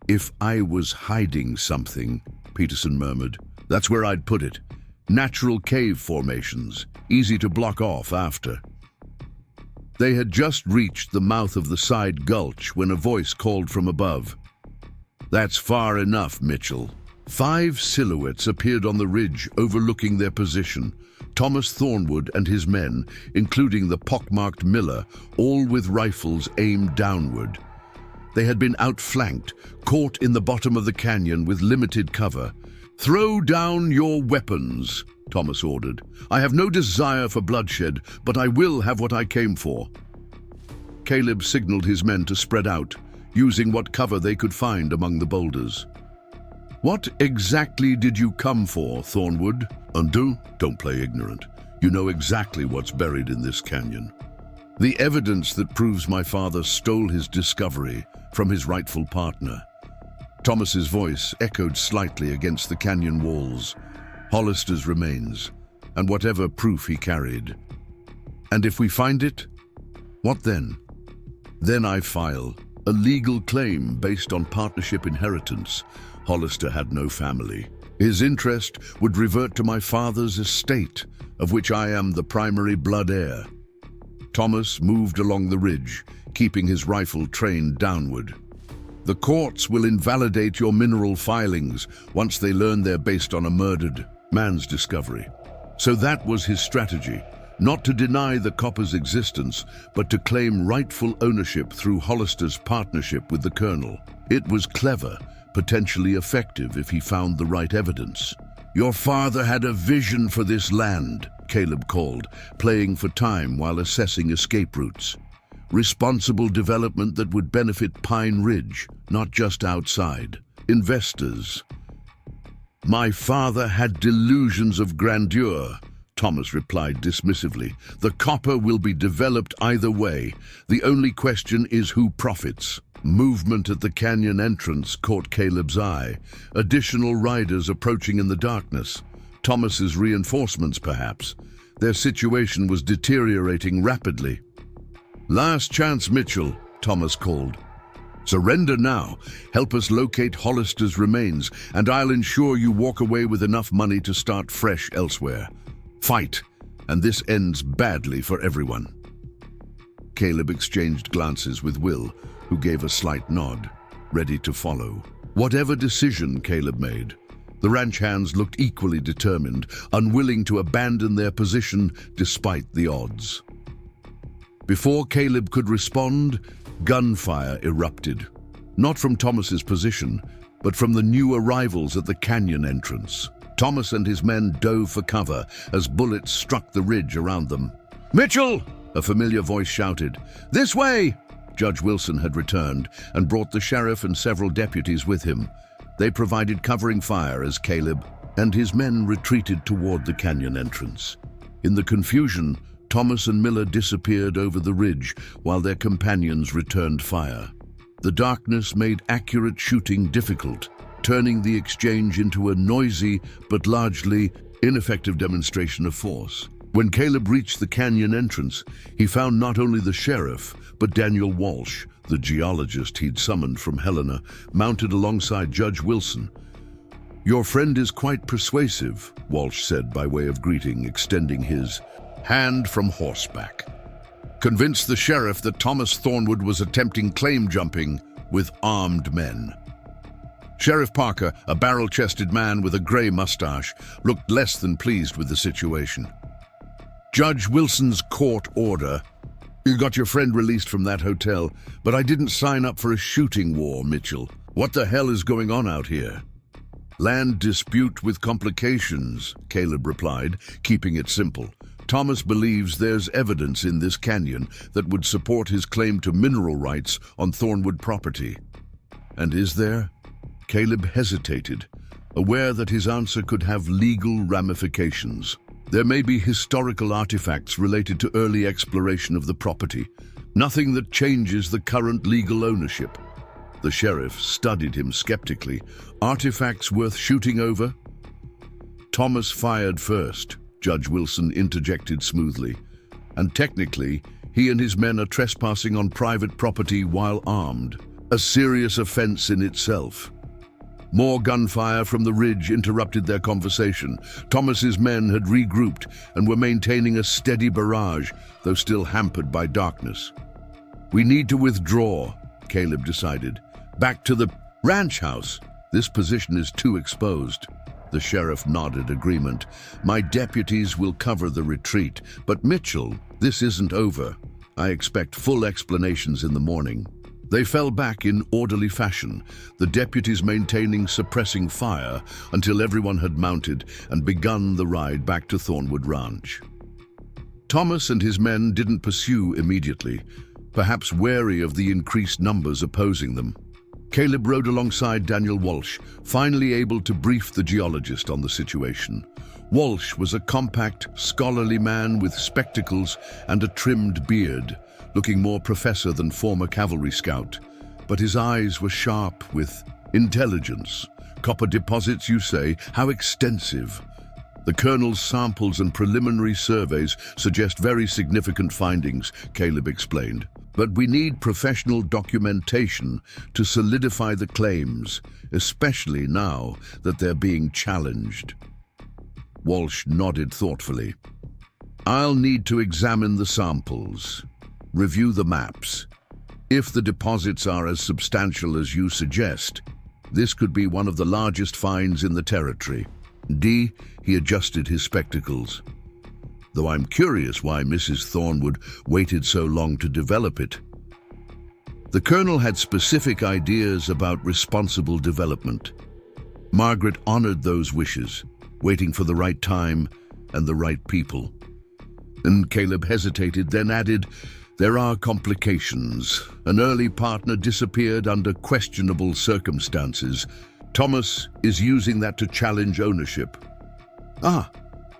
"If I was hiding something," Peterson murmured, "that's where I'd put it. Natural cave formations, easy to block off after." They had just reached the mouth of the side gulch when a voice called from above. "That's far enough, Mitchell." 5 silhouettes appeared on the ridge overlooking their position. Thomas Thornwood and his men, including the pockmarked Miller, all with rifles aimed downward. They had been outflanked, caught in the bottom of the canyon with limited cover. "Throw down your weapons," Thomas ordered. "I have no desire for bloodshed, but I will have what I came for." Caleb signaled his men to spread out, using what cover they could find among the boulders. "What exactly did you come for, Thornwood?" "Undo? Don't play ignorant. You know exactly what's buried in this canyon. The evidence that proves my father stole his discovery from his rightful partner." Thomas's voice echoed slightly against the canyon walls. "Hollister's remains, and whatever proof he carried. And if we find it, what then?" "Then I file a legal claim based on partnership inheritance. Hollister had no family. His interest would revert to my father's estate, of which I am the primary blood heir." Thomas moved along the ridge, keeping his rifle trained downward. "The courts will invalidate your mineral filings once they learn they're based on a murdered man's discovery." So that was his strategy, not to deny the copper's existence, but to claim rightful ownership through Hollister's partnership with the colonel. It was clever, potentially effective if he found the right evidence. "Your father had a vision for this land," Caleb called, playing for time while assessing escape routes. "Responsible development that would benefit Pine Ridge, not just outside. Investors." "My father had delusions of grandeur," Thomas replied dismissively. "The copper will be developed either way. The only question is who profits." Movement at the canyon entrance caught Caleb's eye. Additional riders approaching in the darkness. Thomas's reinforcements, perhaps. Their situation was deteriorating rapidly. "Last chance, Mitchell," Thomas called. Surrender now, help us locate Hollister's remains, and I'll ensure you walk away with enough money to start fresh elsewhere. Fight, and this ends badly for everyone." Caleb exchanged glances with Will, who gave a slight nod, ready to follow. Whatever decision Caleb made, the ranch hands looked equally determined, unwilling to abandon their position despite the odds. Before Caleb could respond, gunfire erupted. Not from Thomas's position, but from the new arrivals at the canyon entrance. Thomas and his men dove for cover as bullets struck the ridge around them. "Mitchell!" a familiar voice shouted. "This way!" Judge Wilson had returned and brought the sheriff and several deputies with him. They provided covering fire as Caleb and his men retreated toward the canyon entrance. In the confusion, Thomas and Miller disappeared over the ridge while their companions returned fire. The darkness made accurate shooting difficult, turning the exchange into a noisy but largely ineffective demonstration of force. When Caleb reached the canyon entrance, he found not only the sheriff, but Daniel Walsh, the geologist he'd summoned from Helena, mounted alongside Judge Wilson. "Your friend is quite persuasive," Walsh said by way of greeting, extending his hand from horseback. Convinced the sheriff that Thomas Thornwood was attempting claim jumping with armed men. Sheriff Parker, a barrel-chested man with a gray mustache, looked less than pleased with the situation. "Judge Wilson's court order. You got your friend released from that hotel, but I didn't sign up for a shooting war, Mitchell. What the hell is going on out here?" "Land dispute with complications," Caleb replied, keeping it simple. "Thomas believes there's evidence in this canyon that would support his claim to mineral rights on Thornwood property." "And is there?" Caleb hesitated, aware that his answer could have legal ramifications. "There may be historical artifacts related to early exploration of the property, nothing that changes the current legal ownership." The sheriff studied him skeptically. "Artifacts worth shooting over?" "Thomas fired first," Judge Wilson interjected smoothly. "And technically, he and his men are trespassing on private property while armed, a serious offense in itself." More gunfire from the ridge interrupted their conversation. Thomas's men had regrouped and were maintaining a steady barrage, though still hampered by darkness. "We need to withdraw," Caleb decided. "Back to the ranch house. This position is too exposed." The sheriff nodded agreement. "My deputies will cover the retreat. But Mitchell, this isn't over. I expect full explanations in the morning." They fell back in orderly fashion, the deputies maintaining suppressing fire until everyone had mounted and begun the ride back to Thornwood Ranch. Thomas and his men didn't pursue immediately, perhaps wary of the increased numbers opposing them. Caleb rode alongside Daniel Walsh, finally able to brief the geologist on the situation. Walsh was a compact, scholarly man with spectacles and a trimmed beard, looking more professor than former cavalry scout, but his eyes were sharp with intelligence. "Copper deposits, you say? How extensive?" "The colonel's samples and preliminary surveys suggest very significant findings," Caleb explained. "But we need professional documentation to solidify the claims, especially now that they're being challenged." Walsh nodded thoughtfully. "I'll need to examine the samples. Review the maps. If the deposits are as substantial as you suggest, this could be one of the largest finds in the territory." He adjusted his spectacles. "Though I'm curious why Mrs. Thornwood waited so long to develop it." The colonel had specific ideas about responsible development. Margaret honored those wishes, waiting for the right time and the right people. And Caleb hesitated, then added, "There are complications. An early partner disappeared under questionable circumstances. Thomas is using that to challenge ownership.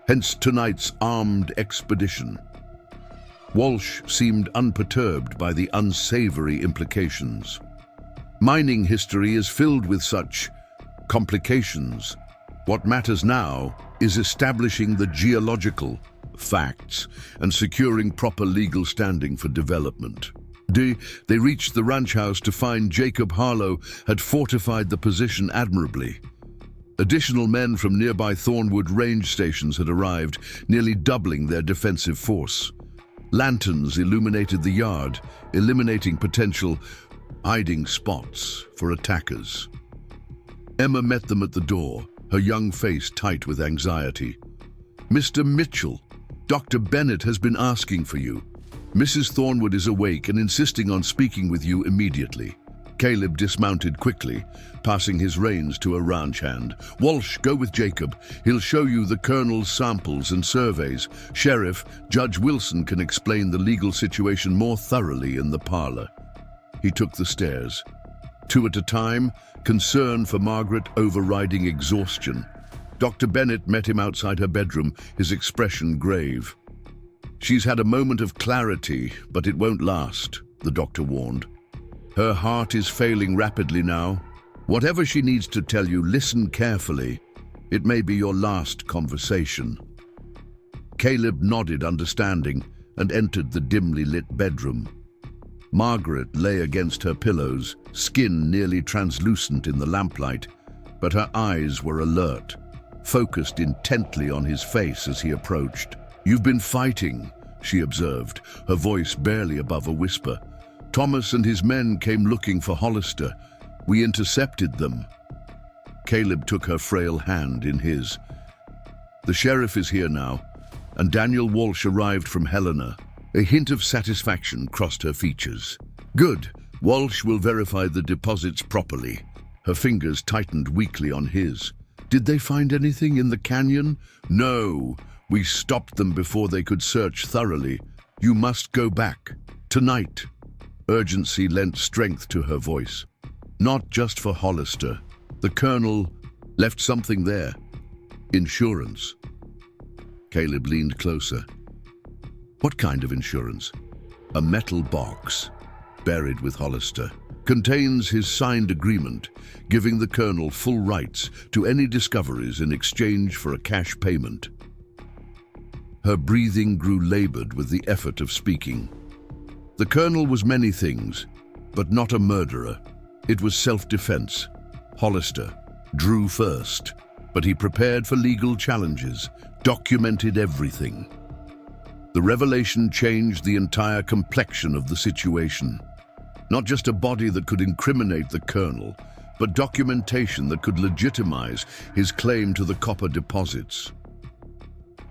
Hence tonight's armed expedition." Walsh seemed unperturbed by the unsavory implications. "Mining history is filled with such complications. What matters now is establishing the geological facts and securing proper legal standing for development." They reached the ranch house to find Jacob Harlow had fortified the position admirably. Additional men from nearby Thornwood range stations had arrived, nearly doubling their defensive force. Lanterns illuminated the yard, eliminating potential hiding spots for attackers. Emma met them at the door, her young face tight with anxiety. "Mr. Mitchell, Dr. Bennett has been asking for you. Mrs. Thornwood is awake and insisting on speaking with you immediately." Caleb dismounted quickly, passing his reins to a ranch hand. "Walsh, go with Jacob. He'll show you the colonel's samples and surveys. Sheriff, Judge Wilson can explain the legal situation more thoroughly in the parlor." He took the stairs. Two at a time, concern for Margaret overriding exhaustion. Dr. Bennett met him outside her bedroom, his expression grave. "She's had a moment of clarity, but it won't last," the doctor warned. "Her heart is failing rapidly now. Whatever she needs to tell you, listen carefully. It may be your last conversation." Caleb nodded understanding and entered the dimly lit bedroom. Margaret lay against her pillows, skin nearly translucent in the lamplight, but her eyes were alert, focused intently on his face as he approached. "You've been fighting," she observed, her voice barely above a whisper. "Thomas and his men came looking for Hollister. We intercepted them." Caleb took her frail hand in his. "The sheriff is here now, and Daniel Walsh arrived from Helena." A hint of satisfaction crossed her features. "Good. Walsh will verify the deposits properly." Her fingers tightened weakly on his. "Did they find anything in the canyon?" "No. We stopped them before they could search thoroughly. You must go back. Tonight." Urgency lent strength to her voice. "Not just for Hollister. The colonel left something there. Insurance." Caleb leaned closer. "What kind of insurance?" "A metal box, buried with Hollister. Contains his signed agreement, giving the colonel full rights to any discoveries in exchange for a cash payment." Her breathing grew labored with the effort of speaking. The colonel was many things, but not a murderer. It was self-defense. Hollister drew first, but he prepared for legal challenges, documented everything. The revelation changed the entire complexion of the situation. Not just a body that could incriminate the colonel, but documentation that could legitimize his claim to the copper deposits.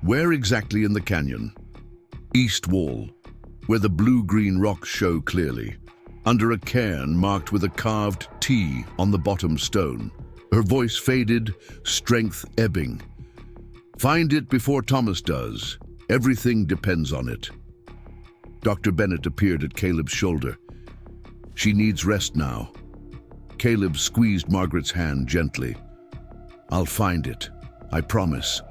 "Where exactly in the canyon?" "East wall, where the blue-green rocks show clearly, under a cairn marked with a carved T on the bottom stone." Her voice faded, strength ebbing. "Find it before Thomas does. Everything depends on it." Dr. Bennett appeared at Caleb's shoulder. "She needs rest now." Caleb squeezed Margaret's hand gently. "I'll find it, I promise."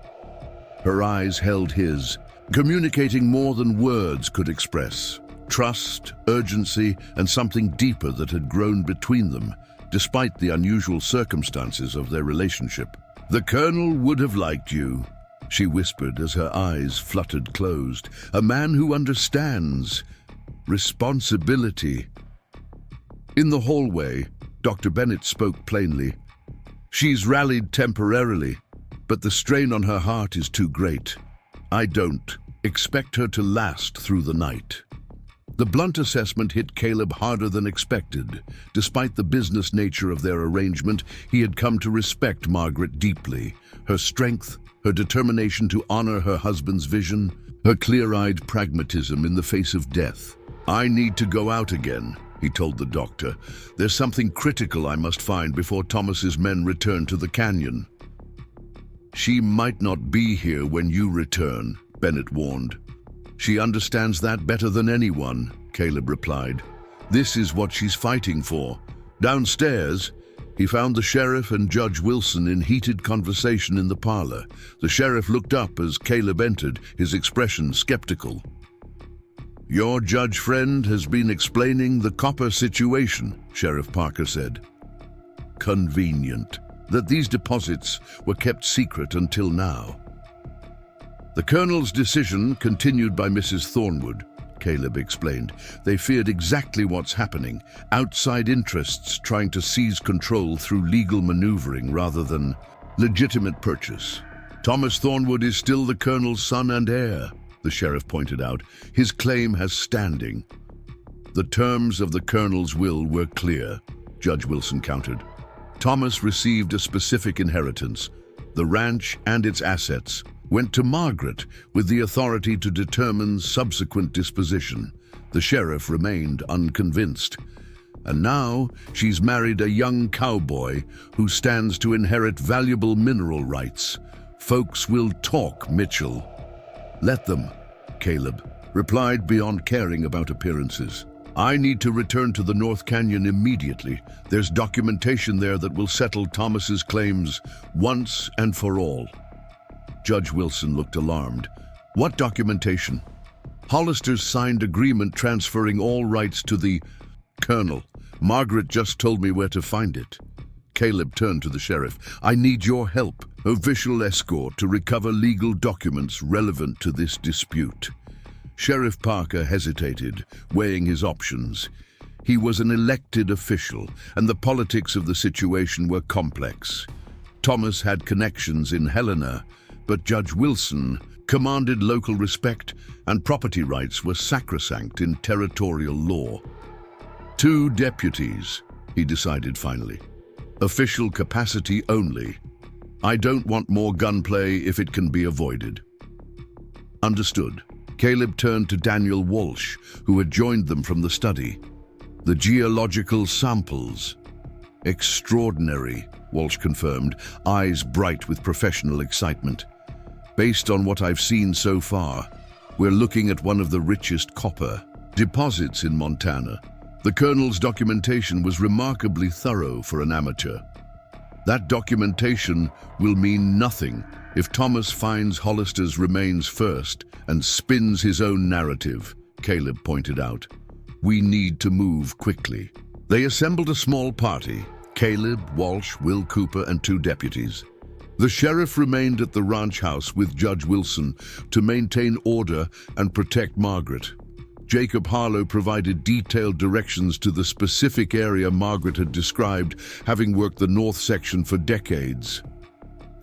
Her eyes held his, communicating more than words could express. Trust, urgency, and something deeper that had grown between them, despite the unusual circumstances of their relationship. "The colonel would have liked you," she whispered as her eyes fluttered closed. "A man who understands responsibility." In the hallway, Dr. Bennett spoke plainly. "She's rallied temporarily, but the strain on her heart is too great. I don't expect her to last through the night." The blunt assessment hit Caleb harder than expected. Despite the business nature of their arrangement, he had come to respect Margaret deeply. Her strength, her determination to honor her husband's vision, her clear-eyed pragmatism in the face of death. "I need to go out again," he told the doctor. "There's something critical I must find before Thomas's men return to the canyon." "She might not be here when you return," Bennett warned. "She understands that better than anyone," Caleb replied. "This is what she's fighting for." Downstairs, he found the sheriff and Judge Wilson in heated conversation in the parlor. The sheriff looked up as Caleb entered, his expression skeptical. "Your judge friend has been explaining the copper situation," Sheriff Parker said. "Convenient that these deposits were kept secret until now." The colonel's decision, continued by Mrs. Thornwood, Caleb explained. They feared exactly what's happening, outside interests trying to seize control through legal maneuvering rather than legitimate purchase. Thomas Thornwood is still the Colonel's son and heir, the sheriff pointed out. His claim has standing. The terms of the Colonel's will were clear, Judge Wilson countered. Thomas received a specific inheritance. The ranch and its assets went to Margaret with the authority to determine subsequent disposition. The sheriff remained unconvinced. And now she's married a young cowboy who stands to inherit valuable mineral rights. Folks will talk, Mitchell. Let them, Caleb replied beyond caring about appearances. I need to return to the North Canyon immediately. There's documentation there that will settle Thomas's claims once and for all. Judge Wilson looked alarmed. What documentation? Hollister's signed agreement transferring all rights to the Colonel. Margaret just told me where to find it. Caleb turned to the sheriff. I need your help, official escort, to recover legal documents relevant to this dispute. Sheriff Parker hesitated, weighing his options. He was an elected official, and the politics of the situation were complex. Thomas had connections in Helena, but Judge Wilson commanded local respect, and property rights were sacrosanct in territorial law. 2 deputies, he decided finally. Official capacity only. I don't want more gunplay if it can be avoided. Understood. Caleb turned to Daniel Walsh, who had joined them from the study. The geological samples. Extraordinary, Walsh confirmed, eyes bright with professional excitement. Based on what I've seen so far, we're looking at one of the richest copper deposits in Montana. The Colonel's documentation was remarkably thorough for an amateur. That documentation will mean nothing if Thomas finds Hollister's remains first and spins his own narrative, Caleb pointed out. We need to move quickly. They assembled a small party, Caleb, Walsh, Will Cooper, and 2 deputies. The sheriff remained at the ranch house with Judge Wilson to maintain order and protect Margaret. Jacob Harlow provided detailed directions to the specific area Margaret had described, having worked the north section for decades.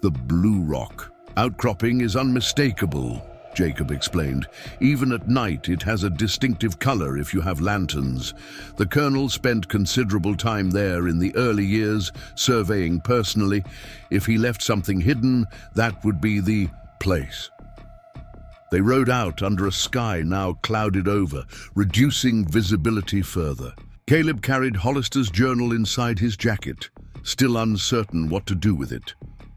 The Blue Rock outcropping is unmistakable, Jacob explained. Even at night, it has a distinctive color if you have lanterns. The Colonel spent considerable time there in the early years, surveying personally. If he left something hidden, that would be the place. They rode out under a sky now clouded over, reducing visibility further. Caleb carried Hollister's journal inside his jacket, still uncertain what to do with it.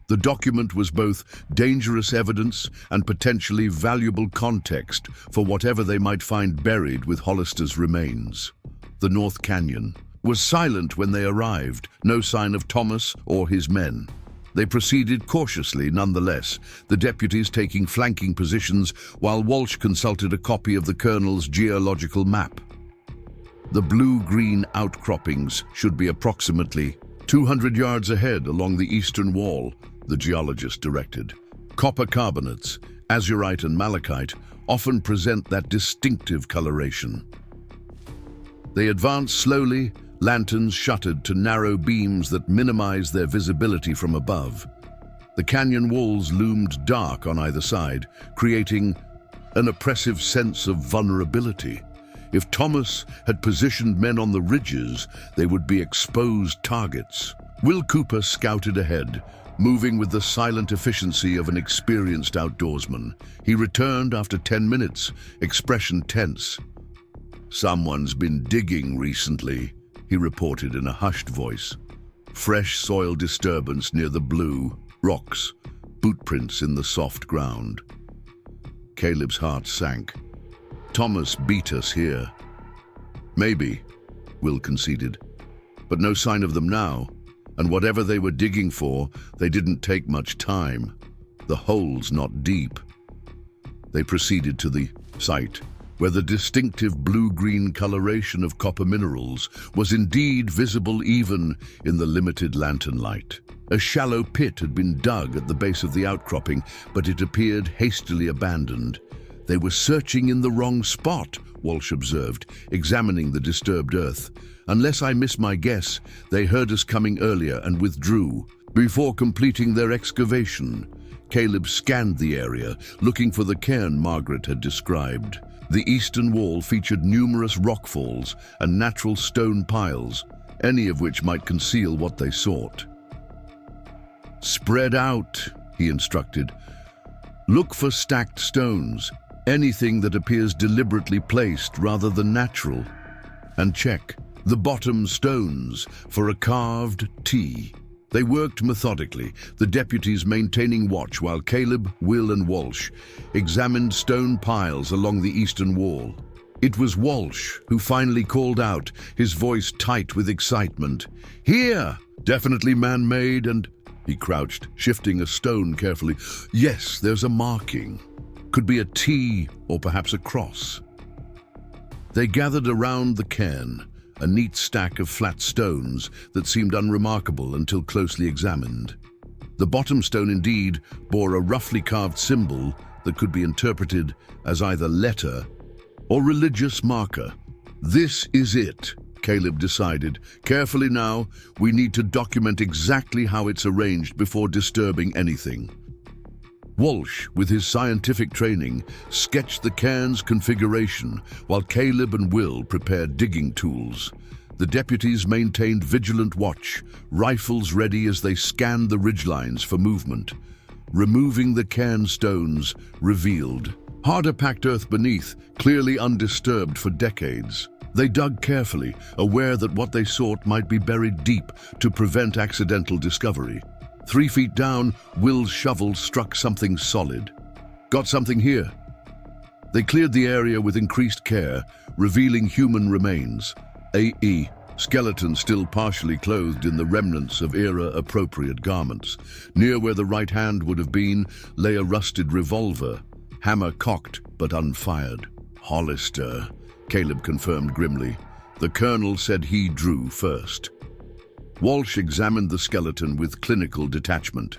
The document was both dangerous evidence and potentially valuable context for whatever they might find buried with Hollister's remains. The North Canyon was silent when they arrived, no sign of Thomas or his men. They proceeded cautiously nonetheless, the deputies taking flanking positions while Walsh consulted a copy of the Colonel's geological map. The blue-green outcroppings should be approximately 200 yards ahead along the eastern wall, the geologist directed. Copper carbonates, azurite and malachite, often present that distinctive coloration. They advanced slowly, lanterns shuttered to narrow beams that minimize their visibility from above. The canyon walls loomed dark on either side, creating an oppressive sense of vulnerability. If Thomas had positioned men on the ridges, they would be exposed targets. Will Cooper scouted ahead, moving with the silent efficiency of an experienced outdoorsman. He returned after 10 minutes, expression tense. Someone's been digging recently, he reported in a hushed voice. Fresh soil disturbance near the blue, rocks, bootprints in the soft ground. Caleb's heart sank. Thomas beat us here. Maybe, Will conceded, but no sign of them now, and whatever they were digging for, they didn't take much time. The hole's not deep. They proceeded to the site, where the distinctive blue-green coloration of copper minerals was indeed visible even in the limited lantern light. A shallow pit had been dug at the base of the outcropping, but it appeared hastily abandoned. They were searching in the wrong spot, Walsh observed, examining the disturbed earth. "Unless I miss my guess, they heard us coming earlier and withdrew. Before completing their excavation." Caleb scanned the area, looking for the cairn Margaret had described. The eastern wall featured numerous rockfalls and natural stone piles, any of which might conceal what they sought. "Spread out," he instructed. "Look for stacked stones, anything that appears deliberately placed rather than natural. And check the bottom stones for a carved T." They worked methodically, the deputies maintaining watch while Caleb, Will, and Walsh examined stone piles along the eastern wall. It was Walsh who finally called out, his voice tight with excitement. "Here! Definitely man-made and—" He crouched, shifting a stone carefully. "Yes, there's a marking. Could be a T or perhaps a cross." They gathered around the cairn, a neat stack of flat stones that seemed unremarkable until closely examined. The bottom stone indeed bore a roughly carved symbol that could be interpreted as either letter or religious marker. "This is it," Caleb decided. "Carefully now, we need to document exactly how it's arranged before disturbing anything." Walsh, with his scientific training, sketched the cairn's configuration while Caleb and Will prepared digging tools. The deputies maintained vigilant watch, rifles ready as they scanned the ridgelines for movement. Removing the cairn stones revealed harder packed earth beneath, clearly undisturbed for decades. They dug carefully, aware that what they sought might be buried deep to prevent accidental discovery. 3 feet down, Will's shovel struck something solid. "Got something here." They cleared the area with increased care, revealing human remains. A.E. skeleton still partially clothed in the remnants of era-appropriate garments. Near where the right hand would have been lay a rusted revolver, hammer cocked but unfired. "Hollister," Caleb confirmed grimly. The colonel said he drew first. Walsh examined the skeleton with clinical detachment.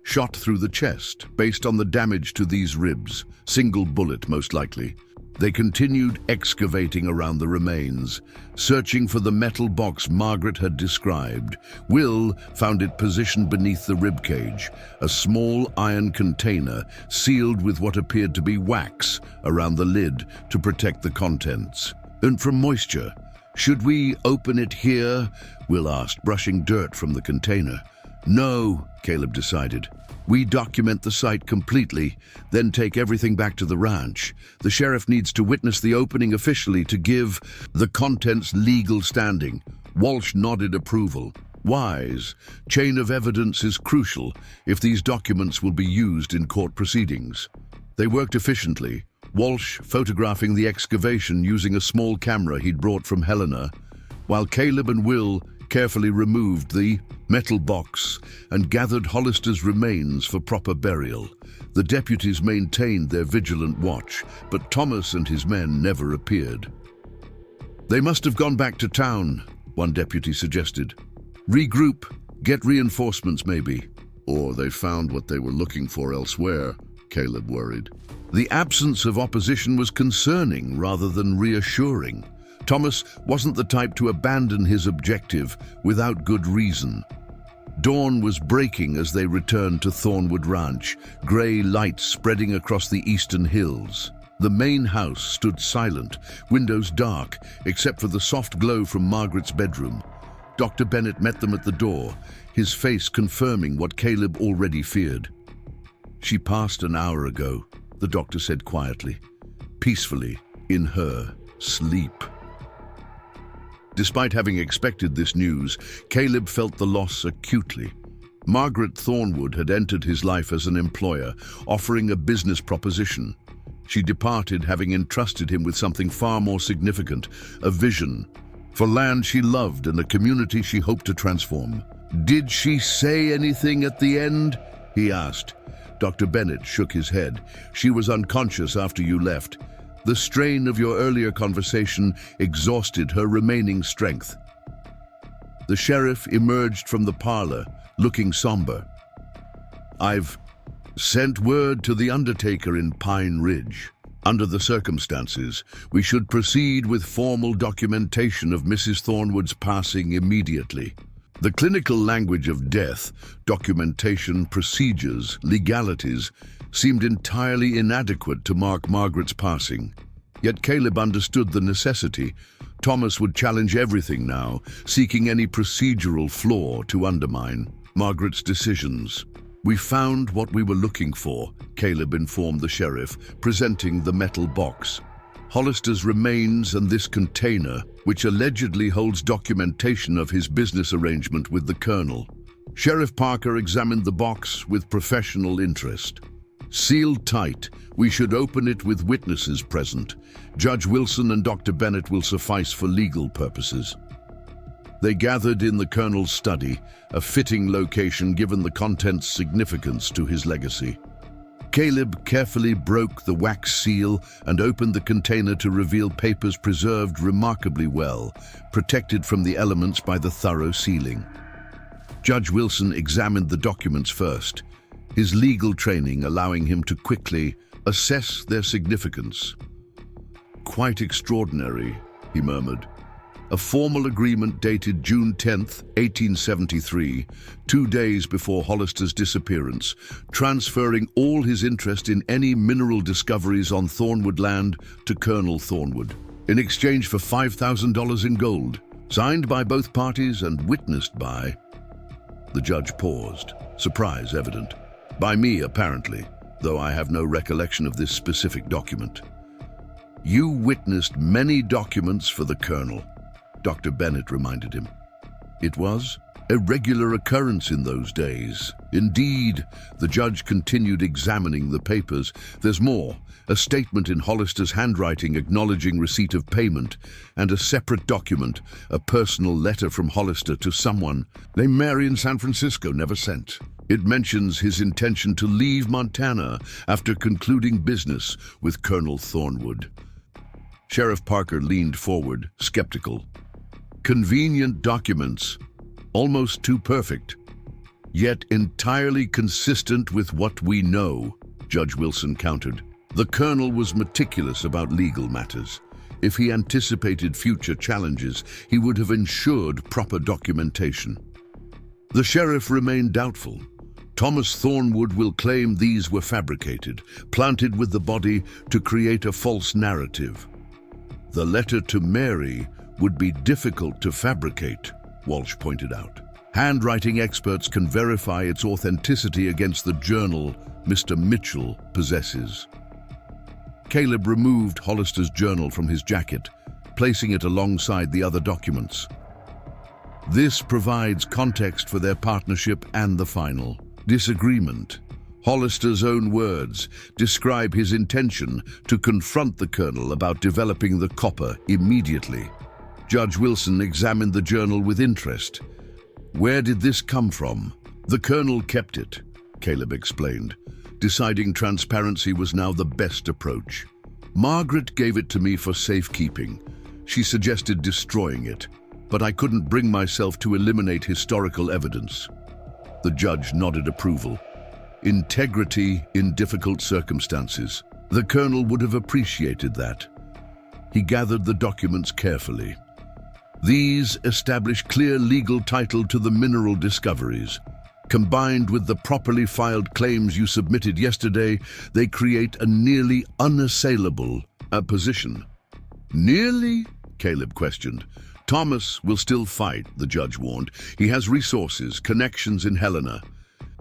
"Shot through the chest, based on the damage to these ribs. Single bullet, most likely." They continued excavating around the remains, searching for the metal box Margaret had described. Will found it positioned beneath the ribcage, a small iron container sealed with what appeared to be wax around the lid to protect the contents. "And from moisture. Should we open it here?" Will asked, brushing dirt from the container. "No," Caleb decided. "We document the site completely, then take everything back to the ranch. The sheriff needs to witness the opening officially to give the contents legal standing." Walsh nodded approval. "Wise. Chain of evidence is crucial if these documents will be used in court proceedings." They worked efficiently, Walsh photographing the excavation using a small camera he'd brought from Helena, while Caleb and Will carefully removed the metal box and gathered Hollister's remains for proper burial. The deputies maintained their vigilant watch, but Thomas and his men never appeared. "They must have gone back to town," one deputy suggested. "Regroup, get reinforcements maybe." "Or they found what they were looking for elsewhere," Caleb worried. The absence of opposition was concerning rather than reassuring. Thomas wasn't the type to abandon his objective without good reason. Dawn was breaking as they returned to Thornwood Ranch, grey lights spreading across the eastern hills. The main house stood silent, windows dark, except for the soft glow from Margaret's bedroom. Dr. Bennett met them at the door, his face confirming what Caleb already feared. "She passed an hour ago," the doctor said quietly, "peacefully, in her sleep." Despite having expected this news, Caleb felt the loss acutely. Margaret Thornwood had entered his life as an employer, offering a business proposition. She departed having entrusted him with something far more significant, a vision for land she loved and a community she hoped to transform. "Did she say anything at the end?" he asked. Dr. Bennett shook his head. "She was unconscious after you left. The strain of your earlier conversation exhausted her remaining strength." The sheriff emerged from the parlor, looking somber. "I've sent word to the undertaker in Pine Ridge. Under the circumstances, we should proceed with formal documentation of Mrs. Thornwood's passing immediately. The clinical language of death, documentation, procedures, legalities, seemed entirely inadequate to mark Margaret's passing. Yet Caleb understood the necessity. Thomas would challenge everything now, seeking any procedural flaw to undermine Margaret's decisions. "We found what we were looking for," Caleb informed the sheriff, presenting the metal box. "Hollister's remains and this container, which allegedly holds documentation of his business arrangement with the colonel." Sheriff Parker examined the box with professional interest. "Sealed tight. We should open it with witnesses present. Judge Wilson and Dr. Bennett will suffice for legal purposes." They gathered in the colonel's study, a fitting location given the content's significance to his legacy. Caleb carefully broke the wax seal and opened the container to reveal papers preserved remarkably well, protected from the elements by the thorough sealing. Judge Wilson examined the documents first, his legal training allowing him to quickly assess their significance. "Quite extraordinary," he murmured. "A formal agreement dated June 10th, 1873, 2 days before Hollister's disappearance, transferring all his interest in any mineral discoveries on Thornwood land to Colonel Thornwood, in exchange for $5,000 in gold, signed by both parties and witnessed by..." The judge paused, surprise evident. "By me, apparently, though I have no recollection of this specific document." "You witnessed many documents for the colonel," Dr. Bennett reminded him. "It was a regular occurrence in those days." "Indeed," the judge continued examining the papers. "There's more. A statement in Hollister's handwriting acknowledging receipt of payment, and a separate document, a personal letter from Hollister to someone named Mary in San Francisco, never sent. It mentions his intention to leave Montana after concluding business with Colonel Thornwood." Sheriff Parker leaned forward, skeptical. "Convenient documents, almost too perfect, yet entirely consistent with what we know," Judge Wilson countered. "The colonel was meticulous about legal matters. If he anticipated future challenges, he would have ensured proper documentation." The sheriff remained doubtful. "Thomas Thornwood will claim these were fabricated, planted with the body to create a false narrative. The letter to Mary would be difficult to fabricate," Walsh pointed out. "Handwriting experts can verify its authenticity against the journal Mr. Mitchell possesses." Caleb removed Hollister's journal from his jacket, placing it alongside the other documents. "This provides context for their partnership and the final disagreement. Hollister's own words describe his intention to confront the colonel about developing the copper immediately." Judge Wilson examined the journal with interest. "Where did this come from?" "The colonel kept it," Caleb explained, deciding transparency was now the best approach. "Margaret gave it to me for safekeeping. She suggested destroying it, but I couldn't bring myself to eliminate historical evidence." The judge nodded approval. Integrity in difficult circumstances. The colonel would have appreciated that. He gathered the documents carefully. "These establish clear legal title to the mineral discoveries. Combined with the properly filed claims you submitted yesterday, they create a nearly unassailable position." "Nearly?" Caleb questioned. "Thomas will still fight," the judge warned. "He has resources, connections in Helena.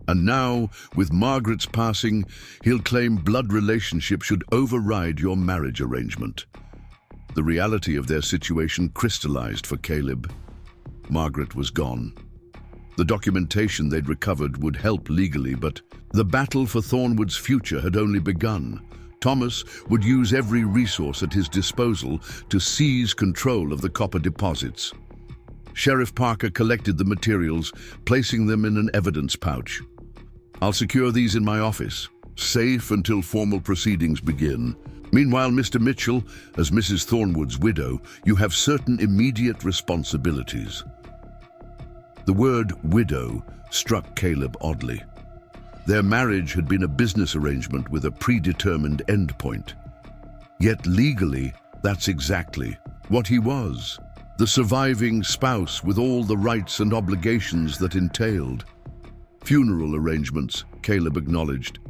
And now, with Margaret's passing, he'll claim blood relationship should override your marriage arrangement." The reality of their situation crystallized for Caleb. Margaret was gone. The documentation they'd recovered would help legally, but the battle for Thornwood's future had only begun. Thomas would use every resource at his disposal to seize control of the copper deposits. Sheriff Parker collected the materials, placing them in an evidence pouch. "I'll secure these in my office, safe until formal proceedings begin. Meanwhile, Mr. Mitchell, as Mrs. Thornwood's widow, you have certain immediate responsibilities." The word widow struck Caleb oddly. Their marriage had been a business arrangement with a predetermined endpoint. Yet legally, that's exactly what he was. The surviving spouse with all the rights and obligations that entailed. Funeral arrangements, Caleb acknowledged,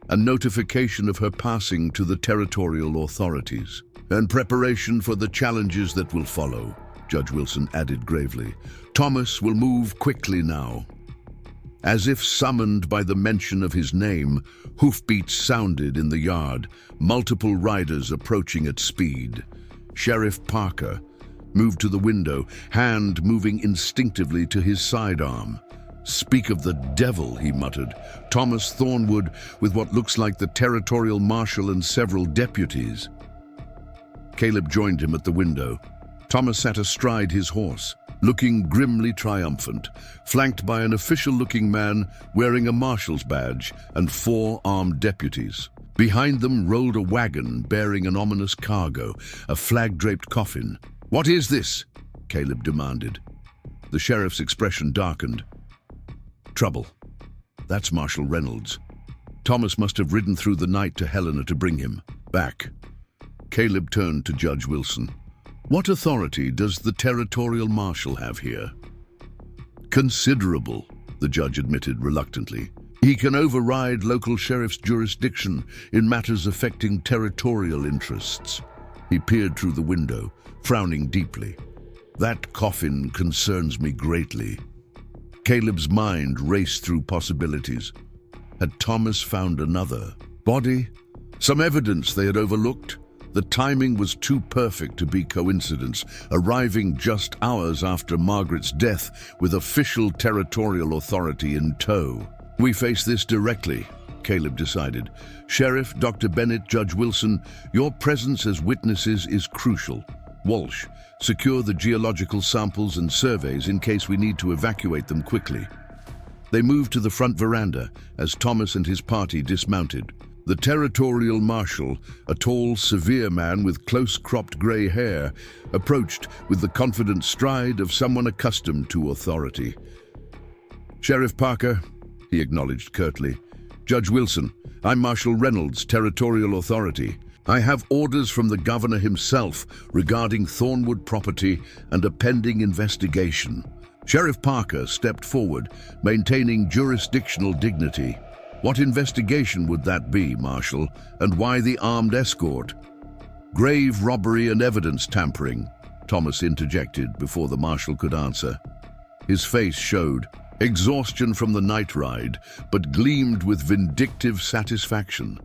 and notification of her passing to the territorial authorities, and preparation for the challenges that will follow, Judge Wilson added gravely. Thomas will move quickly now. As if summoned by the mention of his name, hoofbeats sounded in the yard, multiple riders approaching at speed. Sheriff Parker moved to the window, hand moving instinctively to his sidearm. "Speak of the devil," he muttered. "Thomas Thornwood with what looks like the territorial marshal and several deputies." Caleb joined him at the window. Thomas sat astride his horse, looking grimly triumphant, flanked by an official-looking man wearing a marshal's badge and 4 armed deputies. Behind them rolled a wagon bearing an ominous cargo, a flag-draped coffin. "What is this?" Caleb demanded. The sheriff's expression darkened. "Trouble. That's Marshal Reynolds. Thomas must have ridden through the night to Helena to bring him back." Caleb turned to Judge Wilson. "What authority does the territorial marshal have here?" "Considerable," the judge admitted reluctantly. "He can override local sheriff's jurisdiction in matters affecting territorial interests." He peered through the window, frowning deeply. "That coffin concerns me greatly." Caleb's mind raced through possibilities. Had Thomas found another body? Some evidence they had overlooked? The timing was too perfect to be coincidence, arriving just hours after Margaret's death with official territorial authority in tow. "We face this directly," Caleb decided. "Sheriff, Dr. Bennett, Judge Wilson, your presence as witnesses is crucial. Walsh, secure the geological samples and surveys in case we need to evacuate them quickly." They moved to the front veranda as Thomas and his party dismounted. The territorial marshal, a tall, severe man with close-cropped grey hair, approached with the confident stride of someone accustomed to authority. "Sheriff Parker," he acknowledged curtly. "Judge Wilson, I'm Marshal Reynolds, Territorial Authority. I have orders from the governor himself regarding Thornwood property and a pending investigation." Sheriff Parker stepped forward, maintaining jurisdictional dignity. "What investigation would that be, Marshal, and why the armed escort?" "Grave robbery and evidence tampering," Thomas interjected before the Marshal could answer. His face showed exhaustion from the night ride, but gleamed with vindictive satisfaction.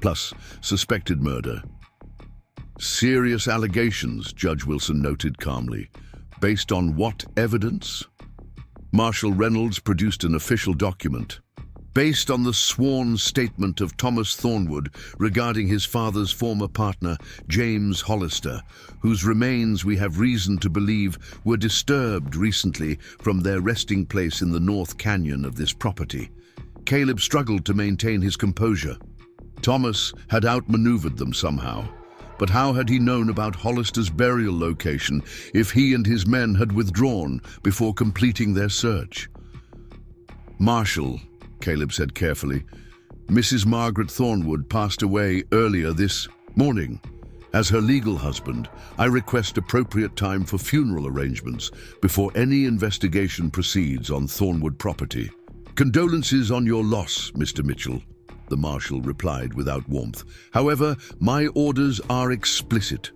Plus, suspected murder. "Serious allegations," Judge Wilson noted calmly. "Based on what evidence?" Marshal Reynolds produced an official document. "Based on the sworn statement of Thomas Thornwood regarding his father's former partner, James Hollister, whose remains we have reason to believe were disturbed recently from their resting place in the North Canyon of this property." Caleb struggled to maintain his composure. Thomas had outmaneuvered them somehow. But how had he known about Hollister's burial location if he and his men had withdrawn before completing their search? "Marshal," Caleb said carefully, "Mrs. Margaret Thornwood passed away earlier this morning. As her legal husband, I request appropriate time for funeral arrangements before any investigation proceeds on Thornwood property." "Condolences on your loss, Mr. Mitchell," the marshal replied without warmth. "However, my orders are explicit.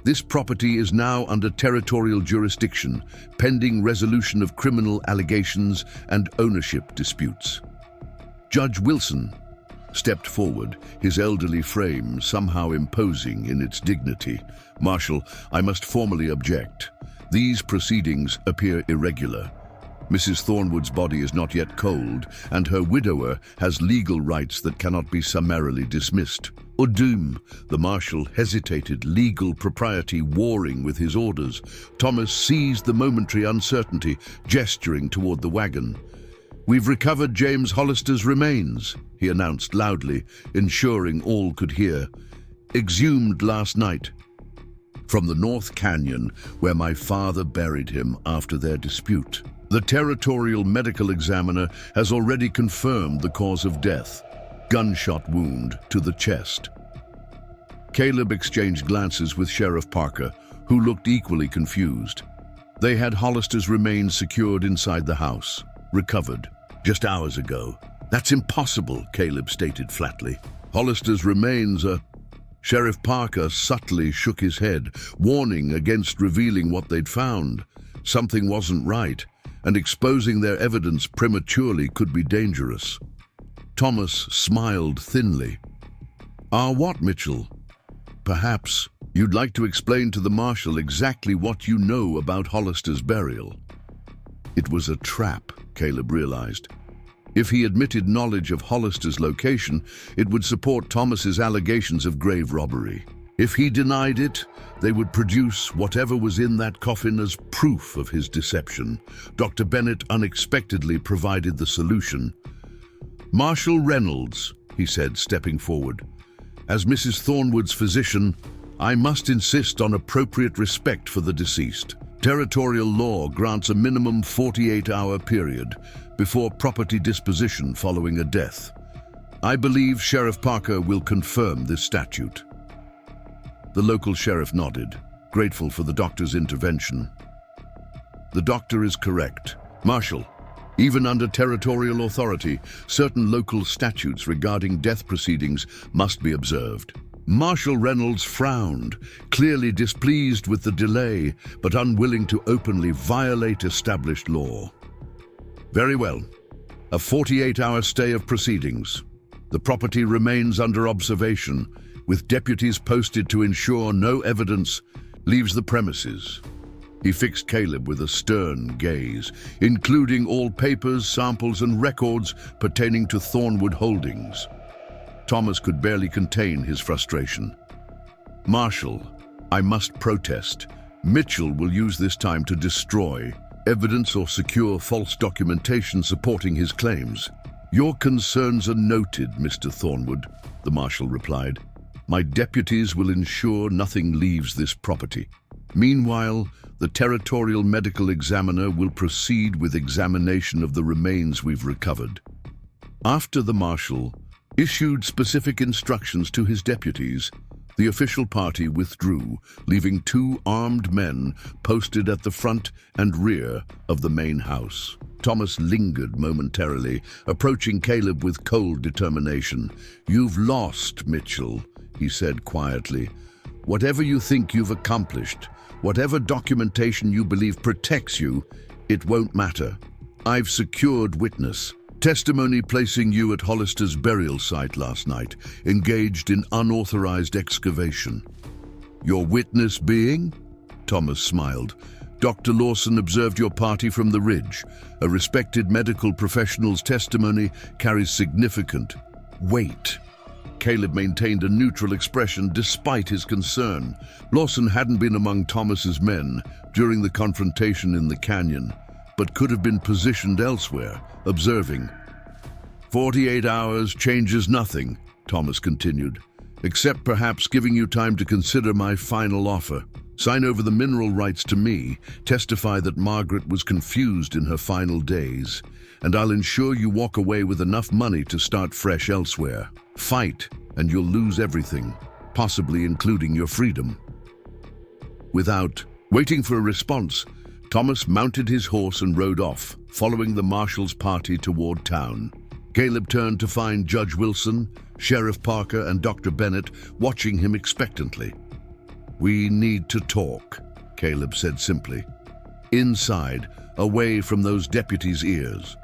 This property is now under territorial jurisdiction, pending resolution of criminal allegations and ownership disputes." Judge Wilson stepped forward, his elderly frame somehow imposing in its dignity. "Marshal, I must formally object. These proceedings appear irregular. Mrs. Thornwood's body is not yet cold, and her widower has legal rights that cannot be summarily dismissed." "Udum," the marshal hesitated, legal propriety warring with his orders. Thomas seized the momentary uncertainty, gesturing toward the wagon. "We've recovered James Hollister's remains," he announced loudly, ensuring all could hear. "Exhumed last night from the North Canyon, where my father buried him after their dispute. The territorial medical examiner has already confirmed the cause of death: gunshot wound to the chest." Caleb exchanged glances with Sheriff Parker, who looked equally confused. They had Hollister's remains secured inside the house, recovered, just hours ago. That's impossible, Caleb stated flatly. Hollister's remains are... Sheriff Parker subtly shook his head, warning against revealing what they'd found. Something wasn't right, and exposing their evidence prematurely could be dangerous. Thomas smiled thinly. What, Mitchell? Perhaps you'd like to explain to the marshal exactly what you know about Hollister's burial. It was a trap, Caleb realized. If he admitted knowledge of Hollister's location, it would support Thomas's allegations of grave robbery. If he denied it, they would produce whatever was in that coffin as proof of his deception. Dr. Bennett unexpectedly provided the solution. Marshal Reynolds, he said, stepping forward. As Mrs. Thornwood's physician, I must insist on appropriate respect for the deceased. Territorial law grants a minimum 48-hour period before property disposition following a death. I believe Sheriff Parker will confirm this statute. The local sheriff nodded, grateful for the doctor's intervention. The doctor is correct. Marshal, even under territorial authority, certain local statutes regarding death proceedings must be observed. Marshal Reynolds frowned, clearly displeased with the delay, but unwilling to openly violate established law. Very well. A 48-hour stay of proceedings. The property remains under observation, with deputies posted to ensure no evidence leaves the premises. He fixed Caleb with a stern gaze, including all papers, samples, and records pertaining to Thornwood Holdings. Thomas could barely contain his frustration. Marshal, I must protest. Mitchell will use this time to destroy evidence or secure false documentation supporting his claims. Your concerns are noted, Mr. Thornwood, the marshal replied. My deputies will ensure nothing leaves this property. Meanwhile, the territorial medical examiner will proceed with examination of the remains we've recovered. After the marshal issued specific instructions to his deputies, the official party withdrew, leaving 2 armed men posted at the front and rear of the main house. Thomas lingered momentarily, approaching Caleb with cold determination. You've lost, Mitchell, he said quietly. Whatever you think you've accomplished, whatever documentation you believe protects you, it won't matter. I've secured witness. Testimony placing you at Hollister's burial site last night, engaged in unauthorized excavation. Your witness being? Thomas smiled. Dr. Lawson observed your party from the ridge. A respected medical professional's testimony carries significant weight. Caleb maintained a neutral expression despite his concern. Lawson hadn't been among Thomas's men during the confrontation in the canyon, but could have been positioned elsewhere, observing. 48 hours changes nothing, Thomas continued, except perhaps giving you time to consider my final offer. Sign over the mineral rights to me, testify that Margaret was confused in her final days, and I'll ensure you walk away with enough money to start fresh elsewhere. Fight, and you'll lose everything, possibly including your freedom. Without waiting for a response, Thomas mounted his horse and rode off, following the marshal's party toward town. Caleb turned to find Judge Wilson, Sheriff Parker, and Dr. Bennett watching him expectantly. We need to talk, Caleb said simply. Inside, away from those deputies' ears.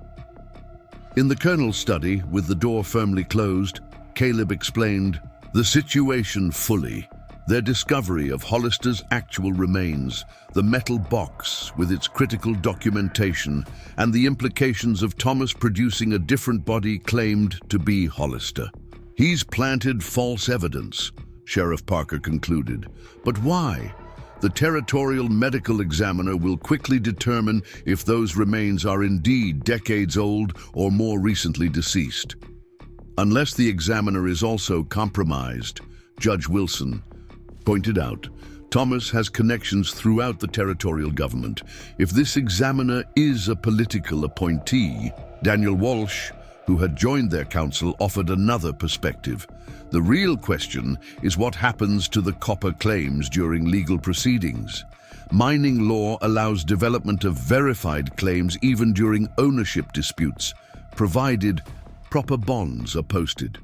In the colonel's study, with the door firmly closed, Caleb explained the situation fully. Their discovery of Hollister's actual remains, the metal box with its critical documentation, and the implications of Thomas producing a different body claimed to be Hollister. He's planted false evidence, Sheriff Parker concluded. But why? The territorial medical examiner will quickly determine if those remains are indeed decades old or more recently deceased. Unless the examiner is also compromised, Judge Wilson pointed out, Thomas has connections throughout the territorial government. If this examiner is a political appointee, Daniel Walsh, who had joined their council, offered another perspective. The real question is what happens to the copper claims during legal proceedings. Mining law allows development of verified claims even during ownership disputes, provided proper bonds are posted.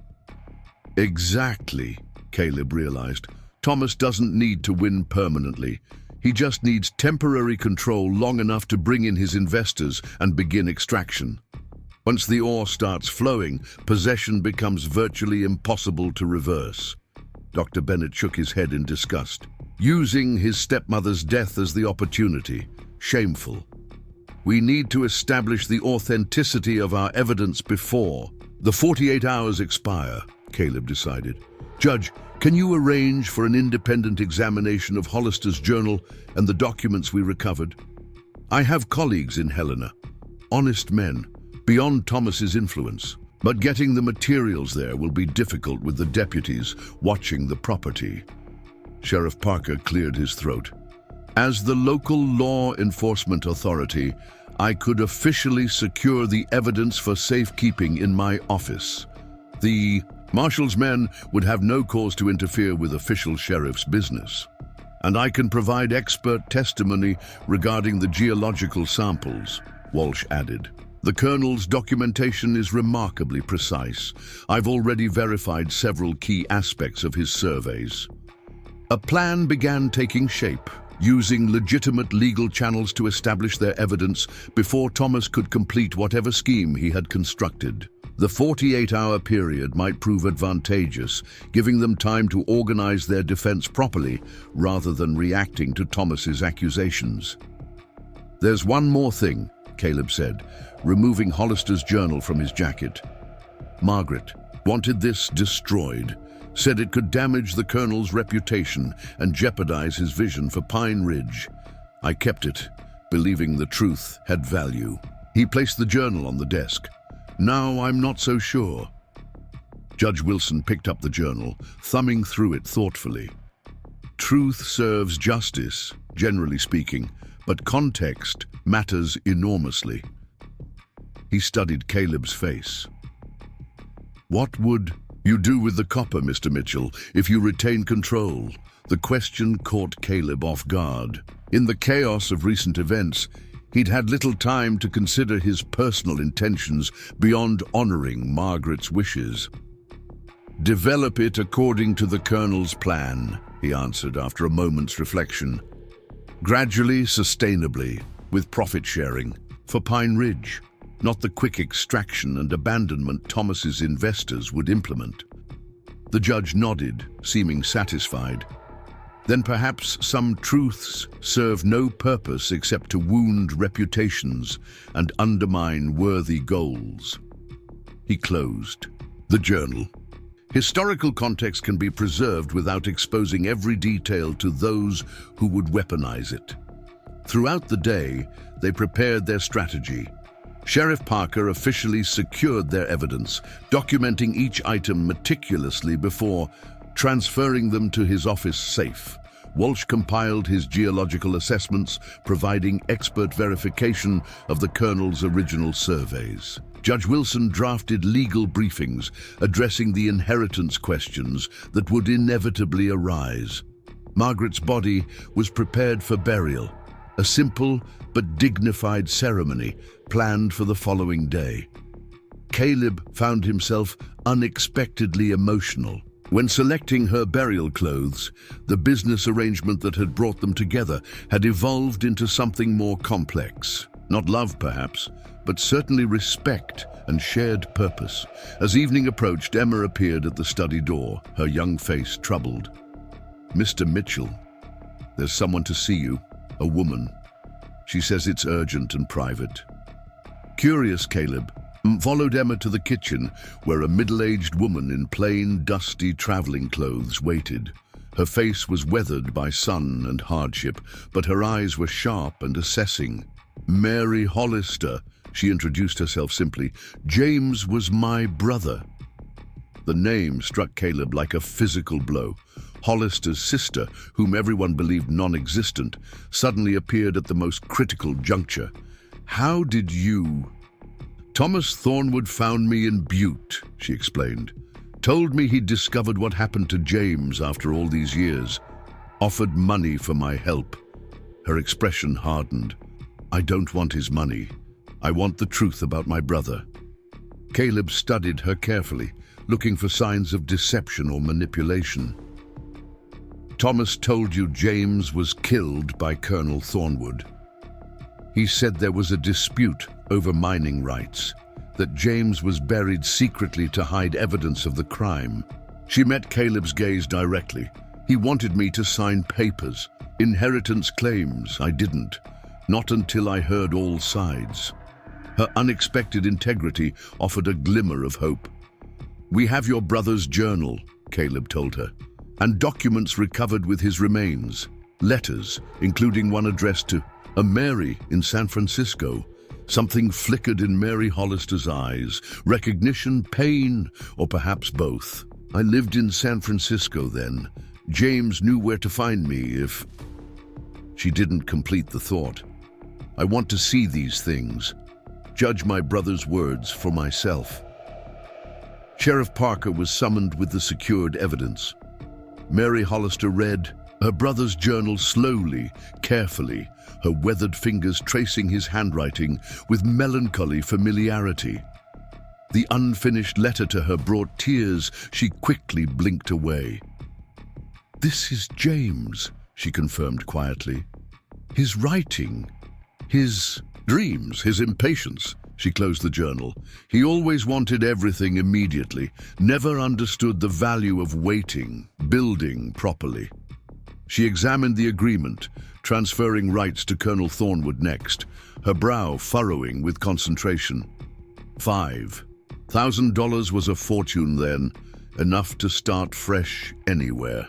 Exactly, Caleb realized. Thomas doesn't need to win permanently. He just needs temporary control long enough to bring in his investors and begin extraction. Once the ore starts flowing, possession becomes virtually impossible to reverse. Dr. Bennett shook his head in disgust. Using his stepmother's death as the opportunity. Shameful. We need to establish the authenticity of our evidence before the 48 hours expire, Caleb decided. Judge, can you arrange for an independent examination of Hollister's journal and the documents we recovered? I have colleagues in Helena, honest men, beyond Thomas's influence, but getting the materials there will be difficult with the deputies watching the property. Sheriff Parker cleared his throat. As the local law enforcement authority, I could officially secure the evidence for safekeeping in my office. The Marshal's men would have no cause to interfere with official sheriff's business. And I can provide expert testimony regarding the geological samples, Walsh added. The Colonel's documentation is remarkably precise. I've already verified several key aspects of his surveys. A plan began taking shape, using legitimate legal channels to establish their evidence before Thomas could complete whatever scheme he had constructed. The 48-hour period might prove advantageous, giving them time to organize their defense properly rather than reacting to Thomas's accusations. There's one more thing, Caleb said, removing Hollister's journal from his jacket. Margaret wanted this destroyed, said it could damage the Colonel's reputation and jeopardize his vision for Pine Ridge. I kept it, believing the truth had value. He placed the journal on the desk. Now I'm not so sure. Judge Wilson picked up the journal, thumbing through it thoughtfully. Truth serves justice, generally speaking, but context matters enormously. He studied Caleb's face. What would you do with the copper, Mr. Mitchell, if you retain control? The question caught Caleb off guard. In the chaos of recent events, he'd had little time to consider his personal intentions beyond honoring Margaret's wishes. Develop it according to the Colonel's plan, he answered after a moment's reflection. Gradually, sustainably, with profit sharing, for Pine Ridge, not the quick extraction and abandonment Thomas's investors would implement. The judge nodded, seeming satisfied. Then perhaps some truths serve no purpose except to wound reputations and undermine worthy goals. He closed the journal. Historical context can be preserved without exposing every detail to those who would weaponize it. Throughout the day, they prepared their strategy. Sheriff Parker officially secured their evidence, documenting each item meticulously before transferring them to his office safe. Walsh compiled his geological assessments, providing expert verification of the Colonel's original surveys. Judge Wilson drafted legal briefings addressing the inheritance questions that would inevitably arise. Margaret's body was prepared for burial, a simple but dignified ceremony planned for the following day. Caleb found himself unexpectedly emotional. When selecting her burial clothes, the business arrangement that had brought them together had evolved into something more complex. Not love, perhaps, but certainly respect and shared purpose. As evening approached, Emma appeared at the study door, her young face troubled. "Mr. Mitchell, there's someone to see you, a woman. She says it's urgent and private." Curious, Caleb followed Emma to the kitchen, where a middle-aged woman in plain, dusty traveling clothes waited. Her face was weathered by sun and hardship, but her eyes were sharp and assessing. "Mary Hollister," she introduced herself simply. "James was my brother." The name struck Caleb like a physical blow. Hollister's sister, whom everyone believed non-existent, suddenly appeared at the most critical juncture. "How did you—" "Thomas Thornwood found me in Butte," she explained. Told me he'd discovered what happened to James after all these years. Offered money for my help. Her expression hardened. I don't want his money. I want the truth about my brother. Caleb studied her carefully, looking for signs of deception or manipulation. Thomas told you James was killed by Colonel Thornwood. He said there was a dispute over mining rights, that James was buried secretly to hide evidence of the crime. She met Caleb's gaze directly. He wanted me to sign papers, inheritance claims. I didn't, not until I heard all sides. Her unexpected integrity offered a glimmer of hope. We have your brother's journal, Caleb told her, and documents recovered with his remains. Letters, including one addressed to a Mary in San Francisco. Something flickered in Mary Hollister's eyes. Recognition, pain, or perhaps both. I lived in San Francisco then. James knew where to find me if... She didn't complete the thought. I want to see these things. Judge my brother's words for myself. Sheriff Parker was summoned with the secured evidence. Mary Hollister read her brother's journal slowly, carefully, her weathered fingers tracing his handwriting with melancholy familiarity. The unfinished letter to her brought tears. She quickly blinked away. This is James, she confirmed quietly. His writing, his dreams, his impatience. She closed the journal. He always wanted everything immediately, never understood the value of waiting, building properly. She examined the agreement, transferring rights to Colonel Thornwood next, her brow furrowing with concentration. $5,000 was a fortune then, enough to start fresh anywhere.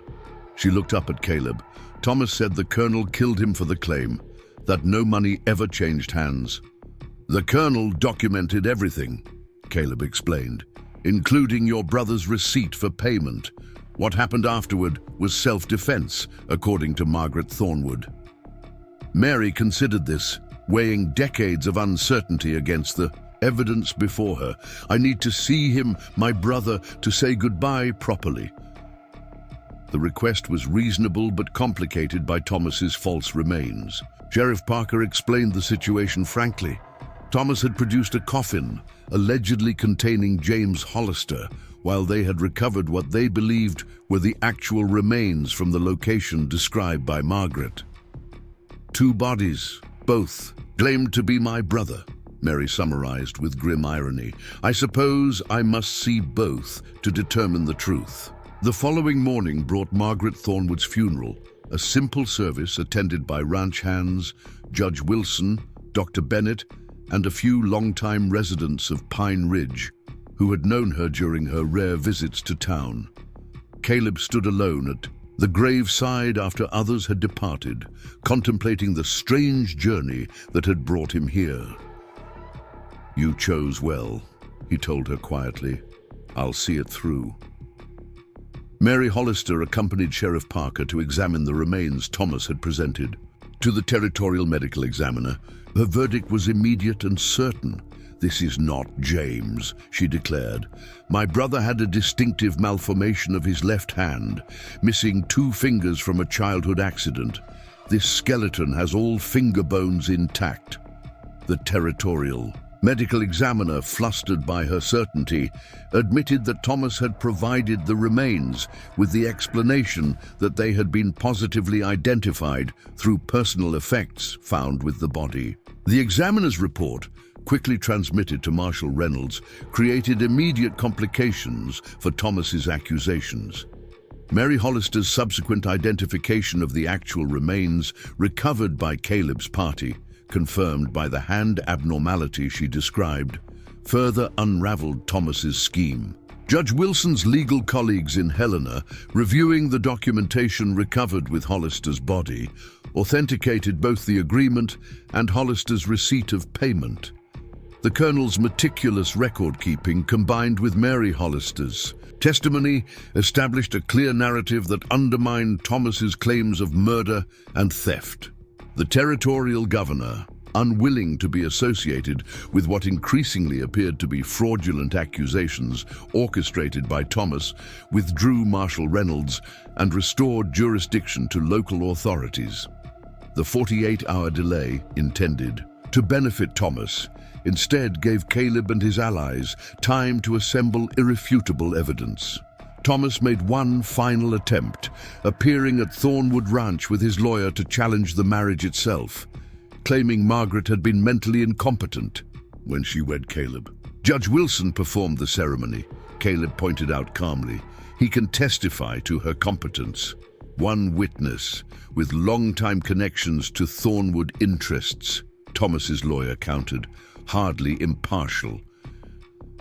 She looked up at Caleb. Thomas said the Colonel killed him for the claim, that no money ever changed hands. The Colonel documented everything, Caleb explained, including your brother's receipt for payment. What happened afterward was self-defense, according to Margaret Thornwood. Mary considered this, weighing decades of uncertainty against the evidence before her. I need to see him, my brother, to say goodbye properly. The request was reasonable but complicated by Thomas's false remains. Sheriff Parker explained the situation frankly. Thomas had produced a coffin, allegedly containing James Hollister, while they had recovered what they believed were the actual remains from the location described by Margaret. 2 bodies, both claimed to be my brother, Mary summarized with grim irony. I suppose I must see both to determine the truth. The following morning brought Margaret Thornwood's funeral, a simple service attended by ranch hands, Judge Wilson, Dr. Bennett, and a few longtime residents of Pine Ridge who had known her during her rare visits to town. Caleb stood alone at the graveside after others had departed, contemplating the strange journey that had brought him here. You chose well, he told her quietly. I'll see it through. Mary Hollister accompanied Sheriff Parker to examine the remains Thomas had presented. To the territorial medical examiner, her verdict was immediate and certain. This is not James, she declared. My brother had a distinctive malformation of his left hand, missing 2 fingers from a childhood accident. This skeleton has all finger bones intact. The territorial medical examiner, flustered by her certainty, admitted that Thomas had provided the remains with the explanation that they had been positively identified through personal effects found with the body. The examiner's report, quickly transmitted to Marshal Reynolds, created immediate complications for Thomas's accusations. Mary Hollister's subsequent identification of the actual remains recovered by Caleb's party, confirmed by the hand abnormality she described, further unraveled Thomas's scheme. Judge Wilson's legal colleagues in Helena, reviewing the documentation recovered with Hollister's body, authenticated both the agreement and Hollister's receipt of payment. The Colonel's meticulous record-keeping combined with Mary Hollister's testimony established a clear narrative that undermined Thomas's claims of murder and theft. The territorial governor, unwilling to be associated with what increasingly appeared to be fraudulent accusations orchestrated by Thomas, withdrew Marshal Reynolds and restored jurisdiction to local authorities. The 48-hour delay, intended to benefit Thomas, instead gave Caleb and his allies time to assemble irrefutable evidence. Thomas made one final attempt, appearing at Thornwood Ranch with his lawyer to challenge the marriage itself, claiming Margaret had been mentally incompetent when she wed Caleb. Judge Wilson performed the ceremony, Caleb pointed out calmly. He can testify to her competence. One witness, with long-time connections to Thornwood interests, Thomas's lawyer countered, hardly impartial.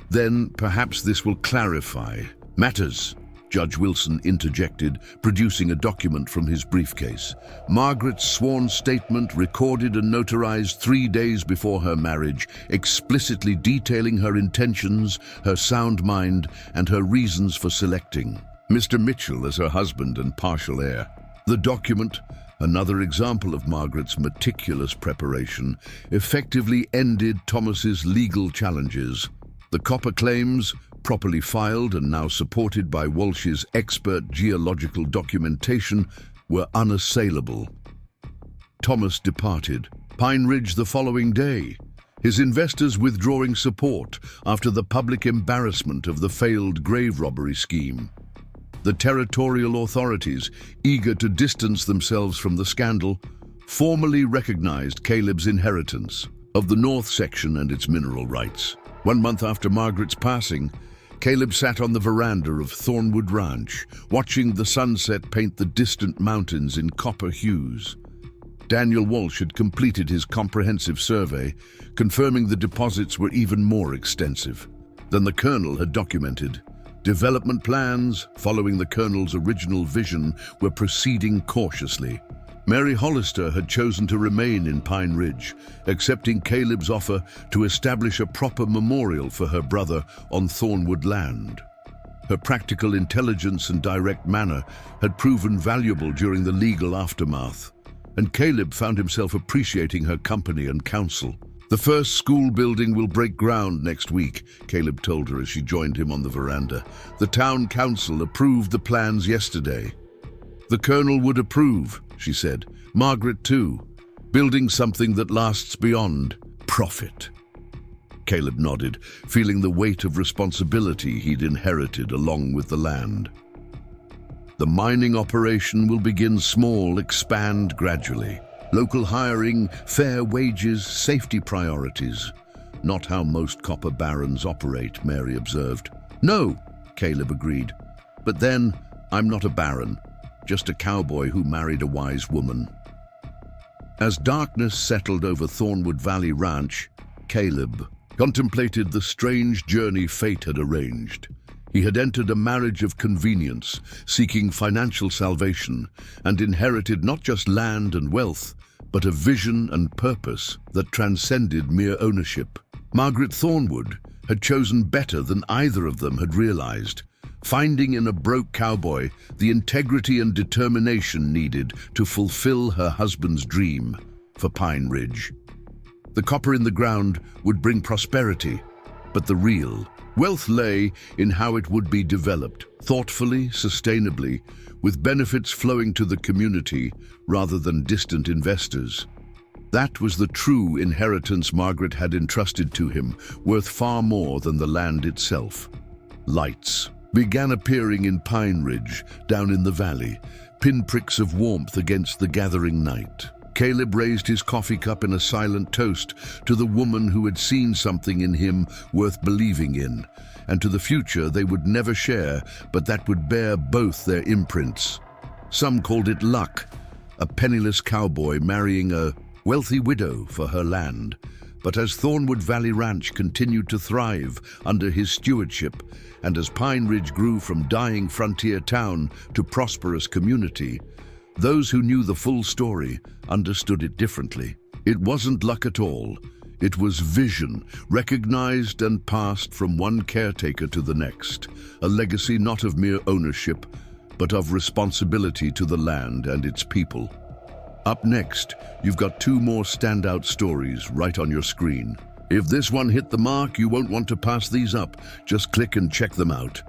Then perhaps this will clarify matters, Judge Wilson interjected, producing a document from his briefcase. Margaret's sworn statement, recorded and notarized 3 days before her marriage, explicitly detailing her intentions, her sound mind, and her reasons for selecting Mr. Mitchell as her husband and partial heir. The document, another example of Margaret's meticulous preparation, effectively ended Thomas's legal challenges. The copper claims, properly filed and now supported by Walsh's expert geological documentation, were unassailable. Thomas departed Pine Ridge the following day, his investors withdrawing support after the public embarrassment of the failed grave robbery scheme. The territorial authorities, eager to distance themselves from the scandal, formally recognized Caleb's inheritance of the north section and its mineral rights. 1 month after Margaret's passing, Caleb sat on the veranda of Thornwood Ranch, watching the sunset paint the distant mountains in copper hues. Daniel Walsh had completed his comprehensive survey, confirming the deposits were even more extensive than the Colonel had documented. Development plans, following the Colonel's original vision, were proceeding cautiously. Mary Hollister had chosen to remain in Pine Ridge, accepting Caleb's offer to establish a proper memorial for her brother on Thornwood land. Her practical intelligence and direct manner had proven valuable during the legal aftermath, and Caleb found himself appreciating her company and counsel. The first school building will break ground next week, Caleb told her as she joined him on the veranda. The town council approved the plans yesterday. The Colonel would approve, she said. Margaret too. Building something that lasts beyond profit. Caleb nodded, feeling the weight of responsibility he'd inherited along with the land. The mining operation will begin small, expand gradually. Local hiring, fair wages, safety priorities. Not how most copper barons operate, Mary observed. No, Caleb agreed. But then, I'm not a baron, just a cowboy who married a wise woman. As darkness settled over Thornwood Valley Ranch, Caleb contemplated the strange journey fate had arranged. He had entered a marriage of convenience, seeking financial salvation, and inherited not just land and wealth, but a vision and purpose that transcended mere ownership. Margaret Thornwood had chosen better than either of them had realized, finding in a broke cowboy the integrity and determination needed to fulfill her husband's dream for Pine Ridge. The copper in the ground would bring prosperity, but the real wealth lay in how it would be developed, thoughtfully, sustainably, with benefits flowing to the community rather than distant investors. That was the true inheritance Margaret had entrusted to him, worth far more than the land itself. Lights began appearing in Pine Ridge, down in the valley, pinpricks of warmth against the gathering night. Caleb raised his coffee cup in a silent toast to the woman who had seen something in him worth believing in, and to the future they would never share, but that would bear both their imprints. Some called it luck, a penniless cowboy marrying a wealthy widow for her land. But as Thornwood Valley Ranch continued to thrive under his stewardship, and as Pine Ridge grew from dying frontier town to prosperous community, those who knew the full story understood it differently. It wasn't luck at all. It was vision, recognized and passed from one caretaker to the next, a legacy not of mere ownership, but of responsibility to the land and its people. Up next, you've got two more standout stories right on your screen. If this one hit the mark, you won't want to pass these up. Just click and check them out.